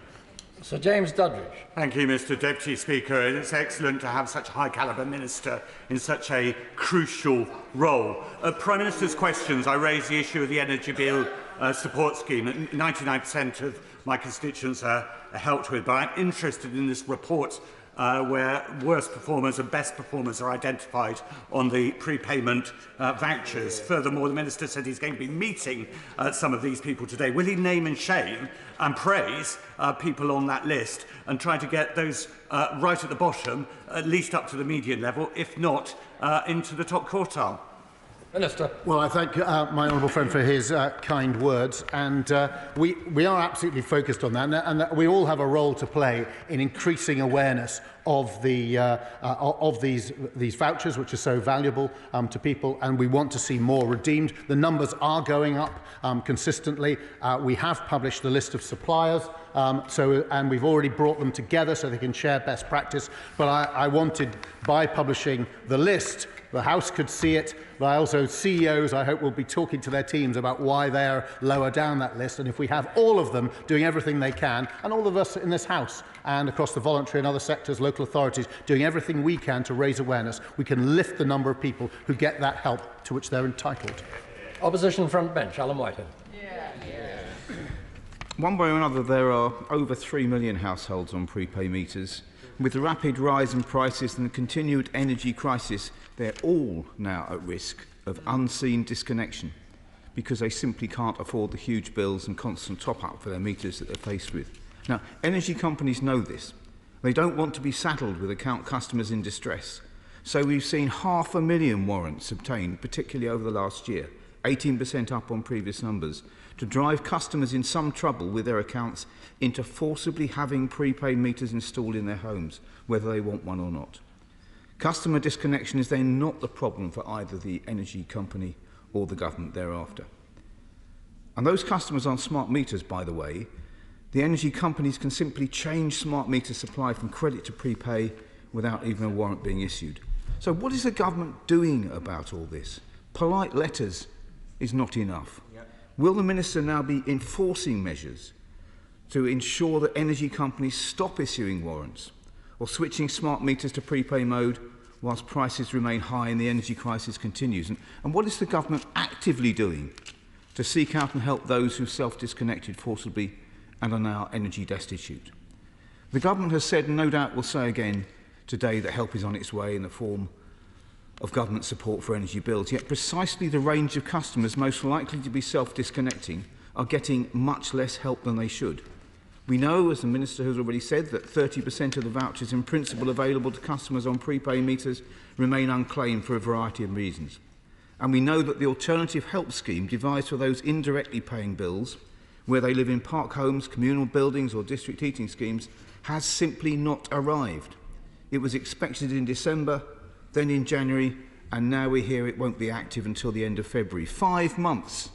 Sir James Doddridge. Thank you, Mr. Deputy Speaker. And it's excellent to have such a high-calibre minister in such a crucial role. Prime Minister's questions, I raised the issue of the energy bill support scheme that 99% of my constituents are helped with, but I'm interested in this report where worst performers and best performers are identified on the prepayment vouchers. Furthermore, the Minister said he's going to be meeting some of these people today. Will he name and shame and praise people on that list and try to get those right at the bottom, at least up to the median level, if not into the top quartile? Minister. Well, I thank my honourable friend for his kind words, and we are absolutely focused on that, and we all have a role to play in increasing awareness of the of these vouchers, which are so valuable to people, and we want to see more redeemed. The numbers are going up consistently. We have published the list of suppliers. And we've already brought them together so they can share best practice. But I wanted, by publishing the list, the House could see it, but also CEOs, I hope, will be talking to their teams about why they're lower down that list. And if we have all of them doing everything they can, and all of us in this House and across the voluntary and other sectors, local authorities, doing everything we can to raise awareness, we can lift the number of people who get that help to which they're entitled. Opposition front bench, Alan Whitehead. One way or another, there are over 3 million households on prepay meters. With the rapid rise in prices and the continued energy crisis, they're all now at risk of unseen disconnection because they simply can't afford the huge bills and constant top-up for their meters that they're faced with. Now, energy companies know this. They don't want to be saddled with account customers in distress. So we've seen 500,000 warrants obtained, particularly over the last year, 18% up on previous numbers, to drive customers in some trouble with their accounts into forcibly having prepaid meters installed in their homes, whether they want one or not. Customer disconnection is then not the problem for either the energy company or the government thereafter. And those customers on smart meters, by the way, the energy companies can simply change smart meter supply from credit to prepay without even a warrant being issued. So what is the government doing about all this? Polite letters is not enough. Will the Minister now be enforcing measures to ensure that energy companies stop issuing warrants or switching smart meters to prepay mode whilst prices remain high and the energy crisis continues? And what is the government actively doing to seek out and help those who self-disconnected forcibly and are now energy destitute? The government has said, and no doubt will say again today, that help is on its way in the form of government support for energy bills, yet precisely the range of customers most likely to be self-disconnecting are getting much less help than they should. We know, as the Minister has already said, that 30% of the vouchers in principle available to customers on prepay meters remain unclaimed for a variety of reasons. And we know that the alternative help scheme devised for those indirectly paying bills, where they live in park homes, communal buildings or district heating schemes, has simply not arrived. It was expected in December, then in January, and now we hear it won't be active until the end of February, 5 months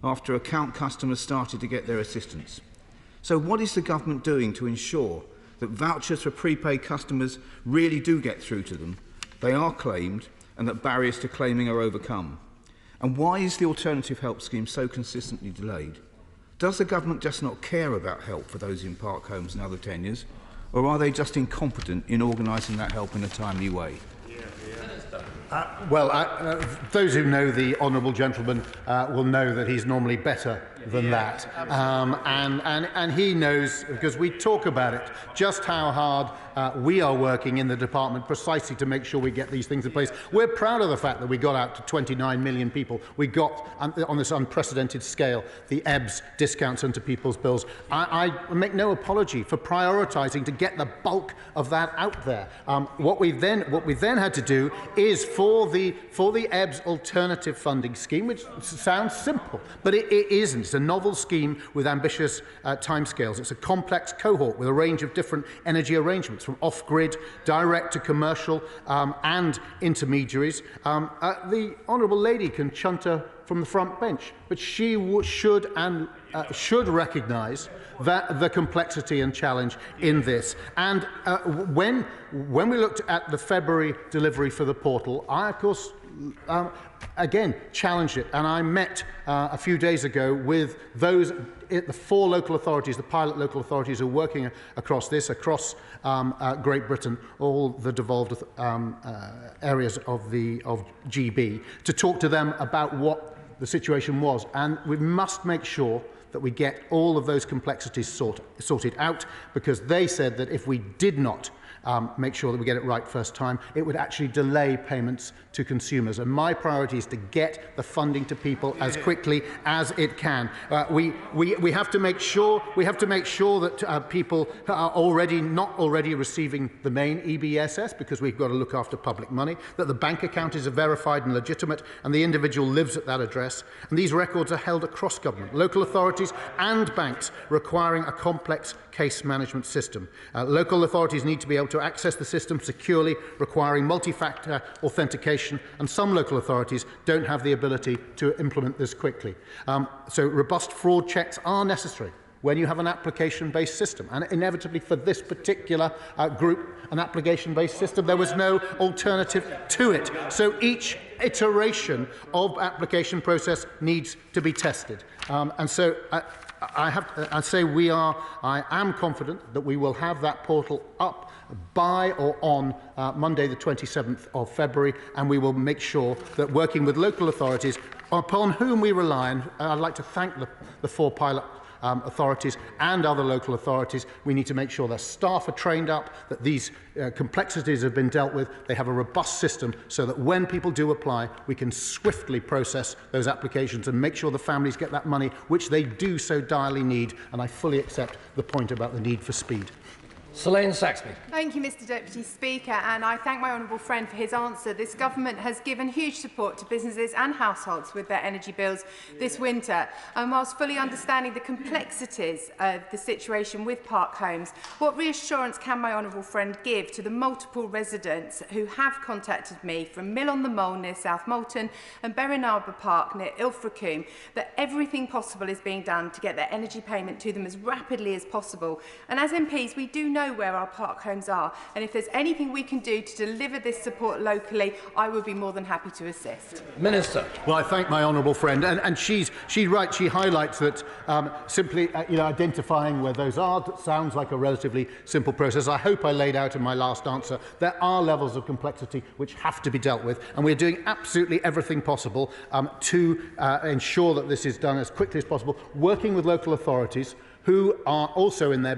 after account customers started to get their assistance. So what is the government doing to ensure that vouchers for prepaid customers really do get through to them, they are claimed, and that barriers to claiming are overcome? And why is the alternative help scheme so consistently delayed? Does the government just not care about help for those in park homes and other tenures, or are they just incompetent in organising that help in a timely way? Those who know the honourable gentleman will know that he's normally better than that. And he knows, because we talk about it, just how hard we are working in the department precisely to make sure we get these things in place. We're proud of the fact that we got out to 29 million people. We got, on this unprecedented scale, the EBS discounts into people's bills. I make no apology for prioritising to get the bulk of that out there. What we then had to do is for the EBS alternative funding scheme, which sounds simple, but it isn't. It's a novel scheme with ambitious timescales. It's a complex cohort with a range of different energy arrangements, from off-grid, direct to commercial, and intermediaries. The honourable lady can chunter from the front bench, but she should recognise that the complexity and challenge in this. And when we looked at the February delivery for the portal, I, of course, again challenged it, and I met a few days ago with the 4 local authorities, the pilot local authorities who are working across Great Britain, all the devolved areas of GB, to talk to them about what the situation was. And we must make sure that we get all of those complexities sorted out, because they said that if we did not make sure that we get it right first time, it would actually delay payments to consumers. And my priority is to get the funding to people as quickly as it can. We have to make sure that people are not already receiving the main EBSS, because we've got to look after public money, that the bank account is verified and legitimate, and the individual lives at that address. And these records are held across government, local authorities and banks, requiring a complex case management system. Local authorities need to be able to access the system securely, requiring multi-factor authentication, and some local authorities don't have the ability to implement this quickly. So robust fraud checks are necessary when you have an application-based system. And inevitably for this particular group, an application-based system, there was no alternative to it. So each iteration of application process needs to be tested. And so I am confident that we will have that portal up by or on Monday the 27th of February, and we will make sure that, working with local authorities upon whom we rely, and I'd like to thank the 4 pilot authorities and other local authorities, we need to make sure their staff are trained up, that these complexities have been dealt with, they have a robust system, so that when people do apply, we can swiftly process those applications and make sure the families get that money, which they do so direly need. And I fully accept the point about the need for speed. Selene Saxby. Thank you, Mr Deputy Speaker, and I thank my honourable friend for his answer. This government has given huge support to businesses and households with their energy bills this winter. And whilst fully understanding the complexities of the situation with park homes, what reassurance can my honourable friend give to the multiple residents who have contacted me from Mill on the Mole near South Molton and Berrin Arbour Park near Ilfracombe that everything possible is being done to get their energy payment to them as rapidly as possible? And as MPs, we do know where our park homes are, and if there's anything we can do to deliver this support locally, I would be more than happy to assist. Minister. Well, I thank my honourable friend, and she's right. She highlights that simply identifying where those are sounds like a relatively simple process. I hope I laid out in my last answer there are levels of complexity which have to be dealt with, and we're doing absolutely everything possible to ensure that this is done as quickly as possible, working with local authorities who are also in the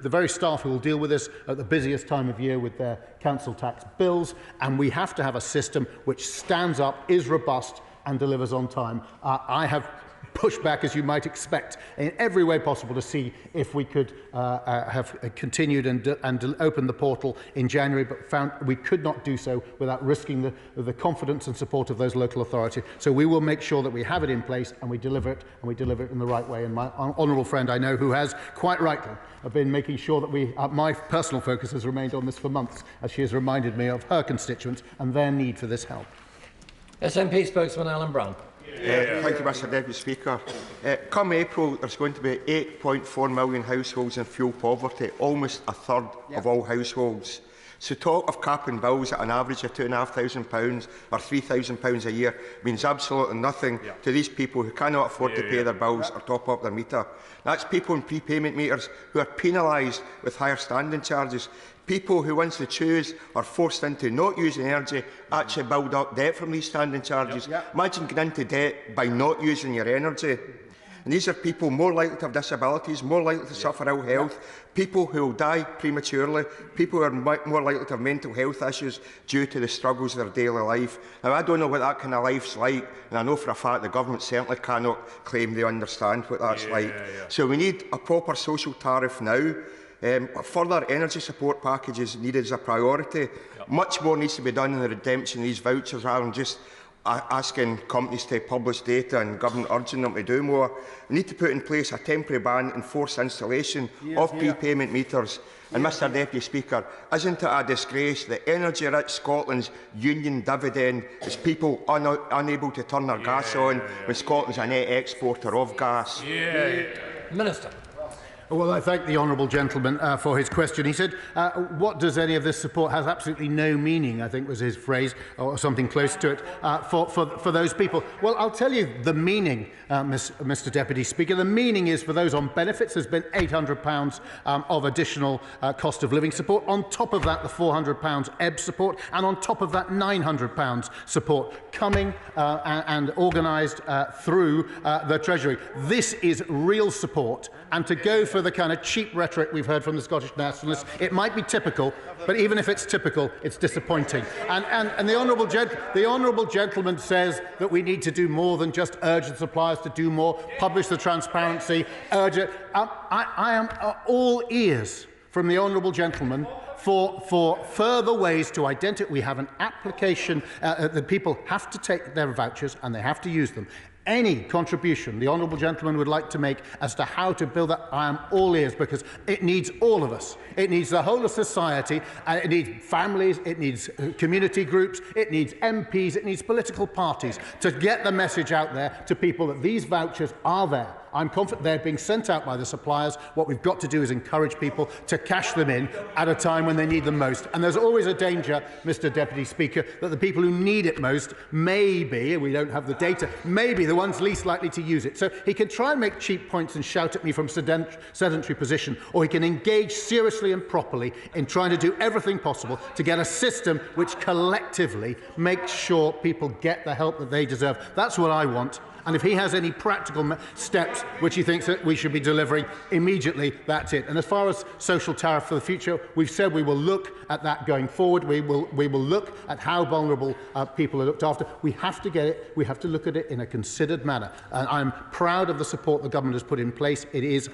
very staff who will deal with this at the busiest time of year with their council tax bills. And we have to have a system which stands up, is robust and delivers on time. I have push back, as you might expect, in every way possible to see if we could have continued and opened the portal in January, but found we could not do so without risking the confidence and support of those local authorities. So we will make sure that we have it in place and we deliver it, in the right way. And my honourable friend, I know, who has quite rightly been making sure that my personal focus has remained on this for months, as she has reminded me of her constituents and their need for this help. SNP spokesman Alan Brown. Thank you, Mr Deputy Speaker. Come April, there's going to be 8.4 million households in fuel poverty, almost a third of all households. So talk of capping bills at an average of £2,500 or £3,000 a year means absolutely nothing to these people who cannot afford to pay their bills or top up their meter. That's people in prepayment meters who are penalised with higher standing charges. People who, once they choose, are forced into not using energy, actually build up debt from these standing charges. Imagine getting into debt by not using your energy. And these are people more likely to have disabilities, more likely to suffer ill health, people who will die prematurely, people who are more likely to have mental health issues due to the struggles of their daily life. Now, I don't know what that kind of life's like, and I know for a fact the government certainly cannot claim they understand what that's like. So we need a proper social tariff now. Further energy support packages needed as a priority. Much more needs to be done in the redemption of these vouchers rather than just asking companies to publish data and government urging them to do more. We need to put in place a temporary ban on forced installation of prepayment meters. And Mr Deputy Speaker, isn't it a disgrace that energy-rich Scotland's union dividend is people unable to turn their gas on when Scotland's a net exporter of gas? Minister. Well, I thank the honourable gentleman for his question. He said, what does any of this support has absolutely no meaning, I think was his phrase, or something close to it, for those people. Well, I'll tell you the meaning, Mr Deputy Speaker. The meaning is for those on benefits, there's been £800 of additional cost of living support. On top of that, the £400 EB support, and on top of that, £900 support coming and organised through the Treasury. This is real support, and to go for the kind of cheap rhetoric we've heard from the Scottish Nationalists, it might be typical, but even if it's typical, it's disappointing. And the honourable gentleman says that we need to do more than just urge the suppliers to do more, publish the transparency, urge it. I am all ears from the honourable gentleman for further ways to identify. We have an application that people have to take their vouchers and they have to use them. Any contribution the honourable gentleman would like to make as to how to build that, I am all ears, because it needs all of us. It needs the whole of society, it needs families, it needs community groups, it needs MPs, it needs political parties to get the message out there to people that these vouchers are there. I'm confident they're being sent out by the suppliers. What we've got to do is encourage people to cash them in at a time when they need them most. And there's always a danger, Mr Deputy Speaker, that the people who need it most may be, we don't have the data, may be the ones least likely to use it. So he can try and make cheap points and shout at me from sedentary position, or he can engage seriously and properly in trying to do everything possible to get a system which collectively makes sure people get the help that they deserve. That's what I want. And if he has any practical steps which he thinks that we should be delivering immediately, that's it. And as far as social tariff for the future, we've said we will look at that going forward. We will look at how vulnerable people are looked after. We have to get it. We have to look at it in a considered manner. And I'm proud of the support the government has put in place. It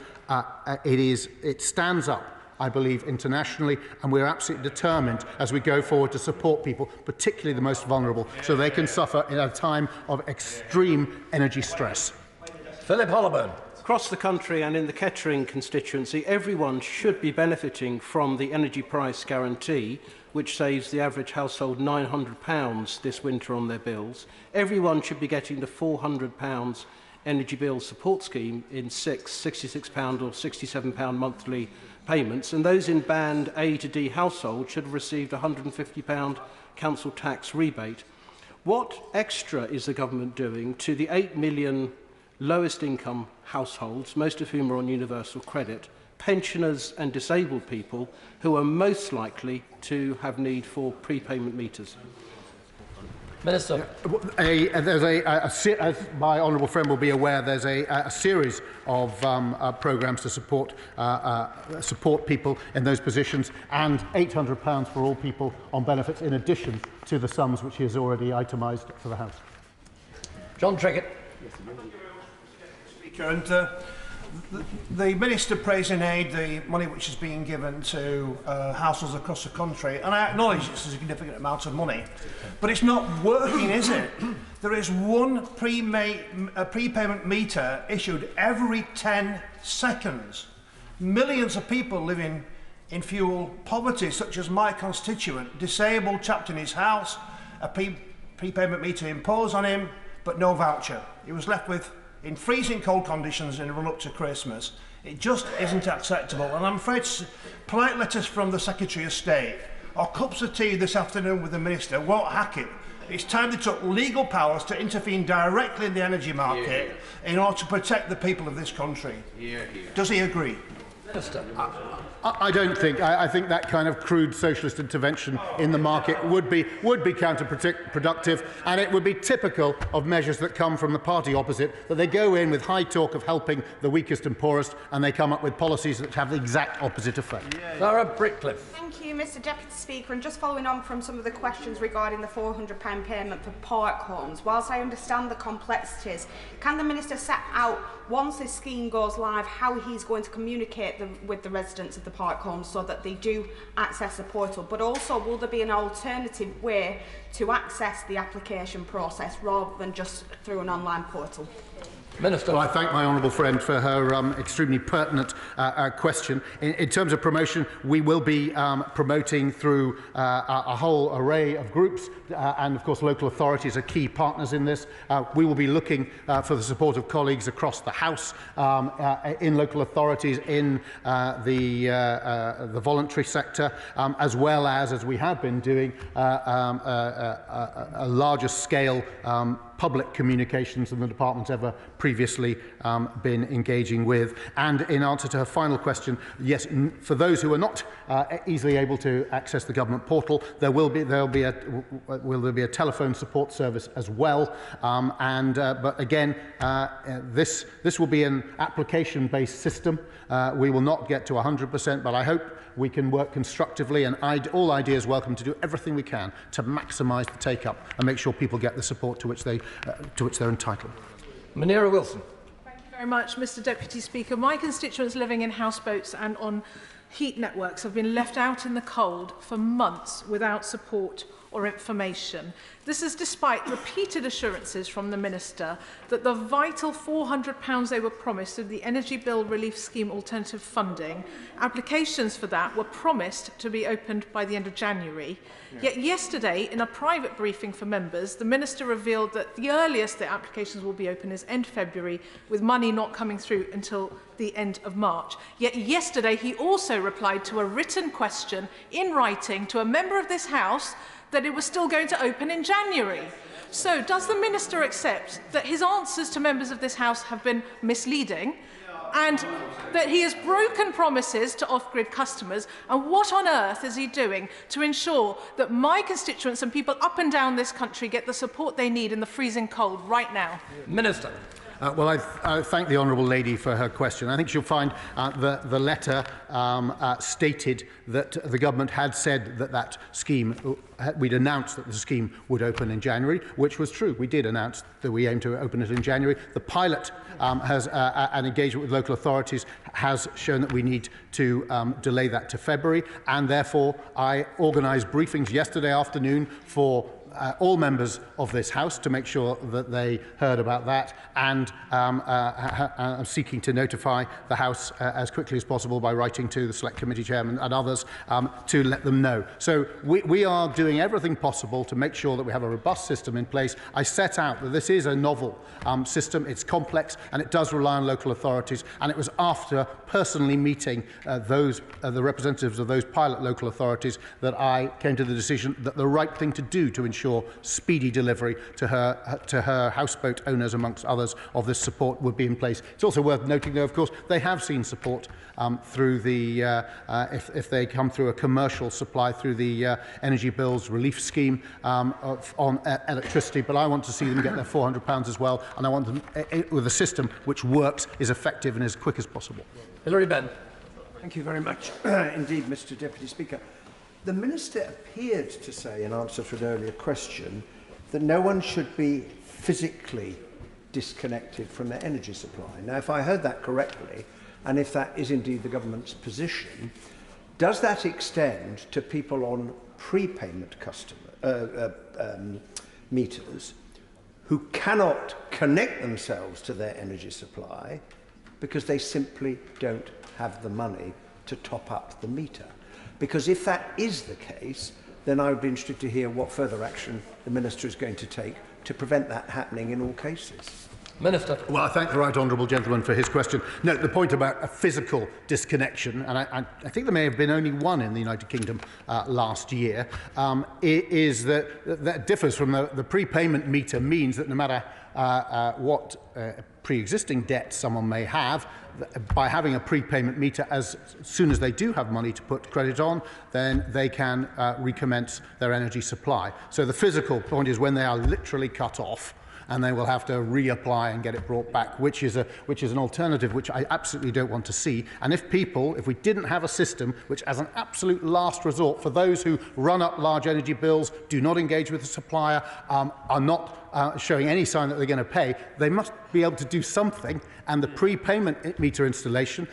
stands up, I believe, internationally, and we're absolutely determined as we go forward to support people, particularly the most vulnerable, so they can suffer in a time of extreme energy stress. Philip Hollowburn. Across the country and in the Kettering constituency, everyone should be benefiting from the energy price guarantee, which saves the average household £900 this winter on their bills. Everyone should be getting the £400 energy bill support scheme in £66 or £67 monthly payments, and those in band A to D households should have received a £150 council tax rebate. What extra is the government doing to the 8 million lowest income households, most of whom are on universal credit, pensioners and disabled people who are most likely to have need for prepayment meters? Minister. As my honourable friend will be aware, there's a series of programmes to support people in those positions, and £800 for all people on benefits, in addition to the sums which he has already itemised for the House. John Trickett. Speaker. And the Minister praised in aid the money which is being given to households across the country, and I acknowledge it's a significant amount of money, but it's not working, is it? There is one prepayment meter issued every 10 seconds. Millions of people living in fuel poverty, such as my constituent, disabled, trapped in his house, a prepayment meter imposed on him, but no voucher. He was left with in freezing cold conditions in the run-up to Christmas. It just isn't acceptable, and I'm afraid polite letters from the Secretary of State or cups of tea this afternoon with the Minister won't hack it. It's time they took legal powers to intervene directly in the energy market in order to protect the people of this country. Does he agree? Minister. I don't think. I think that kind of crude socialist intervention in the market would be counterproductive, and it would be typical of measures that come from the party opposite, that they go in with high talk of helping the weakest and poorest, and they come up with policies that have the exact opposite effect. Sarah Brickcliffe. Thank you, Mr Deputy Speaker. And just following on from some of the questions regarding the £400 payment for park homes, whilst I understand the complexities, can the Minister set out, once this scheme goes live, how he's going to communicate with the residents of the park homes so that they do access the portal? But also, will there be an alternative way to access the application process rather than just through an online portal? Minister. Well, I thank my honourable friend for her extremely pertinent question. In terms of promotion, we will be promoting through a whole array of groups, and of course local authorities are key partners in this. We will be looking for the support of colleagues across the House, in local authorities, in the voluntary sector, as well as we have been doing, a larger scale public communications than the department's ever previously been engaging with. And in answer to her final question, yes, for those who are not easily able to access the government portal, there will be a telephone support service as well. But again, this will be an application-based system. We will not get to 100%, but I hope we can work constructively, and all ideas welcome to do everything we can to maximise the take-up and make sure people get the support to which they're entitled. Munira Wilson. Thank you very much, Mr Deputy Speaker. My constituents living in houseboats and on heat networks have been left out in the cold for months without support or information. This is despite repeated assurances from the Minister that the vital £400 they were promised of the Energy Bill Relief Scheme alternative funding, applications for that were promised to be opened by the end of January. Yet yesterday, in a private briefing for members, the Minister revealed that the earliest the applications will be open is end February, with money not coming through until the end of March. Yet yesterday, he also replied to a written question in writing to a member of this House that it was still going to open in January. So does the Minister accept that his answers to members of this House have been misleading and that he has broken promises to off-grid customers? And what on earth is he doing to ensure that my constituents and people up and down this country get the support they need in the freezing cold right now? Minister. Well, I thank the honourable lady for her question. I think she'll find the letter stated that the government had said that scheme, we'd announced that the scheme would open in January, which was true. We did announce that we aim to open it in January. The pilot has an engagement with local authorities has shown that we need to delay that to February, and therefore I organised briefings yesterday afternoon for all members of this House to make sure that they heard about that, and I'm seeking to notify the House as quickly as possible by writing to the Select Committee Chairman and others to let them know. So we are doing everything possible to make sure that we have a robust system in place. I set out that this is a novel system, it's complex, and it does rely on local authorities, and it was after personally meeting the representatives of those pilot local authorities that I came to the decision that the right thing to do to ensure speedy delivery to her houseboat owners, amongst others, of this support would be in place. It's also worth noting, though, of course, they have seen support through the, if they come through a commercial supply through the Energy Bills Relief Scheme on electricity, but I want to see them get their £400 as well, and I want them with a system which works, is effective and as quick as possible. Hilary Benn. Thank you very much indeed, Mr Deputy Speaker. The Minister appeared to say, in answer to an earlier question, that no one should be physically disconnected from their energy supply. Now, if I heard that correctly, and if that is indeed the government's position, does that extend to people on prepayment meters who cannot connect themselves to their energy supply because they simply don't have the money to top up the meter? Because if that is the case, then I would be interested to hear what further action the Minister is going to take to prevent that happening in all cases. Minister. Well, I thank the right honourable gentleman for his question. No, the point about a physical disconnection, and I think there may have been only one in the United Kingdom last year, is that differs from the prepayment meter, means that no matter what pre-existing debt someone may have, by having a prepayment meter, as soon as they do have money to put credit on, then they can recommence their energy supply. So the physical point is when they are literally cut off, and they will have to reapply and get it brought back, which is an alternative which I absolutely don't want to see. And if we didn't have a system which, as an absolute last resort, for those who run up large energy bills, do not engage with the supplier, are not showing any sign that they're going to pay, they must be able to do something. And the prepayment meter installation,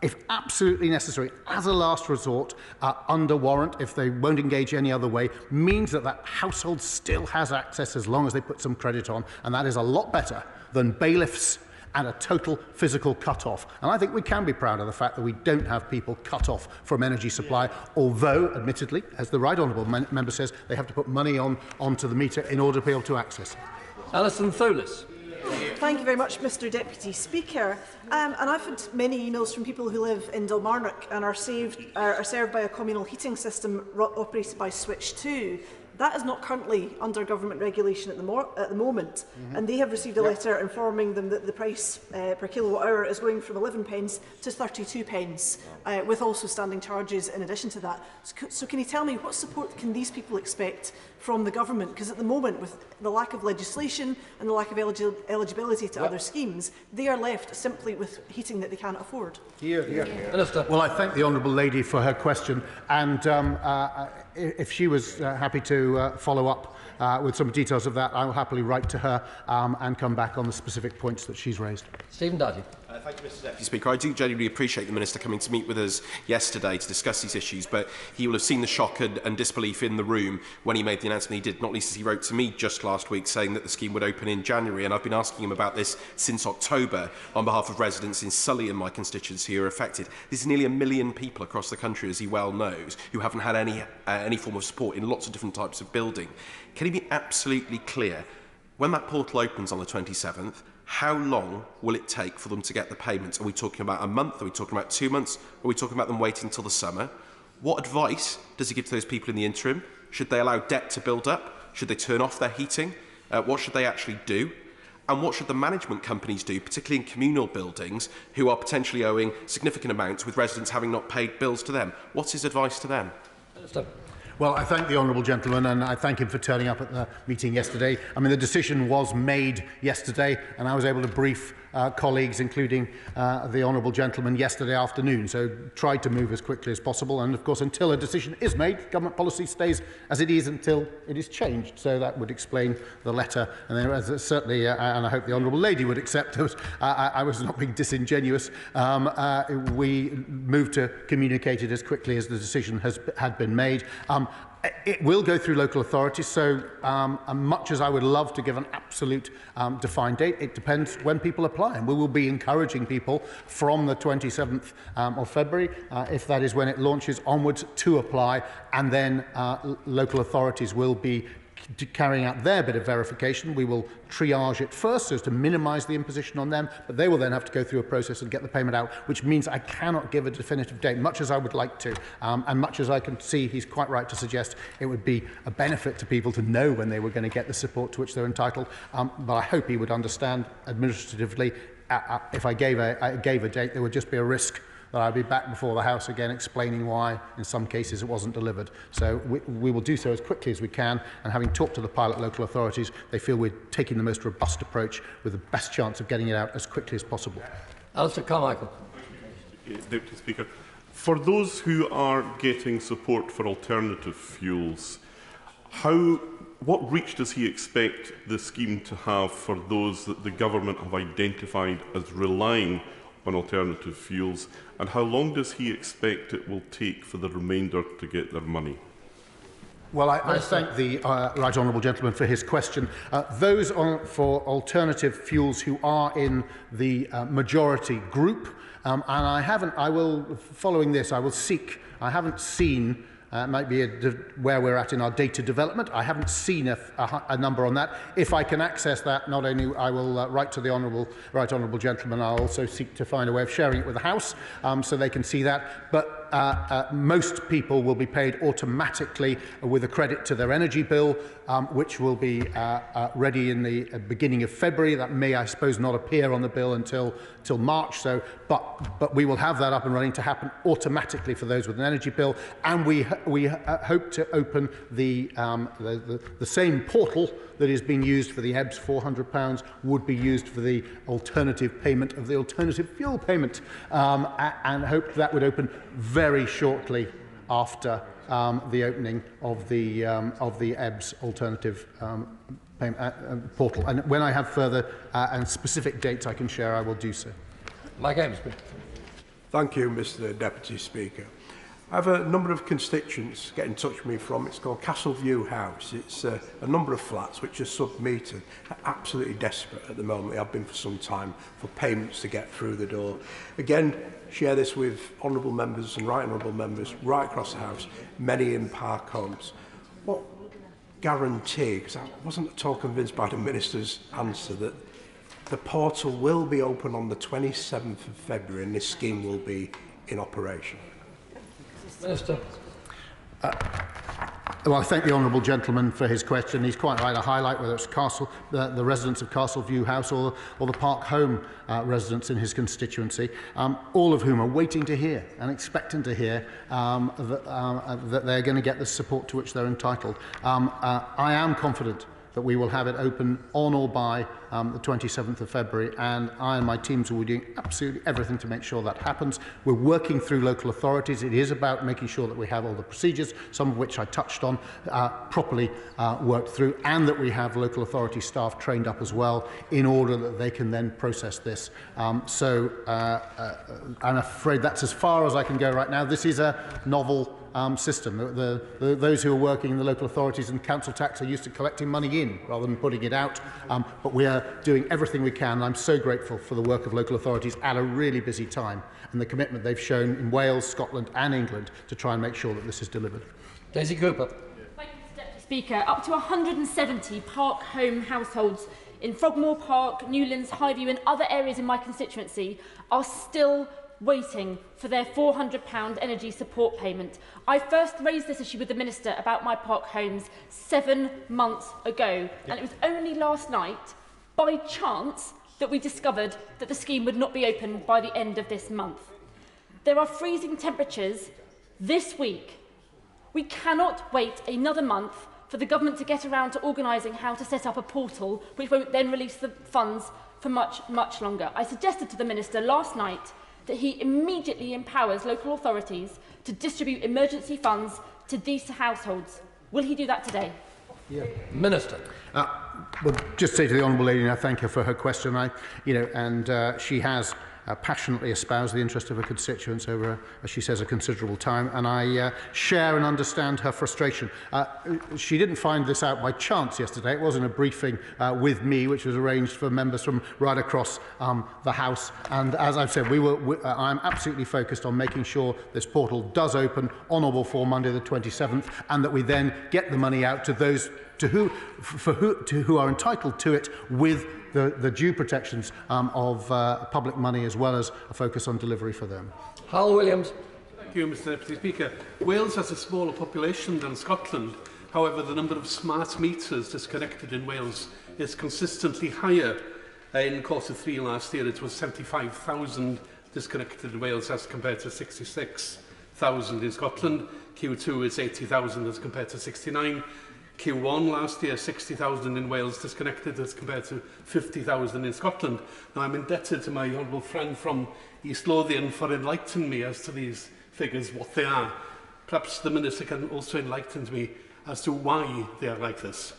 if absolutely necessary, as a last resort, under warrant, if they won't engage any other way, means that that household still has access as long as they put some credit on, and that is a lot better than bailiffs and a total physical cut-off. And I think we can be proud of the fact that we don't have people cut off from energy supply, although, admittedly, as the right honourable member says, they have to put money onto the meter in order to be able to access it. Alison Thewlis. Thank you very much, Mr Deputy Speaker. And I've had many emails from people who live in Dalmarnock and are served by a communal heating system operated by Switch 2. That is not currently under government regulation at the moment, and they have received a letter informing them that the price per kilowatt hour is going from 11 pence to 32 pence, with also standing charges in addition to that. So can you tell me what support can these people expect from the government? Because at the moment, with the lack of legislation and the lack of eligibility to other schemes, they are left simply with heating that they can't afford. Minister. Well, I thank the honourable lady for her question, and if she was happy to follow up with some details of that, I will happily write to her and come back on the specific points that she's raised. Stephen Dudley. Thank you, Mr Deputy Speaker. I do genuinely appreciate the Minister coming to meet with us yesterday to discuss these issues, but he will have seen the shock and disbelief in the room when he made the announcement he did, not least as he wrote to me just last week saying that the scheme would open in January, and I've been asking him about this since October on behalf of residents in Sully and my constituency who are affected. This is nearly 1 million people across the country, as he well knows, who haven't had any form of support in lots of different types of building. Can he be absolutely clear, when that portal opens on the 27th, how long will it take for them to get the payments? Are we talking about a month? Are we talking about 2 months? Are we talking about them waiting until the summer? What advice does he give to those people in the interim? Should they allow debt to build up? Should they turn off their heating? What should they actually do? And what should the management companies do, particularly in communal buildings, who are potentially owing significant amounts with residents having not paid bills to them? What's his advice to them? Well, I thank the honourable gentleman, and I thank him for turning up at the meeting yesterday. I mean, the decision was made yesterday, and I was able to brief colleagues, including the honourable gentleman, yesterday afternoon. So tried to move as quickly as possible. And, of course, until a decision is made, government policy stays as it is until it is changed. So that would explain the letter. And then, certainly, and I hope the honourable lady would accept that I was not being disingenuous. We moved to communicate it as quickly as the decision had been made. It will go through local authorities, so much as I would love to give an absolute defined date, it depends when people apply. And we will be encouraging people from the 27th of February, if that is when it launches, onwards to apply, and then local authorities will be carrying out their bit of verification. We will triage it first so as to minimise the imposition on them, but they will then have to go through a process and get the payment out, which means I cannot give a definitive date, much as I would like to, and much as I can see he's quite right to suggest it would be a benefit to people to know when they were going to get the support to which they're entitled. But I hope he would understand administratively, if I gave a date, there would just be a risk that I'll be back before the House again explaining why, in some cases, it wasn't delivered. So we will do so as quickly as we can, and having talked to the pilot local authorities, they feel we're taking the most robust approach with the best chance of getting it out as quickly as possible. Alistair Carmichael. Deputy Speaker, for those who are getting support for alternative fuels, how what reach does he expect the scheme to have for those that the government have identified as relying on alternative fuels, and how long does he expect it will take for the remainder to get their money? Well, I thank the right honourable gentleman for his question. Those for alternative fuels who are in the majority group, and I will, following this, I will seek, I haven't seen, it might be where we're at in our data development. I haven't seen a number on that. If I can access that, not only I will write to the right honourable gentleman, I'll also seek to find a way of sharing it with the House so they can see that. But most people will be paid automatically with a credit to their energy bill, which will be ready in the beginning of February. That may, I suppose, not appear on the bill until March. So, but we will have that up and running to happen automatically for those with an energy bill, and we hope to open the same portal that is being used for the EBS £400 would be used for the alternative payment of the alternative fuel payment, and hope that would open very shortly after the opening of the EBS alternative portal. And when I have further and specific dates I can share, I will do so. Mike Amesbury. Thank you, Mr. Deputy Speaker. I have a number of constituents get in touch with me from, it's called Castleview House. It's a number of flats which are sub-metered, absolutely desperate at the moment. They have been for some time for payments to get through the door. Again, share this with honourable members and right honourable members right across the House, many in Park Homes. What guarantee, because I wasn't at all convinced by the Minister's answer, that the portal will be open on the 27th of February and this scheme will be in operation? Minister. Well, I thank the honourable gentleman for his question. He's quite right to highlight whether it's the residents of Castleview House or the Park Home residents in his constituency, all of whom are waiting to hear and expecting to hear that they're going to get the support to which they're entitled. I am confident that we will have it open on or by the 27th of February, and I and my teams will be doing absolutely everything to make sure that happens. We're working through local authorities. It is about making sure that we have all the procedures, some of which I touched on, properly worked through, and that we have local authority staff trained up as well in order that they can then process this. I'm afraid that's as far as I can go right now. This is a novel system. Those who are working in the local authorities and council tax are used to collecting money in rather than putting it out, but we are doing everything we can, and I'm so grateful for the work of local authorities at a really busy time and the commitment they've shown in Wales, Scotland and England to try and make sure that this is delivered. Daisy Cooper. Thank you, Mr. Deputy Speaker. Up to 170 Park Home households in Frogmore Park, Newlands, Highview and other areas in my constituency are still waiting for their £400 energy support payment. I first raised this issue with the Minister about my Park Homes 7 months ago, and it was only last night, by chance, that we discovered that the scheme would not be open by the end of this month. There are freezing temperatures this week. We cannot wait another month for the government to get around to organising how to set up a portal which won't then release the funds for much, much longer. I suggested to the Minister last night that he immediately empowers local authorities to distribute emergency funds to these households. Will he do that today? Yeah. Minister. Well, just say to the honourable lady, and I thank her for her question. She has passionately espoused the interest of her constituents over, as she says, a considerable time, and I share and understand her frustration. She didn't find this out by chance yesterday. It wasn't a briefing with me, which was arranged for members from right across the House. And as I've said, I'm absolutely focused on making sure this portal does open on or before Monday the 27th, and that we then get the money out to those who are entitled to it with the due protections of public money, as well as a focus on delivery for them. Hal Williams. Thank you, Mr. Deputy Speaker. Wales has a smaller population than Scotland. However, the number of smart meters disconnected in Wales is consistently higher. In Q3 last year, it was 75,000 disconnected in Wales as compared to 66,000 in Scotland. Q2 is 80,000 as compared to 69. Q1 last year, 60,000 in Wales disconnected as compared to 50,000 in Scotland. Now, I'm indebted to my honourable friend from East Lothian for enlightening me as to these figures, what they are. Perhaps the Minister can also enlighten me as to why they are like this.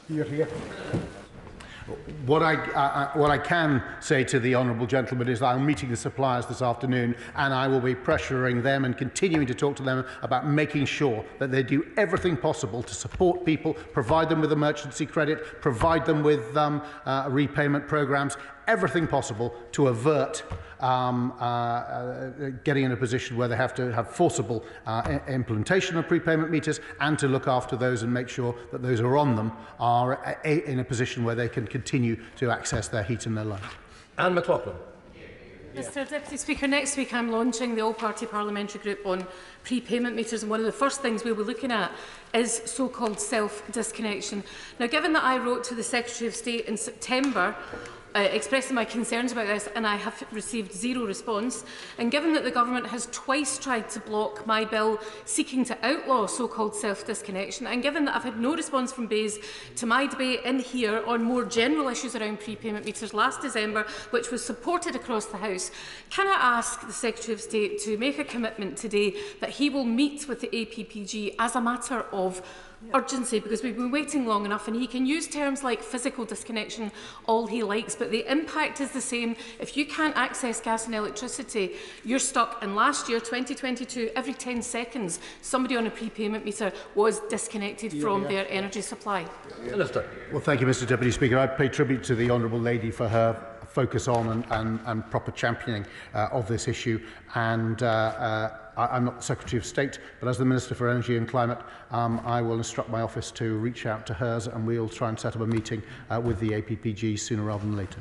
What I can say to the honourable gentleman is that I'm meeting the suppliers this afternoon, and I will be pressuring them and continuing to talk to them about making sure that they do everything possible to support people, provide them with emergency credit, provide them with repayment programmes, everything possible to avert getting in a position where they have to have forcible implementation of prepayment meters, and to look after those and make sure that those who are on them are in a position where they can continue to access their heat and their light. Anne McLaughlin. Mr Deputy Speaker, next week I'm launching the All-Party Parliamentary Group on prepayment meters, and one of the first things we'll be looking at is so-called self-disconnection. Now, given that I wrote to the Secretary of State in September expressing my concerns about this, and I have received zero response, and given that the Government has twice tried to block my bill seeking to outlaw so-called self-disconnection, and given that I've had no response from BEIS to my debate in here on more general issues around prepayment meters last December, which was supported across the House, can I ask the Secretary of State to make a commitment today that he will meet with the APPG as a matter of urgency, because we've been waiting long enough, and he can use terms like physical disconnection all he likes, but the impact is the same. If you can't access gas and electricity, you're stuck. And last year, 2022, every 10 seconds, somebody on a prepayment meter was disconnected from their energy supply. Minister. Well, thank you, Mr Deputy Speaker. I pay tribute to the honourable lady for her focus on and proper championing of this issue, and I'm not the Secretary of State, but as the Minister for Energy and Climate, I will instruct my office to reach out to hers, and we'll try and set up a meeting with the APPG sooner rather than later.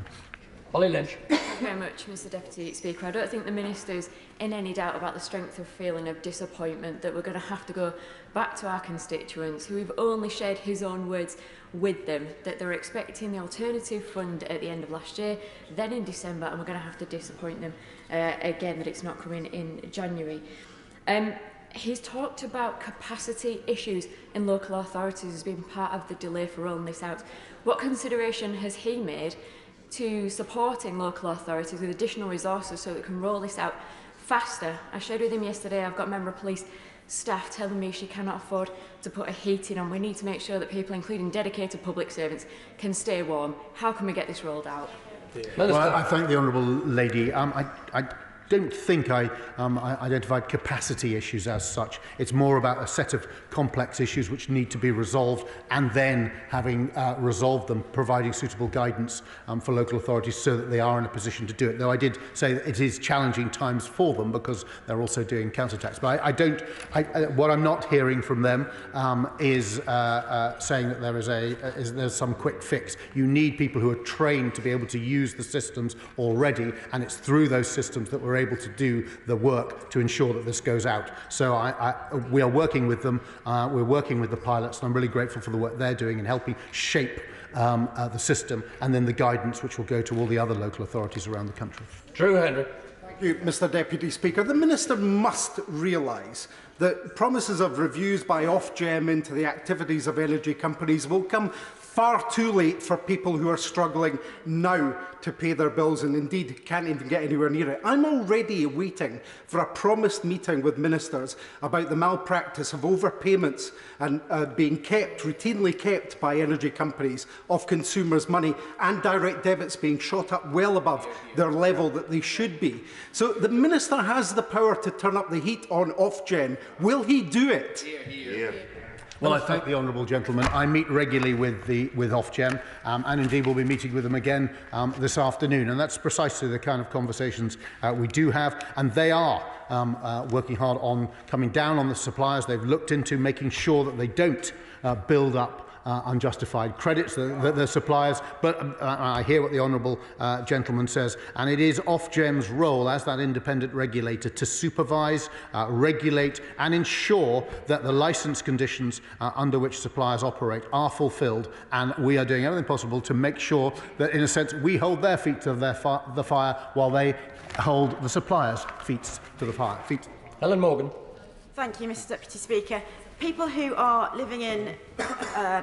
Holly Lynch. Thank you very much, Mr Deputy Speaker. I don't think the Minister's in any doubt about the strength of feeling of disappointment that we're going to have to go back to our constituents, who we've only shared his own words with them, that they're expecting the alternative fund at the end of last year, then in December, and we're going to have to disappoint them again that it's not coming in January. He's talked about capacity issues in local authorities as being part of the delay for rolling this out. What consideration has he made to supporting local authorities with additional resources so that we can roll this out faster? I shared with him yesterday, I've got a member of police staff telling me she cannot afford to put a heating on. We need to make sure that people, including dedicated public servants, can stay warm. How can we get this rolled out? Well, I thank the honourable lady. I don't think I identified capacity issues as such. It's more about a set of complex issues which need to be resolved, and then, having resolved them, providing suitable guidance for local authorities so that they are in a position to do it. Though I did say that it is challenging times for them because they're also doing counterattacks. But what I'm not hearing from them is saying that there's some quick fix. You need people who are trained to be able to use the systems already, and it's through those systems that we're able to do the work to ensure that this goes out. So we are working with them, we're working with the pilots, and I'm really grateful for the work they're doing in helping shape the system, and then the guidance which will go to all the other local authorities around the country. Drew Henry. Thank you, Mr Deputy Speaker. The Minister must realise that promises of reviews by Ofgem into the activities of energy companies will come far too late for people who are struggling now to pay their bills and indeed can't even get anywhere near it. I'm already waiting for a promised meeting with ministers about the malpractice of overpayments and being routinely kept by energy companies of consumers' money, and direct debits being shot up well above their level that they should be. So the Minister has the power to turn up the heat on Ofgem. Will he do it? Well, I thank the honourable gentleman. I meet regularly with Ofgem, and indeed will be meeting with them again this afternoon. And that's precisely the kind of conversations we do have. And they are working hard on coming down on the suppliers. They've looked into making sure that they don't build up unjustified credits, the suppliers. But I hear what the honourable gentleman says, and it is Ofgem's role as that independent regulator to supervise, regulate and ensure that the licence conditions under which suppliers operate are fulfilled, and we are doing everything possible to make sure that, in a sense, we hold their feet to the fire while they hold the suppliers' feet to the fire. Helen Morgan. Thank you, Mr Deputy Speaker. people who are living in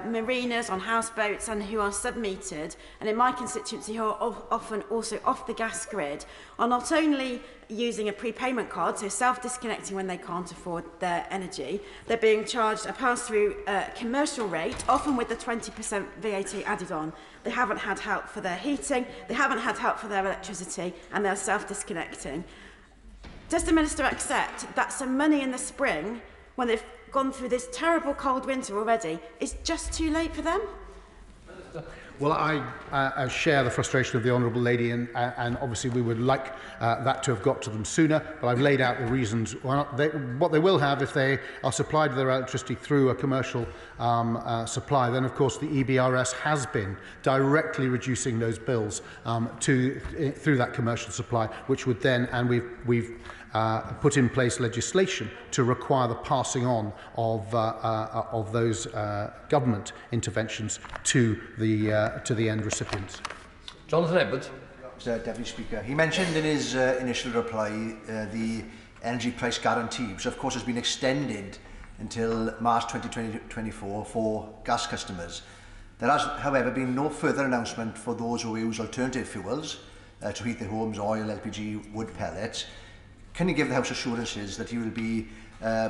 marinas, on houseboats, and who are sub-metered, and in my constituency who are often also off the gas grid, are not only using a prepayment card, so self-disconnecting when they can't afford their energy, they're being charged a pass-through commercial rate, often with the 20% VAT added on. They haven't had help for their heating, they haven't had help for their electricity, and they're self-disconnecting. Does the Minister accept that some money in the spring, when they've gone through this terrible cold winter already, is just too late for them? Well, I share the frustration of the Honourable Lady, and obviously we would like that to have got to them sooner, but I've laid out the reasons. What they will have if they are supplied their electricity through a commercial supply, then of course the EBRS has been directly reducing those bills through that commercial supply, which would then, and we've put in place legislation to require the passing on of those government interventions to the end recipients. Jonathan Edwards. Mr Deputy Speaker, he mentioned in his initial reply the energy price guarantee, which of course has been extended until March 2024 for gas customers. There has, however, been no further announcement for those who use alternative fuels to heat their homes, oil, LPG, wood pellets. Can you give the House assurances that he will be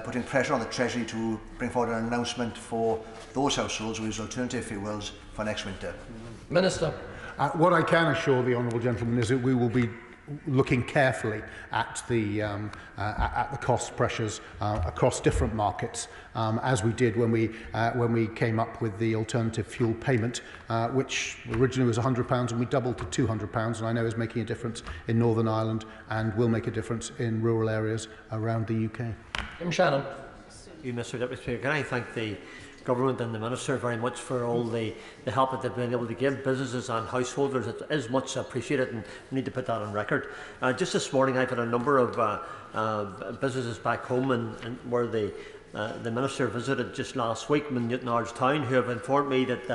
putting pressure on the Treasury to bring forward an announcement for those households who use alternative fuels for next winter? Minister. What I can assure the honourable gentleman is that we will be looking carefully at the cost pressures across different markets, as we did when we came up with the alternative fuel payment, which originally was £100 and we doubled to £200, and I know is making a difference in Northern Ireland and will make a difference in rural areas around the UK. Shannon. Mr Deputy Speaker, can I thank the Government and the Minister very much for all the help that they've been able to give businesses and householders. It is much appreciated, and we need to put that on record. Just this morning I've had a number of businesses back home and where the Minister visited just last week in Newtownards Town, who have informed me that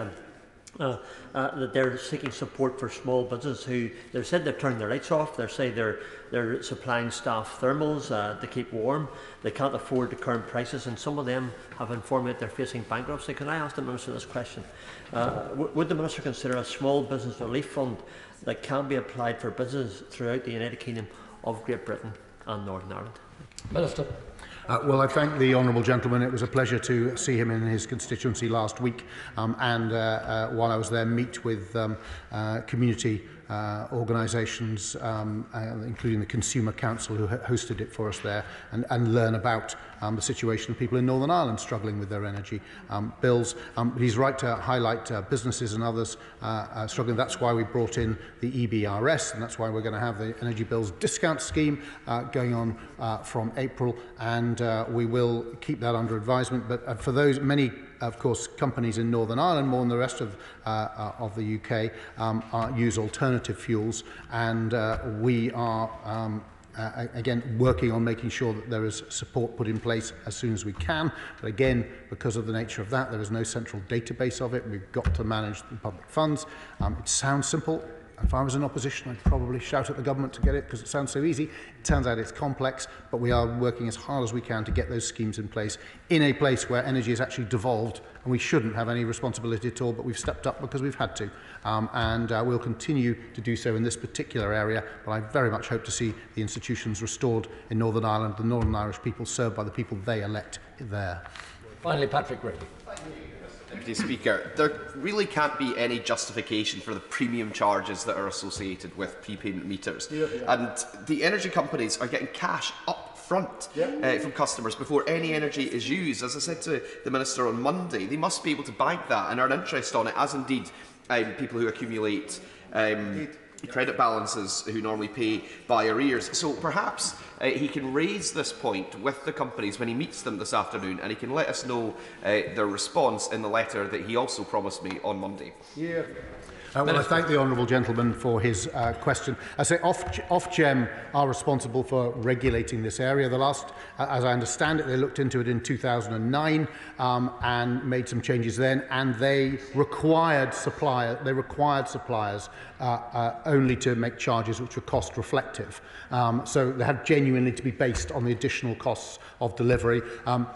that they're seeking support for small businesses who they said they've turned their lights off. They say they're supplying staff thermals to keep warm. They can't afford the current prices, and some of them have informed me that they're facing bankruptcy. Can I ask the Minister this question? Would the Minister consider a small business relief fund that can be applied for businesses throughout the United Kingdom of Great Britain and Northern Ireland? Minister. Well, I thank the honourable gentleman. It was a pleasure to see him in his constituency last week, and while I was there, meet with community organisations, including the Consumer Council, who hosted it for us there, and learn about the situation of people in Northern Ireland struggling with their energy bills. He's right to highlight businesses and others struggling. That's why we brought in the EBRS, and that's why we're going to have the Energy Bills Discount Scheme going on from April, and we will keep that under advisement. But for those many, of course, companies in Northern Ireland, more than the rest of the UK, use alternative fuels, and we are again working on making sure that there is support put in place as soon as we can. But again, because of the nature of that, there is no central database of it. We've got to manage the public funds. It sounds simple. If I was in opposition, I'd probably shout at the government to get it because it sounds so easy. It turns out it's complex, but we are working as hard as we can to get those schemes in place where energy is actually devolved, and we shouldn't have any responsibility at all, but we've stepped up because we've had to. And we'll continue to do so in this particular area, but I very much hope to see the institutions restored in Northern Ireland, the Northern Irish people served by the people they elect there. Finally, Patrick Grady. Deputy Speaker, there really can't be any justification for the premium charges that are associated with prepayment meters. And the energy companies are getting cash up front from customers before any energy is used. As I said to the Minister on Monday, they must be able to bank that and earn interest on it, as indeed people who accumulate credit balances who normally pay by arrears. So perhaps he can raise this point with the companies when he meets them this afternoon, and he can let us know their response in the letter that he also promised me on Monday. Well, I thank the honourable gentleman for his question. I say Ofgem are responsible for regulating this area. The last, as I understand it, they looked into it in 2009 and made some changes then, and they required suppliers only to make charges which were cost reflective. So they had genuinely to be based on the additional costs of delivery,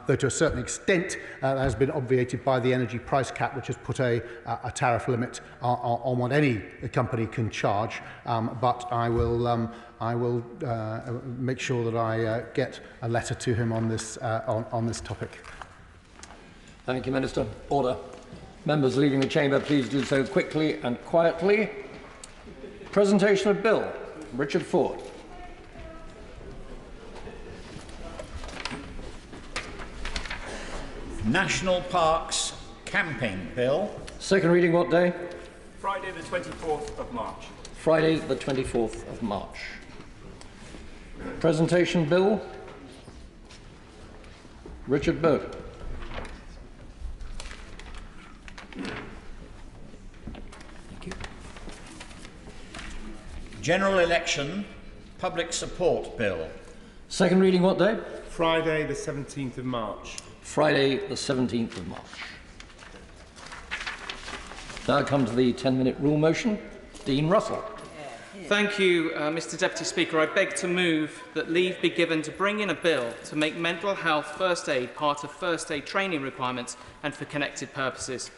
though to a certain extent that has been obviated by the energy price cap, which has put a tariff limit on what any company can charge. But I will make sure that I get a letter to him on this topic. Thank you, Minister. Order. Members leaving the chamber, please do so quickly and quietly. Presentation of Bill. Richard Ford. National Parks Camping Bill. Second reading what day? Friday the 24th of March. Friday the 24th of March. Presentation Bill. Richard Burt. Thank you. General Election Public Support Bill. Second reading what day? Friday the 17th of March. Friday the 17th of March. Now come to the 10-minute rule motion. Dean Russell. Thank you, Mr Deputy Speaker. I beg to move that leave be given to bring in a bill to make mental health first aid part of first aid training requirements and for connected purposes.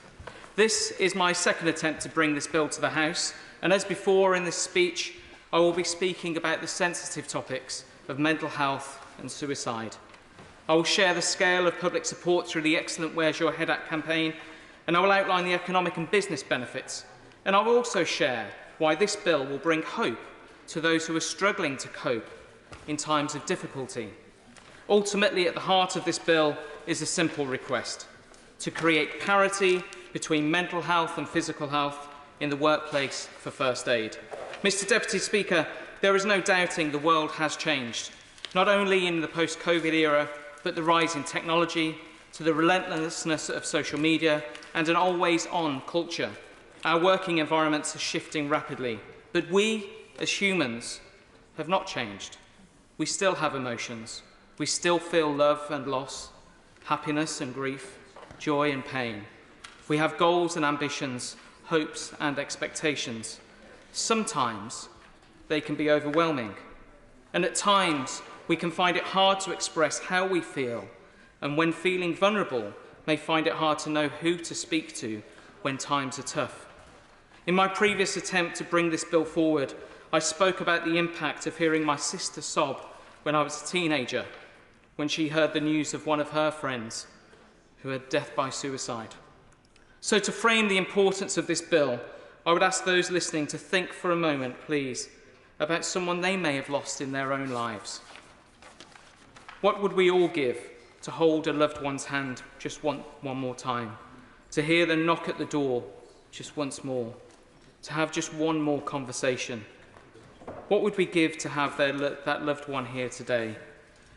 This is my second attempt to bring this bill to the House, and as before in this speech, I will be speaking about the sensitive topics of mental health and suicide. I will share the scale of public support through the excellent Where's Your Head At campaign, and I will outline the economic and business benefits. And I will also share why this bill will bring hope to those who are struggling to cope in times of difficulty. Ultimately, at the heart of this bill is a simple request: to create parity between mental health and physical health in the workplace for first aid. Mr Deputy Speaker, there is no doubting the world has changed, not only in the post-COVID era, but the rise in technology, to the relentlessness of social media and an always-on culture. Our working environments are shifting rapidly, but we, as humans, have not changed. We still have emotions. We still feel love and loss, happiness and grief, joy and pain. We have goals and ambitions, hopes and expectations. Sometimes they can be overwhelming, and at times we can find it hard to express how we feel, and when feeling vulnerable, may find it hard to know who to speak to when times are tough. In my previous attempt to bring this bill forward, I spoke about the impact of hearing my sister sob when I was a teenager, when she heard the news of one of her friends who had death by suicide. So to frame the importance of this bill, I would ask those listening to think for a moment, please, about someone they may have lost in their own lives. What would we all give to hold a loved one's hand just one more time, to hear them knock at the door just once more, to have just one more conversation? What would we give to have that loved one here today?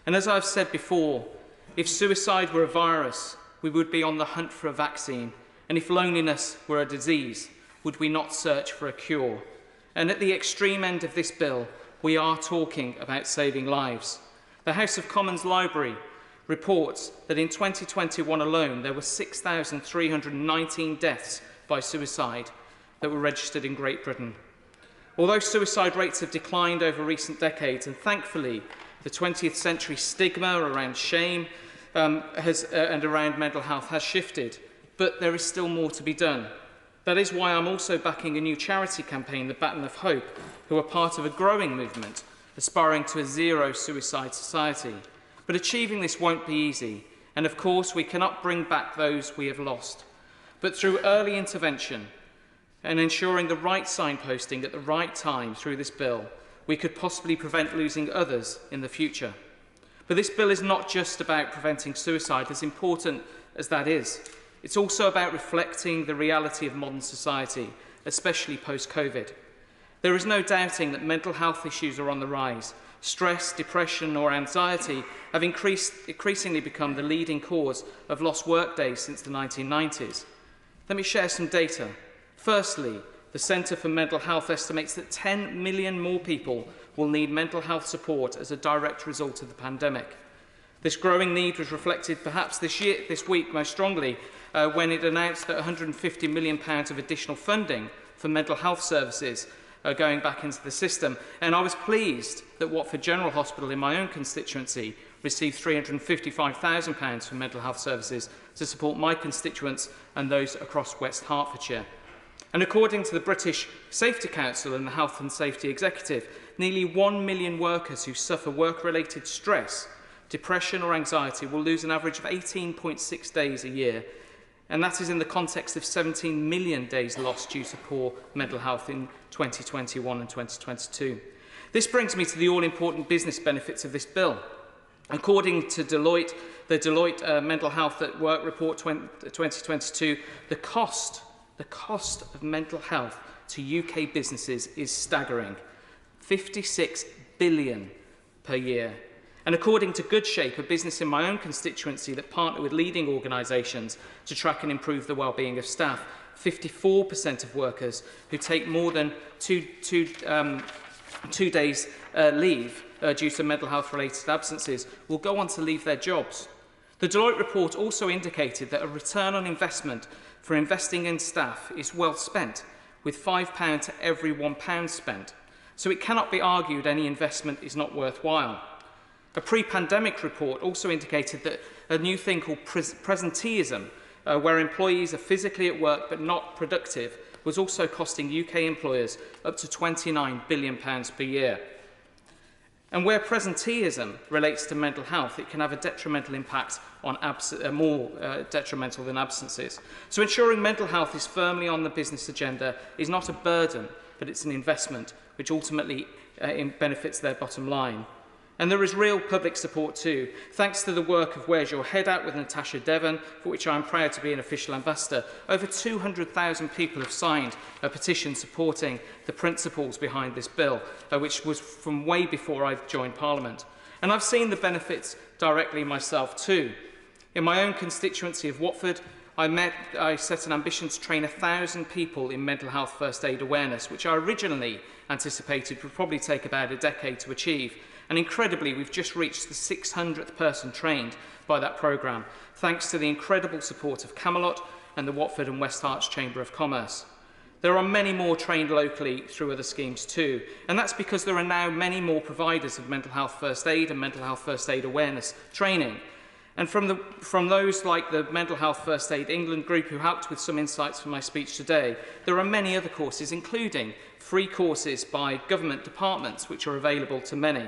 And as I've said before, if suicide were a virus, we would be on the hunt for a vaccine. And if loneliness were a disease, would we not search for a cure? And at the extreme end of this bill, we are talking about saving lives. The House of Commons Library reports that in 2021 alone, there were 6,319 deaths by suicide that were registered in Great Britain. Although suicide rates have declined over recent decades, and thankfully the 20th century stigma around shame and around mental health has shifted, but there is still more to be done. That is why I'm also backing a new charity campaign, the Baton of Hope, who are part of a growing movement aspiring to a zero suicide society. But achieving this won't be easy, and of course we cannot bring back those we have lost. But through early intervention and ensuring the right signposting at the right time through this bill, we could possibly prevent losing others in the future. But this bill is not just about preventing suicide, as important as that is. It's also about reflecting the reality of modern society, especially post-COVID. There is no doubting that mental health issues are on the rise. Stress, depression or anxiety have increasingly become the leading cause of lost work days since the 1990s. Let me share some data. Firstly, the Centre for Mental Health estimates that 10 million more people will need mental health support as a direct result of the pandemic. This growing need was reflected perhaps this week most strongly when it announced that £150 million of additional funding for mental health services are going back into the system. And I was pleased that Watford General Hospital in my own constituency received £355,000 for mental health services to support my constituents and those across West Hertfordshire. And according to the British Safety Council and the Health and Safety Executive, nearly 1 million workers who suffer work-related stress, depression or anxiety will lose an average of 18.6 days a year. And that is in the context of 17 million days lost due to poor mental health in 2021 and 2022. This brings me to the all-important business benefits of this bill. According to Deloitte, the Deloitte Mental Health at Work Report 2022, the cost of mental health to UK businesses is staggering, £56 billion per year. And according to Goodshape, a business in my own constituency that partner with leading organisations to track and improve the well-being of staff, 54% of workers who take more than two days leave due to mental health-related absences will go on to leave their jobs. The Deloitte report also indicated that a return on investment for investing in staff is well spent, with £5 to every £1 spent. So it cannot be argued any investment is not worthwhile. A pre-pandemic report also indicated that a new thing called presenteeism, where employees are physically at work but not productive, was also costing UK employers up to £29 billion per year. And where presenteeism relates to mental health, it can have a detrimental impact on more detrimental than absences. So ensuring mental health is firmly on the business agenda is not a burden, but it's an investment which ultimately benefits their bottom line. And there is real public support too, thanks to the work of Where's Your Head At with Natasha Devon, for which I am proud to be an official ambassador. Over 200,000 people have signed a petition supporting the principles behind this bill, which was from way before I joined Parliament. And I've seen the benefits directly myself too. In my own constituency of Watford, I set an ambition to train 1,000 people in mental health first aid awareness, which I originally anticipated would probably take about a decade to achieve. And incredibly, we've just reached the 600th person trained by that programme, thanks to the incredible support of Camelot and the Watford and West Herts Chamber of Commerce. There are many more trained locally through other schemes too, and that's because there are now many more providers of mental health first aid and mental health first aid awareness training. And from those like the Mental Health First Aid England group, who helped with some insights from my speech today, there are many other courses, including free courses by government departments, which are available to many.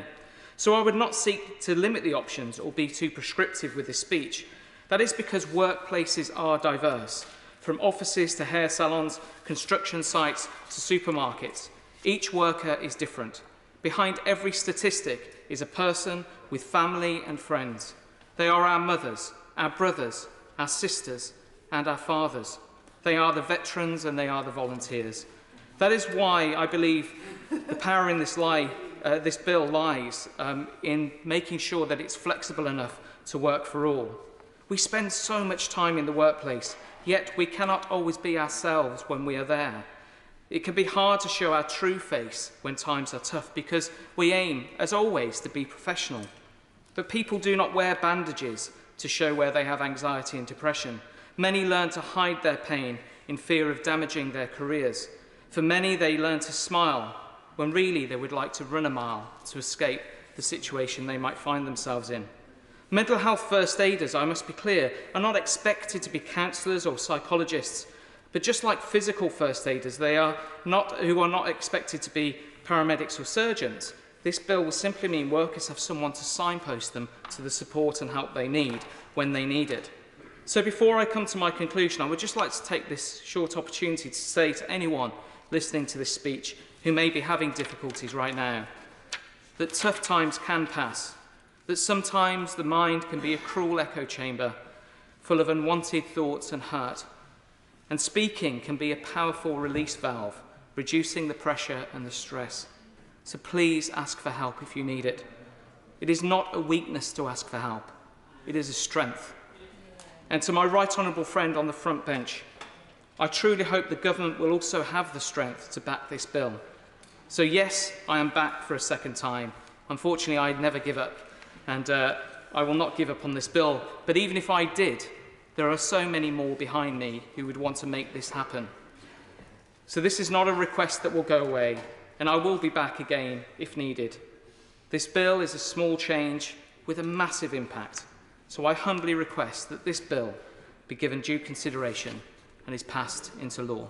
So I would not seek to limit the options or be too prescriptive with this speech. That is because workplaces are diverse, from offices to hair salons, construction sites to supermarkets. Each worker is different. Behind every statistic is a person with family and friends. They are our mothers, our brothers, our sisters, and our fathers. They are the veterans and they are the volunteers. That is why I believe the power in this bill lies in making sure that it's flexible enough to work for all. We spend so much time in the workplace, yet we cannot always be ourselves when we are there. It can be hard to show our true face when times are tough because we aim, as always, to be professional. But people do not wear bandages to show where they have anxiety and depression. Many learn to hide their pain in fear of damaging their careers. For many, they learn to smile when really they would like to run a mile to escape the situation they might find themselves in. Mental health first aiders, I must be clear, are not expected to be counsellors or psychologists, but just like physical first aiders, who are not expected to be paramedics or surgeons. This bill will simply mean workers have someone to signpost them to the support and help they need when they need it. So before I come to my conclusion, I would just like to take this short opportunity to say to anyone listening to this speech who may be having difficulties right now, that tough times can pass, that sometimes the mind can be a cruel echo chamber full of unwanted thoughts and hurt, and speaking can be a powerful release valve, reducing the pressure and the stress. So please ask for help if you need it. It is not a weakness to ask for help. It is a strength. And to my right honourable friend on the front bench, I truly hope the government will also have the strength to back this bill. So yes, I am back for a second time. Unfortunately, I'd never give up, and I will not give up on this bill. But even if I did, there are so many more behind me who would want to make this happen. So this is not a request that will go away, and I will be back again if needed. This bill is a small change with a massive impact, so I humbly request that this bill be given due consideration and is passed into law.